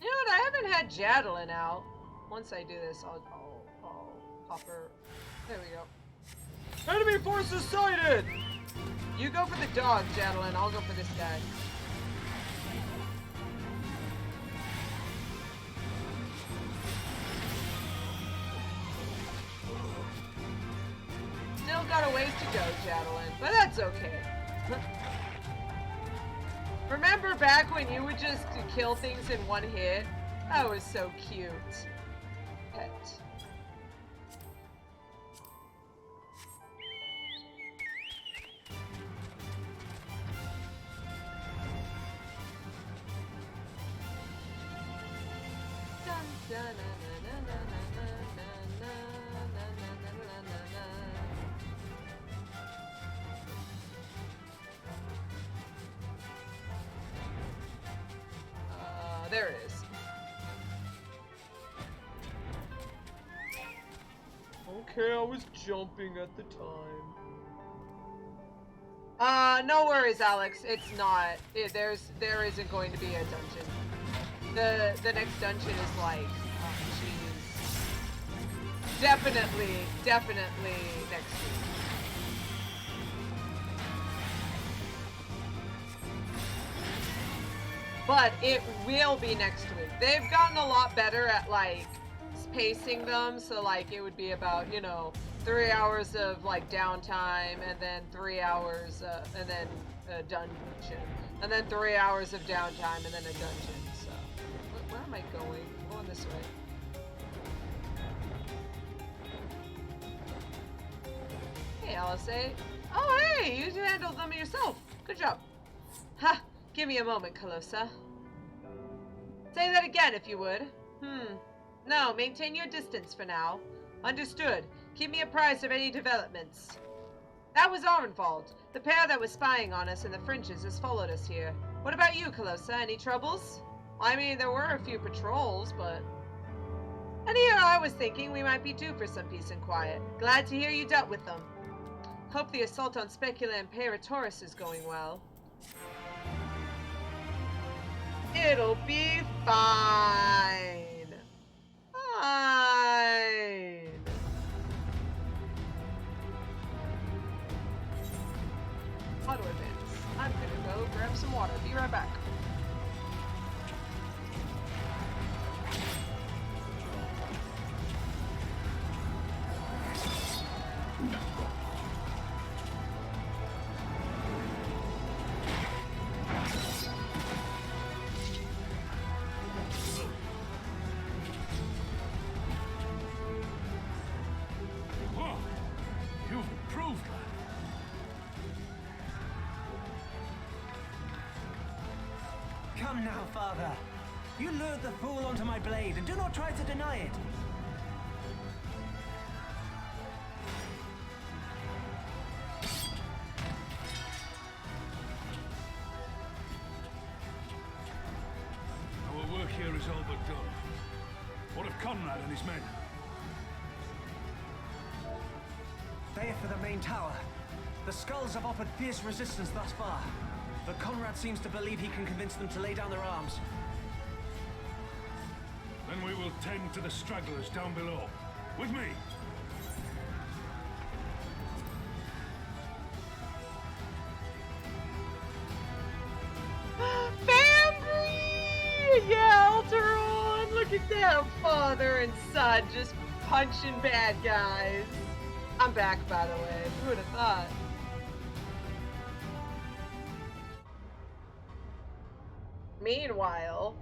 You know what? I haven't had Jadelyn out. Once I do this, I'll pop her. There we go. Enemy forces sighted! You go for the dog, Jadelyn. I'll go for this guy. Still got a ways to go, Jadelyn, but that's okay. Remember back when you would just kill things in one hit? That was so cute. Pet. There it is. Okay, I was jumping at the time. No worries, Alex. It's not. There isn't going to be a dungeon. The next dungeon is like, jeez. Definitely next week. But it will be next week. They've gotten a lot better at like pacing them, so like it would be about, 3 hours of like downtime, and then 3 hours, and then a dungeon, and then 3 hours of downtime, and then a dungeon. So where am I going? I'm going this way. Hey, Alice. Oh, hey, you handled them yourself. Good job. Ha! Give me a moment, Calosa. Say that again, if you would. No, maintain your distance for now. Understood. Keep me apprised of any developments. That was our fault. The pair that was spying on us in the fringes has followed us here. What about you, Calosa? Any troubles? I mean, there were a few patrols, but... Anyhow, I was thinking we might be due for some peace and quiet. Glad to hear you dealt with them. Hope the assault on Specula and Parataurus is going well. It'll be fine. Fine. Auto advance. I'm gonna go grab some water. Be right back. Come now, father. You lured the fool onto my blade, and do not try to deny it. Our work here is all but done. What of Conrad and his men? They are for the main tower. The skulls have offered fierce resistance thus far, but Conrad seems to believe he can convince them to lay down their arms. Then we will tend to the stragglers down below. With me! Family! Yeah, Alteron! Look at that, father and son just punching bad guys. I'm back, by the way. Who would have thought? Meanwhile,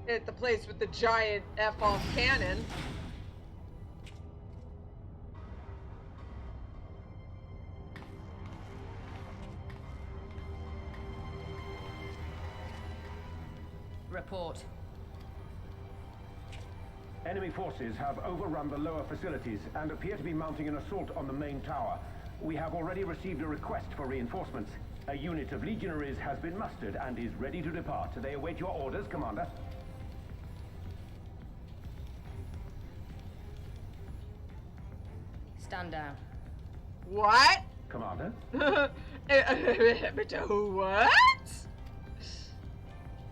at the place with the giant F-off cannon. Report. Enemy forces have overrun the lower facilities and appear to be mounting an assault on the main tower. We have already received a request for reinforcements. A unit of legionaries has been mustered and is ready to depart. They await your orders, Commander. Stand down. What? Commander? What?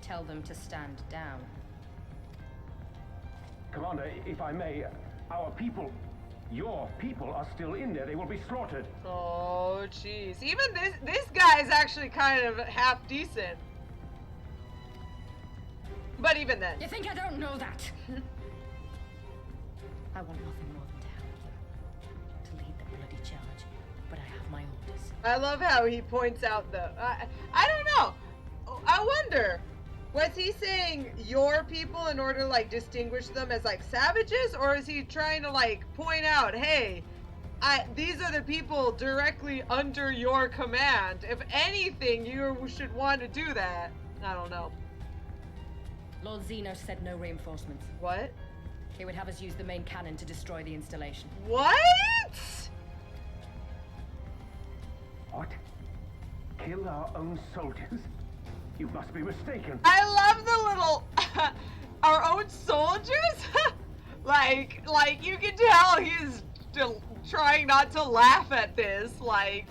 Tell them to stand down. Commander, if I may, our people, your people are still in there. They will be slaughtered. Oh, jeez. Even this guy is actually kind of half decent. But even then. You think I don't know that? I want nothing more than to help you. To lead the bloody charge. But I have my orders. I love how he points out the... I don't know. I wonder... Was he saying your people in order to, like, distinguish them as, like, savages? Or is he trying to, like, point out, hey, these are the people directly under your command. If anything, you should want to do that. I don't know. Lord Zeno said no reinforcements. What? He would have us use the main cannon to destroy the installation. What? What? Kill our own soldiers? You must be mistaken. I love the little our own soldiers. like you can tell he's still trying not to laugh at this. Like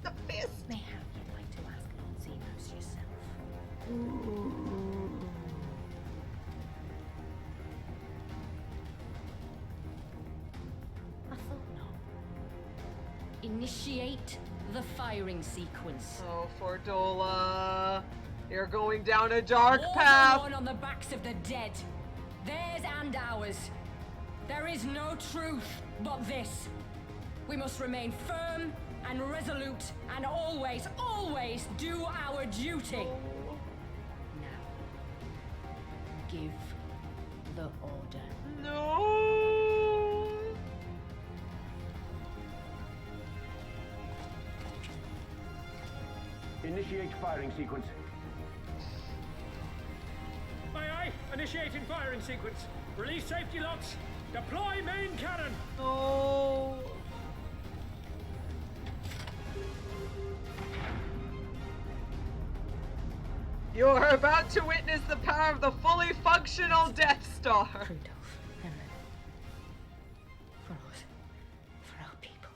the fist. Mayhap you'd like to ask Lord Zenos yourself. I thought not. Initiate the firing sequence. Oh, Fordola. You're going down a dark War path. on the backs of the dead. Theirs and ours. There is no truth but this. We must remain firm and resolute and always, always do our duty. Now, give the order. No. Initiate firing sequence. Aye, aye. Initiating firing sequence. Release safety locks. Deploy main cannon! Oh. You are about to witness the power of the fully functional Death Star. For us, for our people,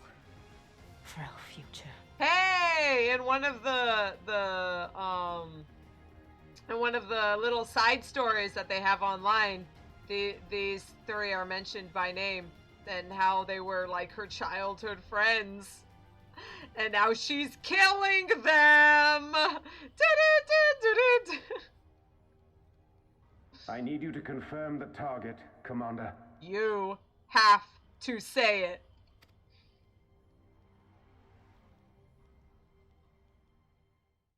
for our future. Hey, and one of the little side stories that they have online, these three are mentioned by name and how they were like her childhood friends. And now she's killing them! I need you to confirm the target, Commander. You have to say it.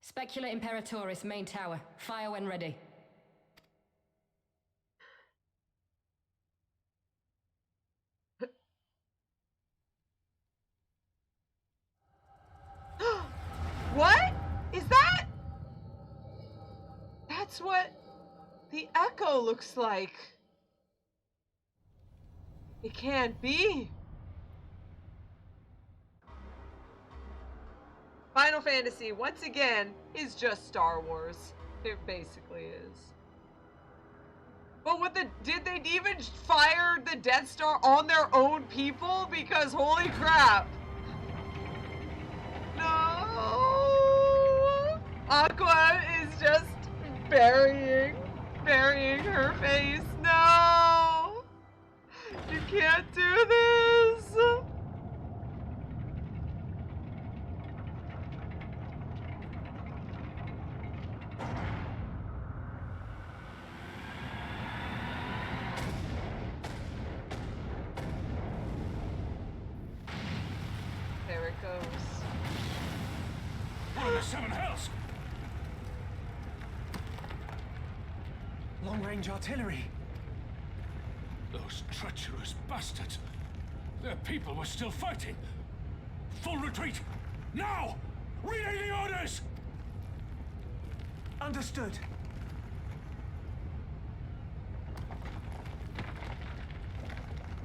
Specula Imperatoris, main tower. Fire when ready. What? Is that? That's what the echo looks like. It can't be. Final Fantasy, once again, is just Star Wars. It basically is. But did they even fire the Death Star on their own people? Because holy crap. No! Aqua is just burying her face. No! You can't do this! There it goes. What in the seven hells? Long-range artillery. Those treacherous bastards. Their people were still fighting. Full retreat! Now! Relay the orders! Understood.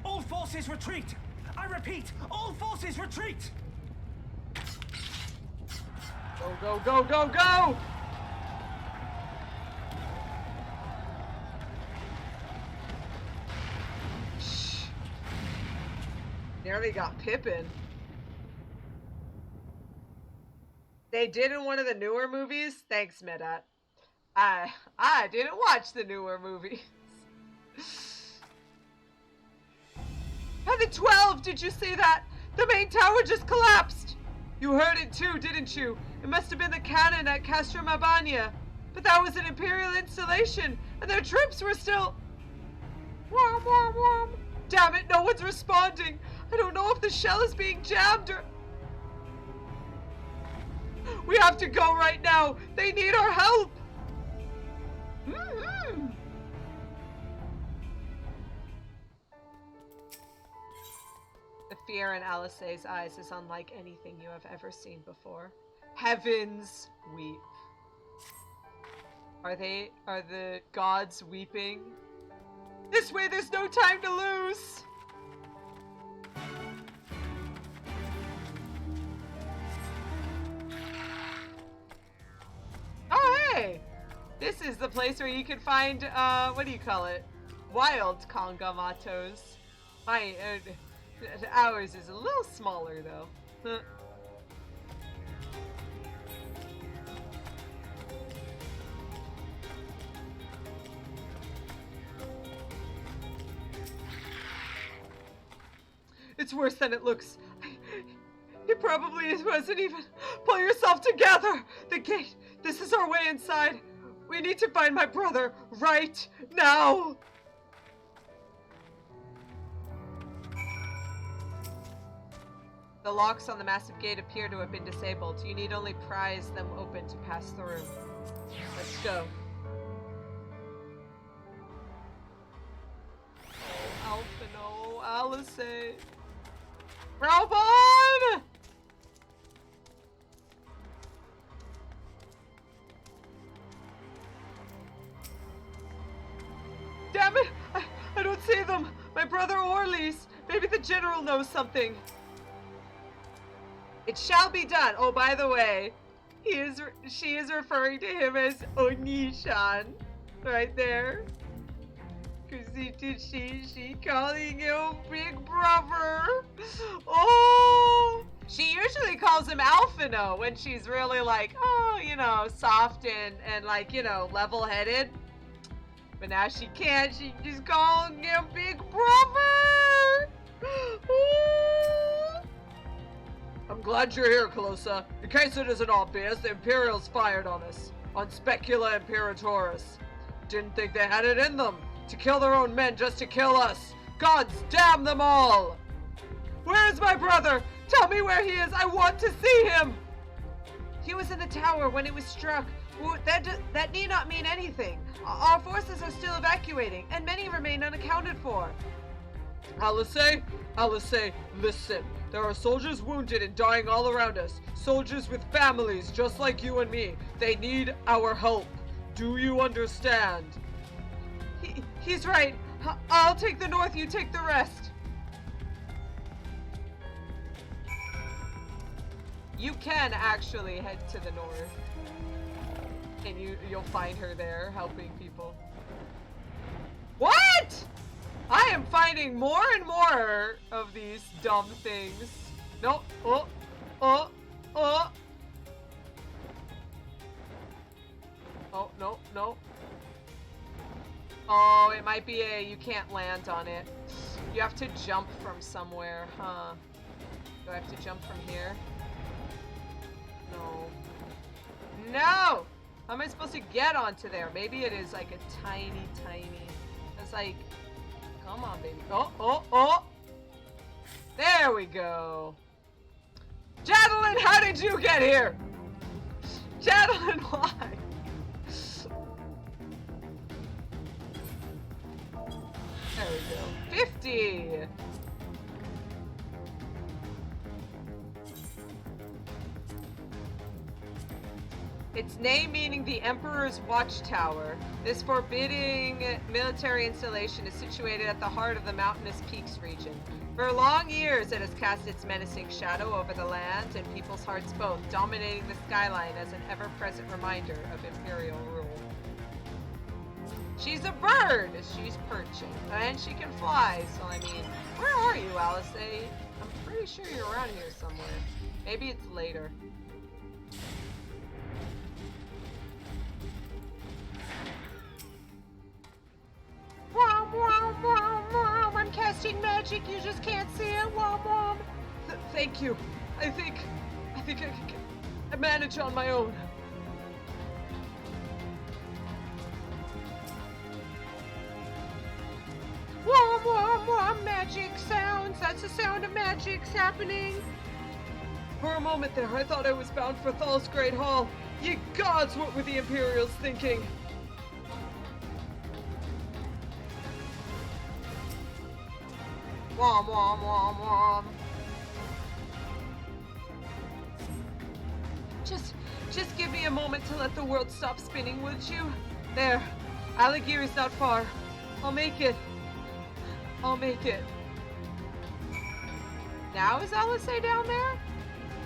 All forces retreat! I repeat, all forces retreat! Go, go, go, go, go! Shh. Nearly got Pippin. They did in one of the newer movies. Thanks, Medat. I didn't watch the newer movies. Heaven 12, did you see that? The main tower just collapsed. You heard it too, didn't you? It must have been the cannon at Gyr Abania. But that was an Imperial installation, and their troops were still... Wom, wom, wom. Damn it, no one's responding. I don't know if the shell is being jammed or... We have to go right now. They need our help. Mm-hmm. The fear in Alisaie's eyes is unlike anything you have ever seen before. Heavens weep. Are the gods weeping? This way, there's no time to lose! Oh, hey! This is the place where you can find, what do you call it? Wild Kongamatos. Ours is a little smaller, though. It's worse than it looks. It probably wasn't even. Pull yourself together! The gate! This is our way inside! We need to find my brother right now! The locks on the massive gate appear to have been disabled. You need only prise them open to pass through. Let's go. Oh, Alphino, Alisaie. Raubon! Damn it! I don't see them! My brother Orlis. Maybe the general knows something. It shall be done. Oh, by the way, she is referring to him as Onishan, right there. Cause she calling him Big Brother. Oh, she usually calls him Alphino when she's really like, oh, you know, soft and like, you know, level-headed. But now she can't. She just calling him Big Brother. Oh. I'm glad you're here, Calosa. In case it isn't obvious, the Imperials fired on us. On Specula Imperatoris. Didn't think they had it in them. To kill their own men just to kill us. Gods damn them all! Where is my brother? Tell me where he is. I want to see him! He was in the tower when it was struck. That need not mean anything. Our forces are still evacuating, and many remain unaccounted for. Alice, listen. There are soldiers wounded and dying all around us. Soldiers with families, just like you and me. They need our help. Do you understand? He's right. I'll take the north, you take the rest. You can actually head to the north. And you'll find her there helping people. What? I am finding more and more of these dumb things. No. Oh. Oh, no. Oh, it might be you can't land on it. You have to jump from somewhere, huh? Do I have to jump from here? No. How am I supposed to get onto there? Maybe it is like a tiny. It's like, come on, baby. Oh. There we go. Jadalyn, how did you get here? Jadalyn, why? There we go. 50! Its name meaning the Emperor's Watchtower. This forbidding military installation is situated at the heart of the mountainous peaks region. For long years, it has cast its menacing shadow over the land and people's hearts both, dominating the skyline as an ever-present reminder of Imperial rule. She's a bird! She's perching. And she can fly, so I mean, where are you, Alice? I'm pretty sure you're around here somewhere. Maybe it's later. I'm casting magic, you just can't see it. Thank you. I think I can manage on my own. Magic sounds. That's the sound of magic's happening. For a moment there, I thought I was bound for Thal's Great Hall. Ye gods, what were the Imperials thinking? Wom. Just give me a moment to let the world stop spinning, would you? There. Alagir is not far. I'll make it. Now is Alice down there?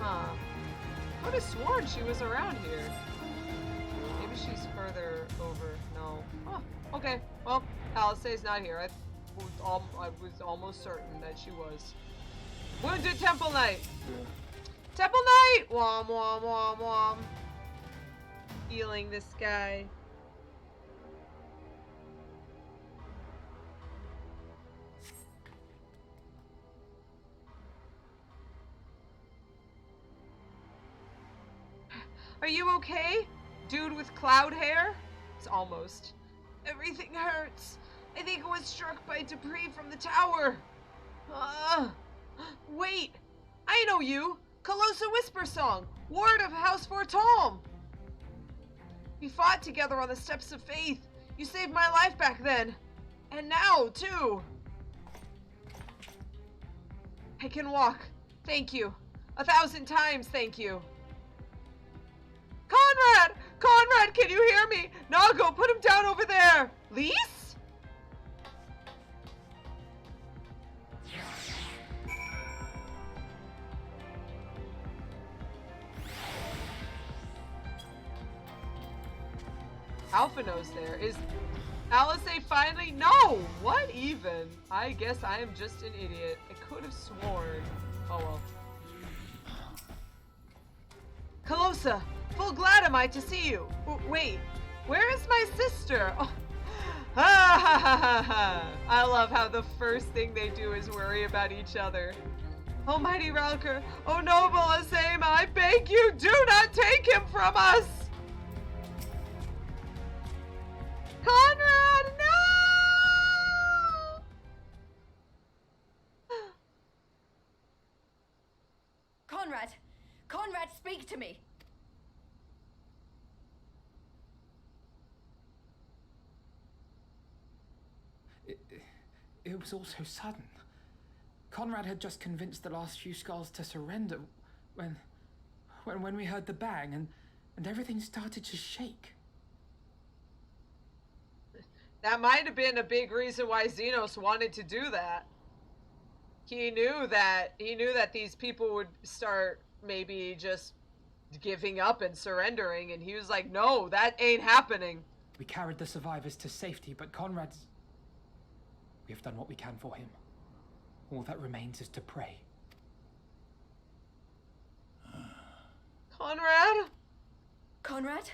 Huh. I would have sworn she was around here. Maybe she's further over. No. Oh, okay. Well, Alice is not here. I was almost certain that she was. Wounded Temple Knight! Temple Knight! Wom. Healing this guy. Are you okay? Dude with cloud hair? It's almost. Everything hurts. I think it was struck by debris from the tower. Wait! I know you! Calosa Whispersong, ward of House Fortolm! We fought together on the Steps of Faith. You saved my life back then. And now, too. I can walk. Thank you. 1,000 times thank you. Conrad, can you hear me? Nago, put him down over there. Lise? Alphino's there. Is Alice finally? No! What even? I guess I am just an idiot. I could have sworn. Oh well. Calosa, full glad am I to see you. Wait, where is my sister? Oh. Ha ha ha ha ha! I love how the first thing they do is worry about each other. Oh mighty Ralker, oh noble Asema, I beg you, do not take him from us! Conrad, no! Conrad! Conrad, speak to me! It was all so sudden. Conrad had just convinced the last few skulls to surrender when we heard the bang and everything started to shake. That might have been a big reason why Xenos wanted to do that. He knew that these people would start maybe just giving up and surrendering, and he was like, no, that ain't happening. We carried the survivors to safety, but Conrad's... We have done what we can for him. All that remains is to pray. Conrad? Conrad?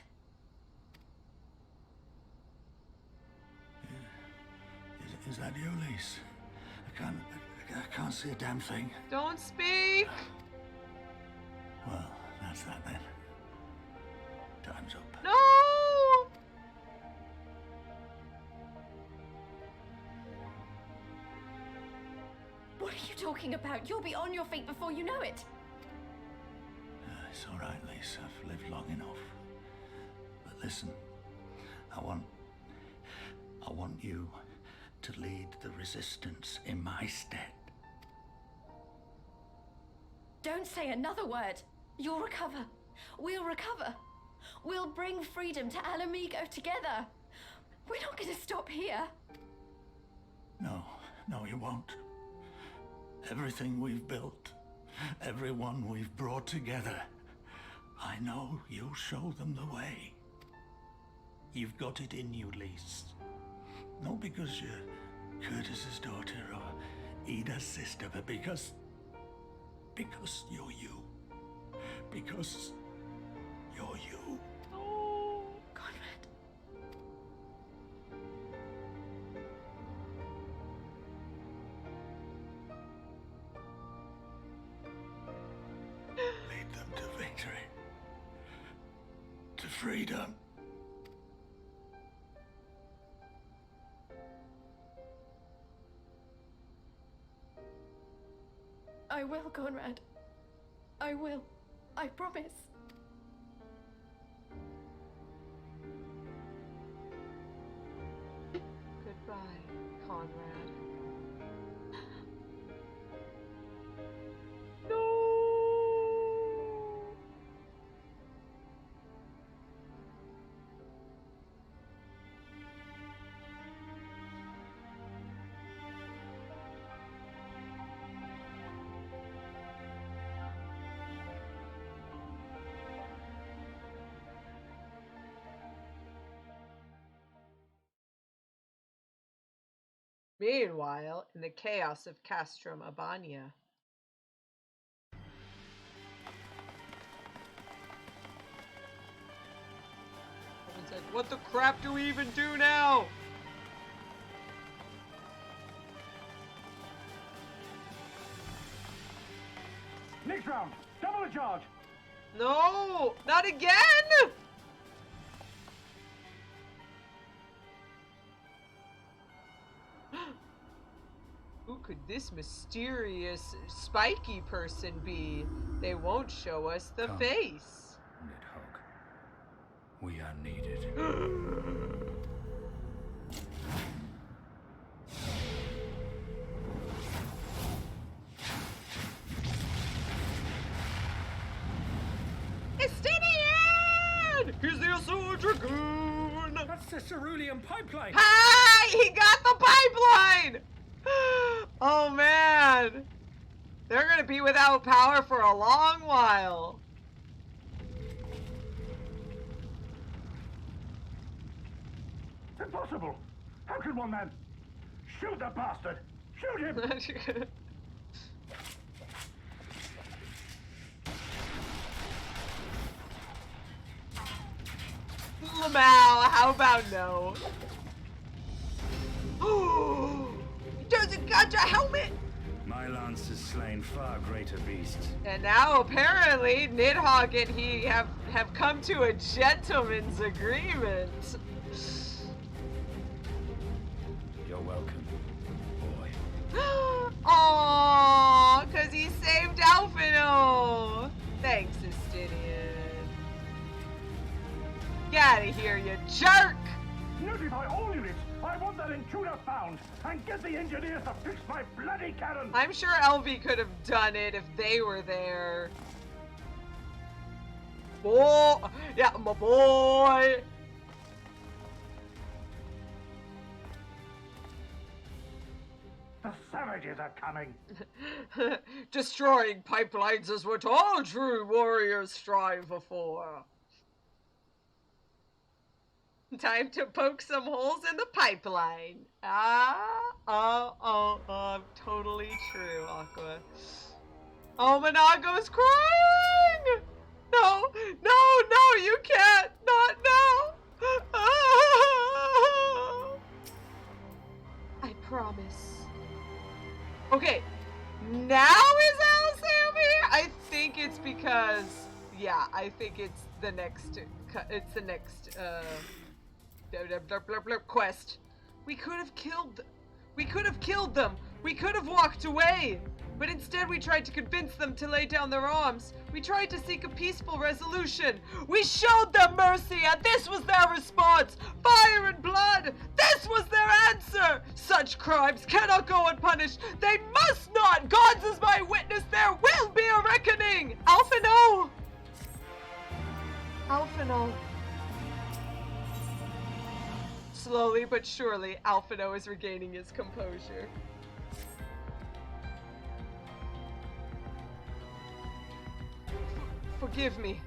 Is that you, Lise? I can't see a damn thing. Don't speak! Well, that's that then. Time's up. No! What are you talking about? You'll be on your feet before you know it. It's all right, Lise. I've lived long enough. But listen, I want you to lead the resistance in my stead. Don't say another word. You'll recover. We'll recover. We'll bring freedom to Alamigo together. We're not going to stop here. No, you won't. Everything we've built, everyone we've brought together, I know you'll show them the way. You've got it in you, Lise. Not because you're Curtis's daughter or Ida's sister, but because you're you. Because you're you. Oh, Conrad. Lead them to victory. To freedom. I will, Conrad. I will. I promise. Goodbye, Conrad. No! Meanwhile, in the chaos of Castrum Abania. Everyone's like, what the crap do we even do now? Next round, double the charge. No, not again! Who could this mysterious, spiky person be? They won't show us the face. Nidhogg. We are needed. Estinian! Here's the Assault Dragoon! That's the cerulean pipeline. Hi! He got the pipeline! Oh man! They're gonna be without power for a long while. It's impossible! How can one man... Shoot the bastard! Shoot him! Lamau, how about no? He doesn't got a helmet! My lance has slain far greater beasts. And now apparently Nidhogg and he have come to a gentleman's agreement. You're welcome, boy. Aww, cause he saved Alphino. Thanks, Estinian. Get out of here, you jerk! Notify all units! I want that intruder found! And get the engineers to fix my bloody cannon! I'm sure LV could have done it if they were there. Boy! Yeah, my boy! The savages are coming! Destroying pipelines is what all true warriors strive for. Time to poke some holes in the pipeline. Totally true, Aqua. Oh, Monago's crying! No, you can't! Not now! I promise. Okay, now is Al-Sam here? I think it's because, yeah, I think it's the next quest. We could have killed them. We could have walked away. But instead we tried to convince them to lay down their arms. We tried to seek a peaceful resolution. We showed them mercy, and this was their response. Fire and blood. This was their answer. Such crimes cannot go unpunished. They must not. God's is my witness. There will be a reckoning. Alphino. Slowly but surely, Alphino is regaining his composure. Forgive me.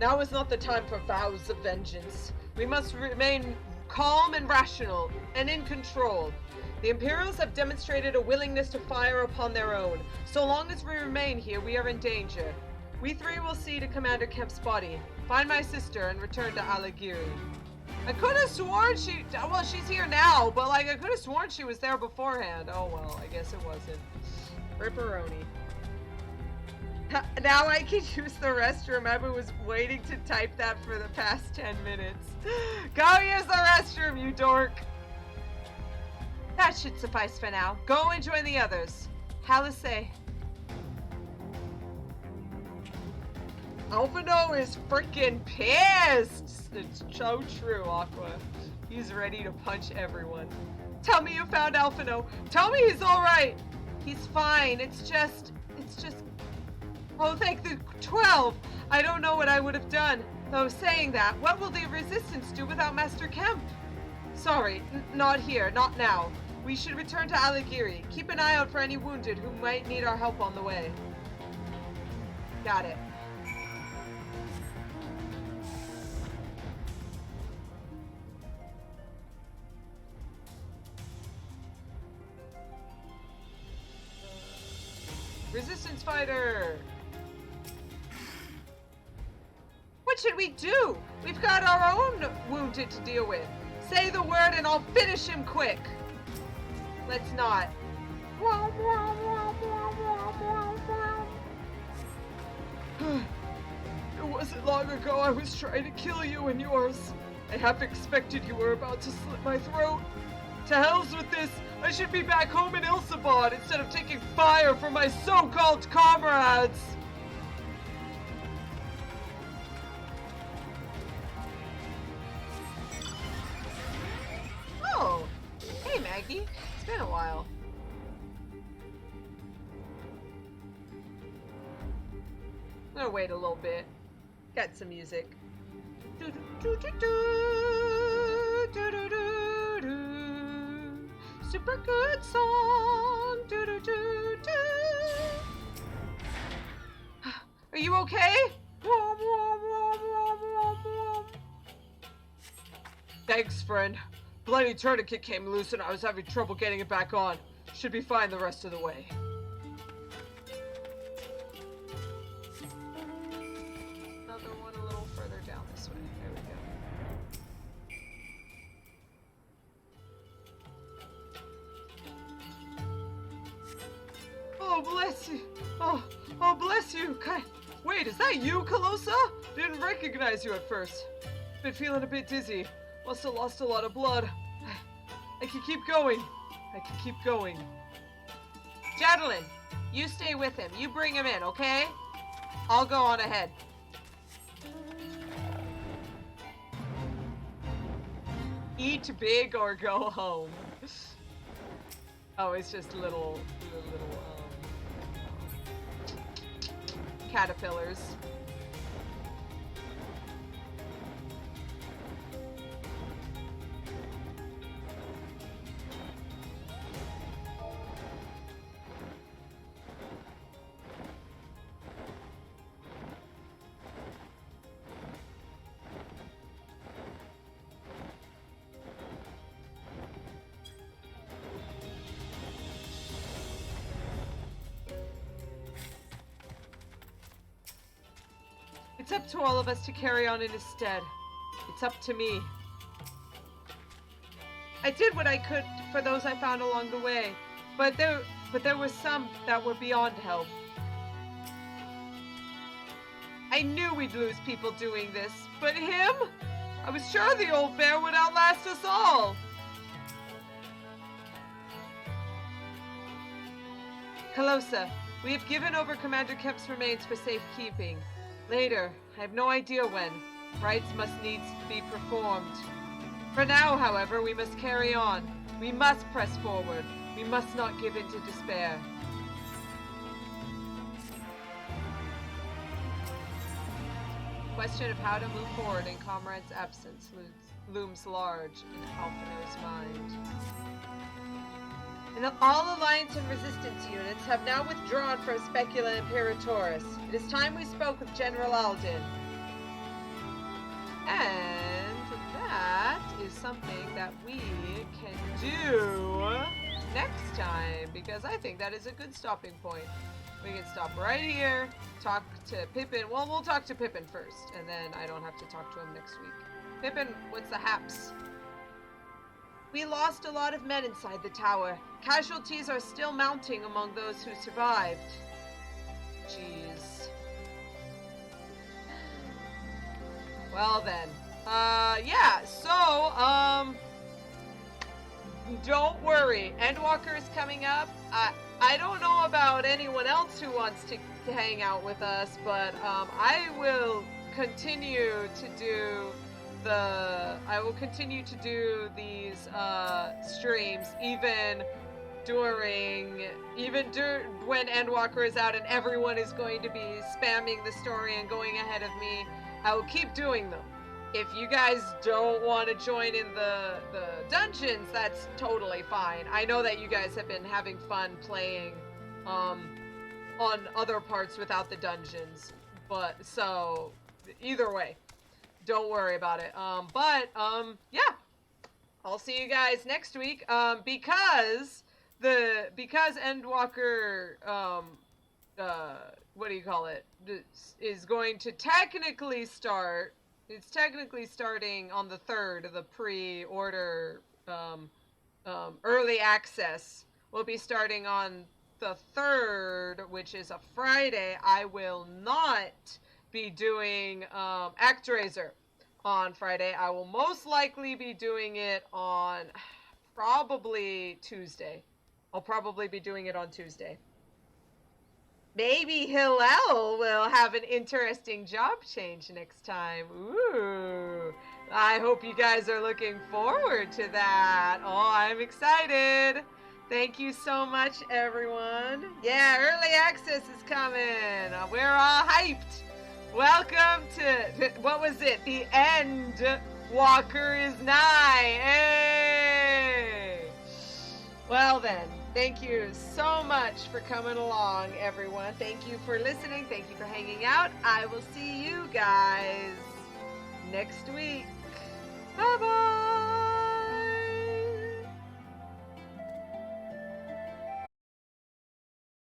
Now is not the time for vows of vengeance. We must remain calm and rational, and in control. The Imperials have demonstrated a willingness to fire upon their own. So long as we remain here, we are in danger. We three will see to Commander Kemp's body, find my sister, and return to Alagiri. I could have sworn she's here now, but like I could have sworn she was there beforehand. Oh well, I guess it wasn't. Ripperoni. Now I can use the restroom. I was waiting to type that for the past 10 minutes. Go use the restroom, you dork. That should suffice for now. Go and join the others. Halise. Alphino is freaking pissed. It's so true, Aqua. He's ready to punch everyone. Tell me you found Alphino. Tell me he's all right. He's fine. It's just. Oh, thank the 12. I don't know what I would have done. Though saying that, what will the Resistance do without Master Kemp? Sorry, not here, not now. We should return to Alagiri. Keep an eye out for any wounded who might need our help on the way. Got it. Resistance fighter! What should we do? We've got our own wounded to deal with. Say the word and I'll finish him quick. Let's not. It wasn't long ago I was trying to kill you and yours. I half expected you were about to slit my throat. To hell's with this. I should be back home in Ilsabad instead of taking fire from my so-called comrades. Oh, hey Maggie. It's been a while. I'm gonna wait a little bit. Got some music. Super good song. Are you okay? Thanks, friend. bloody tourniquet came loose and I was having trouble getting it back on. Should be fine the rest of the way. Another one a little further down this way. There we go. Oh, bless you. Oh, bless you. Wait, is that you, Calosa? Didn't recognize you at first. Been feeling a bit dizzy. Must have lost a lot of blood. I can keep going. Jadelin, you stay with him. You bring him in, okay? I'll go on ahead. Eat big or go home. Oh, it's just little caterpillars. It's up to all of us to carry on in his stead. It's up to me. I did what I could for those I found along the way, but there were some that were beyond help. I knew we'd lose people doing this, but him? I was sure the old bear would outlast us all. Calosa, we have given over Commander Kemp's remains for safekeeping. Later, I have no idea when. Rites must needs be performed. For now, however, we must carry on. We must press forward. We must not give in to despair. The question of how to move forward in Comrade's absence looms large in Alphanor's mind. And all Alliance and Resistance units have now withdrawn from Specula Imperatoris. It is time we spoke with General Alden. And that is something that we can do next time, because I think that is a good stopping point. We can stop right here, talk to Pippin. Well, we'll talk to Pippin first, and then I don't have to talk to him next week. Pippin, what's the haps? We lost a lot of men inside the tower. Casualties are still mounting among those who survived. Jeez. Well then. Yeah, so, don't worry. Endwalker is coming up. I don't know about anyone else who wants to hang out with us, but, I will continue to do these streams even when Endwalker is out and everyone is going to be spamming the story and going ahead of me. I will keep doing them. If you guys don't want to join in the dungeons, that's totally fine. I know that you guys have been having fun playing on other parts without the dungeons, but so either way, don't worry about it. Yeah, I'll see you guys next week. Because Endwalker, what do you call it, is going to technically start. It's technically starting on the 3rd, the pre-order, early access will be starting on the 3rd, which is a Friday. I will not be doing ActRaiser on Friday. I will most likely be doing it on probably Tuesday. I'll probably be doing it on Tuesday. Maybe Hilel will have an interesting job change next time. Ooh. I hope you guys are looking forward to that. Oh, I'm excited. Thank you so much, everyone. Yeah, early access is coming. We're all hyped. Welcome to, what was it? The end walker is nigh. Hey! Well then. Thank you so much for coming along, everyone. Thank you for listening. Thank you for hanging out. I will see you guys next week.